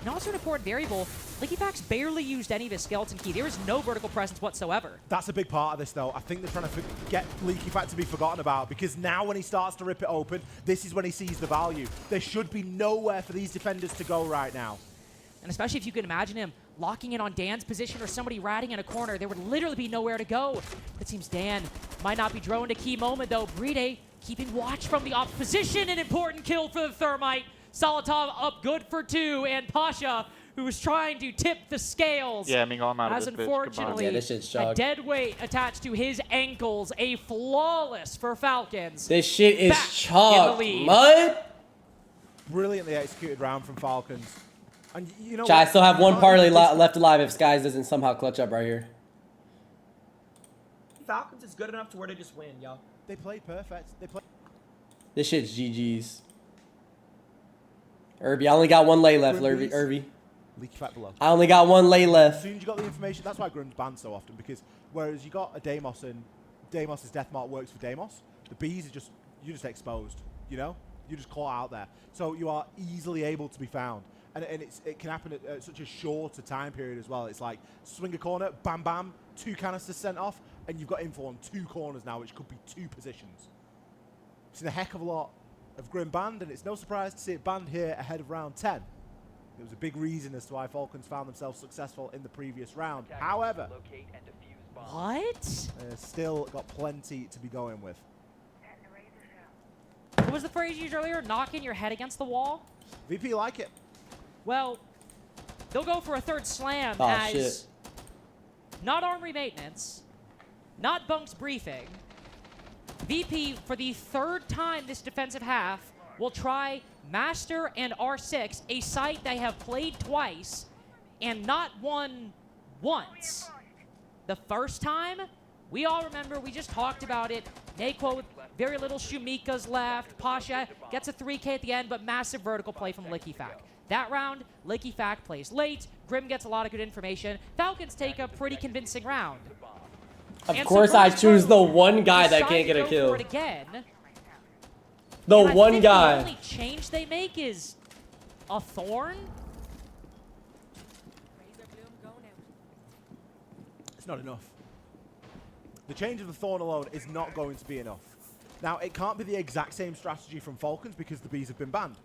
And also an important variable, LickyFac's barely used any of his skeleton key. There is no vertical presence whatsoever. That's a big part of this, though. I think they're trying to get LickyFac to be forgotten about, because now when he starts to rip it open, this is when he sees the value. There should be nowhere for these defenders to go right now. And especially if you can imagine him locking in on Dan's position or somebody ratting in a corner, there would literally be nowhere to go. It seems Dan might not be droned a key moment, though. Bride keeping watch from the ops position. An important kill for the Thermite. Salatov up good for 2, and Pasha, who was trying to tip the scales, yeah, Mingo, I'm out has of this unfortunately a dead weight attached to his ankles. A flawless for Falcons. This shit is chalk, mud. Brilliantly executed round from Falcons. And you know, I still have one parlay left alive if Skies doesn't somehow clutch up right here. Falcons is good enough to where they just win, yo. They played perfect. This shit's GG's. Irby, I only got one lay left, Irby. LickyFac below. I only got one lay left. As soon as you got the information, that's why Grun's banned so often, because whereas you got a Deimos and Deimos' death mark works for Deimos, the Bees are just, you're just exposed, You're just caught out there. So you are easily able to be found. And it can happen at such a shorter time period as well. It's like swing a corner, bam, bam, 2 canisters sent off, and you've got info on 2 corners now, which could be 2 positions. It's a heck of a lot of Grim banned, and it's no surprise to see it banned here ahead of round 10. There was a big reason as to why Falcons found themselves successful in the previous round. However, still got plenty to be going with. What was the phrase used earlier? Knocking your head against the wall? VP like it. Well, they'll go for a 3rd slam as not armory maintenance, not bunks briefing. VP, for the 3rd time this defensive half, will try Master and R6, a site they have played twice and not won once. The first time, we all remember, we just talked about it. Naquo with very little Shumikas left. Pasha gets a 3K at the end, but massive vertical play from LickyFac. That round, LickyFac plays late. Grim gets a lot of good information. Falcons take a pretty convincing round. Of course I choose the one guy that can't get a kill. The one guy. The only change they make is a thorn. It's not enough. The change of the thorn alone is not going to be enough. Now, it can't be the exact same strategy from Falcons because the Bees have been banned.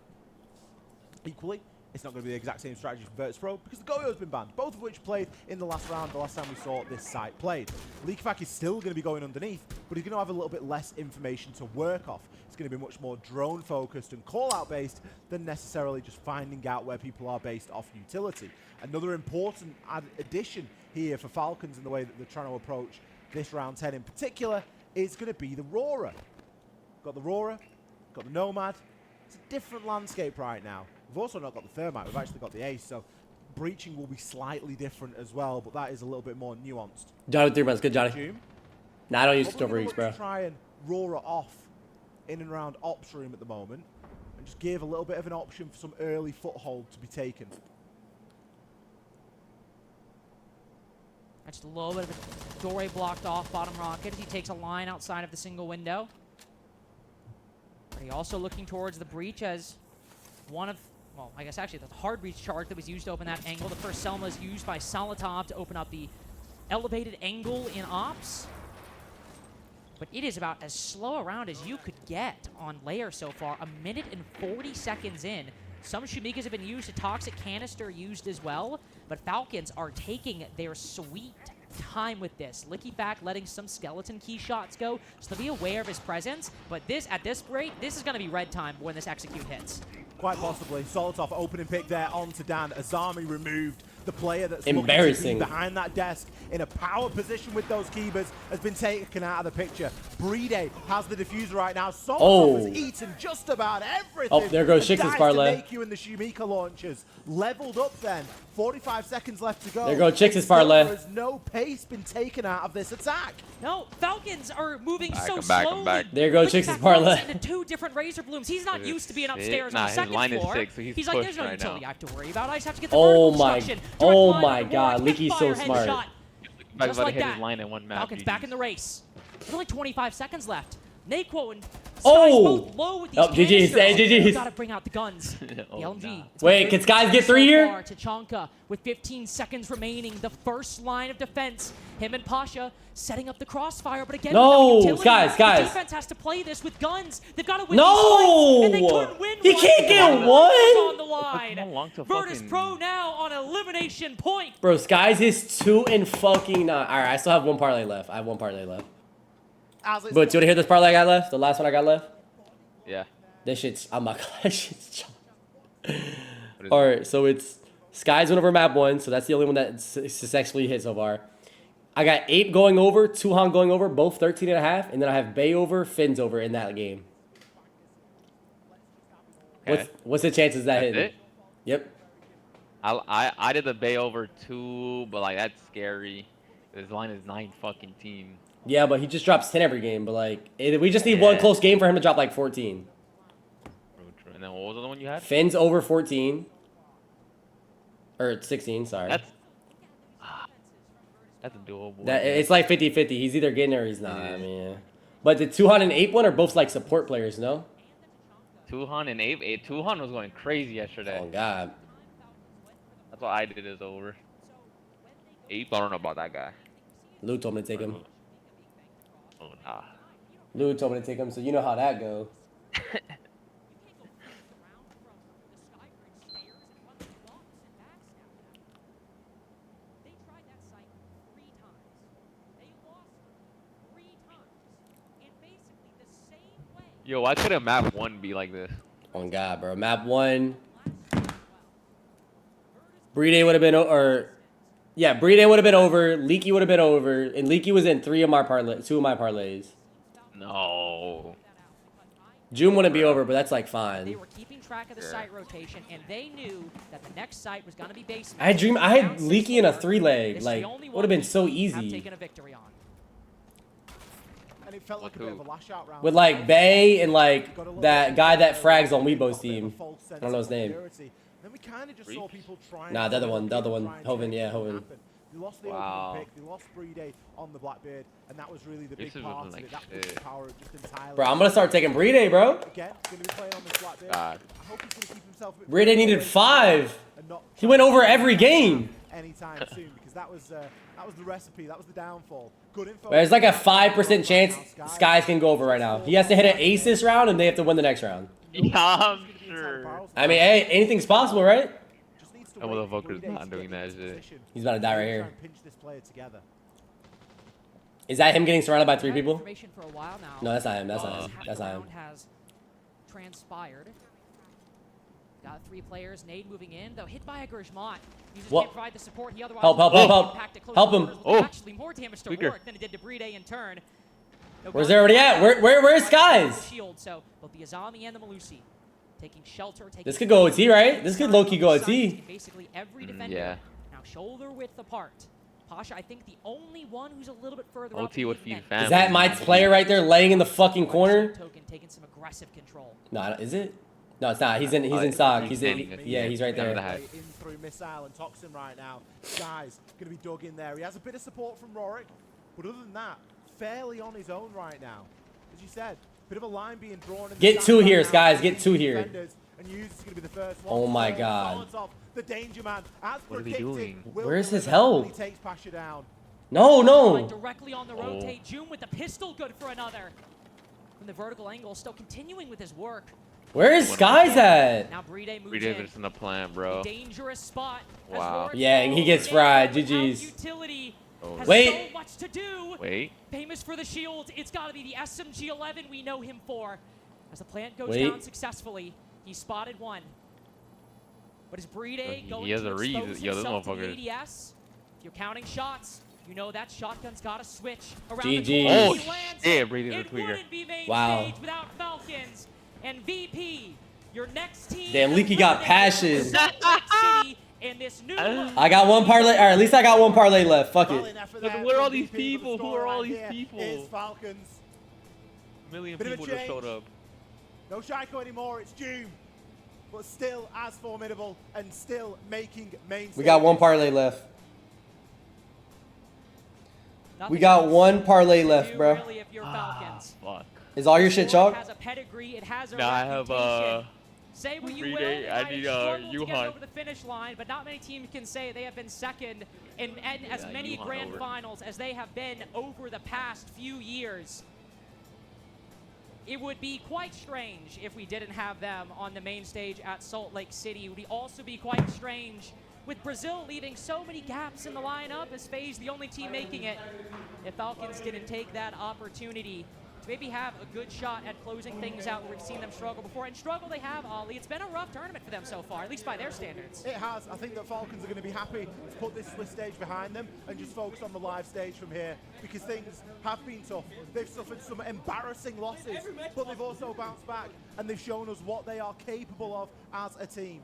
Equally, it's not going to be the exact same strategy from VIRTUS.PRO because the Goyo's been banned, both of which played in the last round, the last time we saw this site played. LickyFac is still going to be going underneath, but he's going to have a little bit less information to work off. It's going to be much more drone-focused and call-out based than necessarily just finding out where people are based off utility. Another important addition here for Falcons in the way that they're trying to approach this round 10 in particular is going to be the Roarer. Got the Roarer, got the Nomad. It's a different landscape right now. We've also not got the Thermite, we've actually got the Ace, so breaching will be slightly different as well, but that is a little bit more nuanced. Johnny with 3 months, good Johnny. Nah, I don't use Silver Reeks, bro. Try and Roar off in and around Ops room at the moment, and just give a little bit of an option for some early foothold to be taken. Just a little bit of a doorway blocked off bottom rocket as he takes a line outside of the single window. He also looking towards the breach as one of, well, I guess actually the hard breach chart that was used to open that angle. The first Selma is used by Salatov to open up the elevated angle in Ops. But it is about as slow a round as you could get on Lair so far. 1 minute and 40 seconds in. Some Shumikas have been used, a Toxic Canister used as well, but Falcons are taking their sweet time with this. LickyFac letting some skeleton key shots go, so they'll be aware of his presence, but this, at this rate, this is going to be red time when this execute hits. Quite possibly. Salatov opening pick there onto Dan. Azami removed The player that's embarrassing behind that desk in a power position with those keybers has been taken out of the picture. Brede has the diffuser right now. Solotov has eaten just about everything. Oh, there goes Jynxzi's parlay. Make you in the Shumika launchers. Leveled up then. 45 seconds left to go. There goes Jynxzi's parlay. There's no pace been taken out of this attack. No, Falcons are moving so slowly. There goes Jynxzi's parlay. Into 2 different Razor Blooms. He's not used to being upstairs on the second floor. He's like, there's no utility I have to worry about. I just have to get the Oh my god, Leaky's so smart. Just like hit his line in one map. Falcons back in the race. There's only 25 seconds left. Naquo and Sky's both low with these GG's. Hey, GG's. Gotta bring out the guns. The LMG. Wait, can Skies get 3 here? Tachanka with 15 seconds remaining. The first line of defense. Him and Pasha setting up the crossfire, but again, Skies. The defense has to play this with guns. They've got to win these fights, and they couldn't win. He can't get one. On the line. VIRTUS.PRO now on elimination point. Bro, Skies is 2 and fucking 9. All right, I still have 1 parlay left. I have 1 parlay left. But do you want to hear this parlay I got left? The last one I got left? Yeah. This shit's, I'm not gonna lie, that shit's Alright, so it's Skies went over map 1, so that's the only one that successfully hit so far. I got Ape going over, Tuhan going over, both 13.5, and then I have Bay over, Fins over in that game. Okay. What's the chances that hit? It? Yep. I did the Bay over 2, but like that's scary. His line is 9 fucking team. Yeah, but he just drops 10 every game. But like, we just need one close game for him to drop like 14. And then what was the other one you had? Fins over 14. Or 16, sorry. That's doable. It's like 50-50. He's either getting it or he's not. I mean, yeah. But the Tuhan and Ape one are both like support players, no? Tuhan and Ape. Tuhan was going crazy yesterday. Oh, God. That's what I did is over. Ape, I don't know about that guy. Lou told me to take him. Oh, nah. Lou told me to take him, so you know how that goes. Yo, why couldn't map 1 be like this? Oh, God, bro. Map 1. Brede would have been, yeah, Brede would have been over. Leaky would have been over, and Leaky was in 2 of my parlays. No. June wouldn't be over, but that's like fine. They were keeping track of the site rotation, and they knew that the next site was going to be basement. I had Leaky in a 3-leg. Like, would have been so easy. Taken a victory on. And it felt like a bit of a lash out round. With like Bay and like that guy that frags on Weibo's team. I don't know his name. Then we kind of just saw people trying. Nah, the other one, Hoven, yeah, Hoven. They lost the opening pick, they lost Brede on the Blackbeard, and that was really the big part of it. That was the power just entirely. Bro, I'm gonna start taking Brede, bro. Again, gonna be playing on this Blackbeard. I hope he's gonna keep himself. Brede needed 5. He went over every game. Anytime soon, because that was the recipe. That was the downfall. Good info. There's like a 5% chance Skies can go over right now. He has to hit an ace this round, and they have to win the next round. Yeah, I'm sure. I mean, hey, anything's possible, right? That motherfucker's not doing that shit. He's about to die right here. Is that him getting surrounded by 3 people? No, that's not him. That's not him. That's not him. Has transpired. Got 3 players. Nade moving in, though hit by a Gershmont. He just can't provide the support he otherwise help him. Actually, more damage to work than it did to Brede in turn. Where's everybody at? Where's Skies? Shield, so both the Azami and the Malusi taking shelter. This could go OT, right? This could low-key go OT. Basically every defender now shoulder width apart. Pasha, I think the only one who's a little bit further OT would feed family. Is that my player right there laying in the fucking corner? Token taking some aggressive control. No, is it? No, it's not. He's in stock. He's right there. In through missile and toxin right now. Skies gonna be dug in there. He has a bit of support from Rorik, but other than that, fairly on his own right now. As you said, bit of a line being drawn. Get 2 here, Skies. Get 2 here. And Yuz is gonna be the first one. Oh my God. The danger man. What are they doing? Where's his health? He takes Pasha down. No. Directly on the rotate. June with the pistol, good for another. From the vertical angle, still continuing with his work. Where is Skies at? Now Brede moves Brede is in the plant, bro. Dangerous spot. Wow. Yeah, and he gets fried. GG's. Utility has Wait. so much to do. Wait. Famous for the shield. It's got to be the SMG-11 we know him for. As the plant goes down successfully, he spotted one. But is Brede going He has to a reason. expose Yo, this himself to motherfucker. the ADS? If you're counting shots, you know that shotgun's got to switch around GG. the corner. Oh, He lands shit, it. Brede's a It tweaker. wouldn't be main Wow. stage without Falcons. And VP, your next team. Damn, Leaky got passion. Salt Lake City in this new I got one parlay. All right, at least I got one parlay left. Fuck it. Where are all these people? Who are all these people? Is Falcons. Million Bit of a people just showed change. up. No Shaiko anymore, it's Doom. But still as formidable and still making main We got one parlay left. We got one parlay left, bro. Really, if you're Falcons. Fuck. Is all your shit chalk? It has a pedigree, it has a No, I have reputation. Say what you will, Brede. they I might need have struggled to get Yuhan. over the finish line, but not many teams can say they have been second in as many Yuhan grand over. finals as they have been over the past few years. It would be quite strange if we didn't have them on the main stage at Salt Lake City. It would also be quite strange with Brazil leaving so many gaps in the lineup as FaZe the only team making it. If Falcons didn't take that opportunity to maybe have a good shot at closing things out where we've seen them struggle before. And struggle they have, Ollie. It's been a rough tournament for them so far, at least by their standards. It has. I think that Falcons are going to be happy to put this split stage behind them and just focus on the live stage from here because things have been tough. They've suffered some embarrassing losses, but they've also bounced back and they've shown us what they are capable of as a team.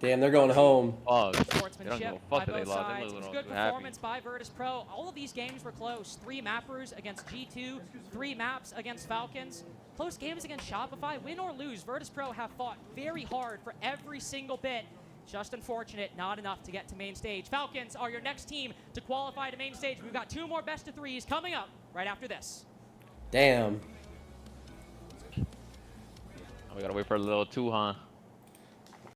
Damn, they're going home. Oh, Sportsmanship by both sides. It was good performance by VIRTUS.PRO. All of these games were close. 3 mappers against G2, 3 maps against Falcons. Close games against Shopify. Win or lose, VIRTUS.PRO have fought very hard for every single bit. Just unfortunate, not enough to get to main stage. Falcons are your next team to qualify to main stage. We've got 2 more best of 3s coming up right after this. Damn. We gotta wait for a little 2, huh?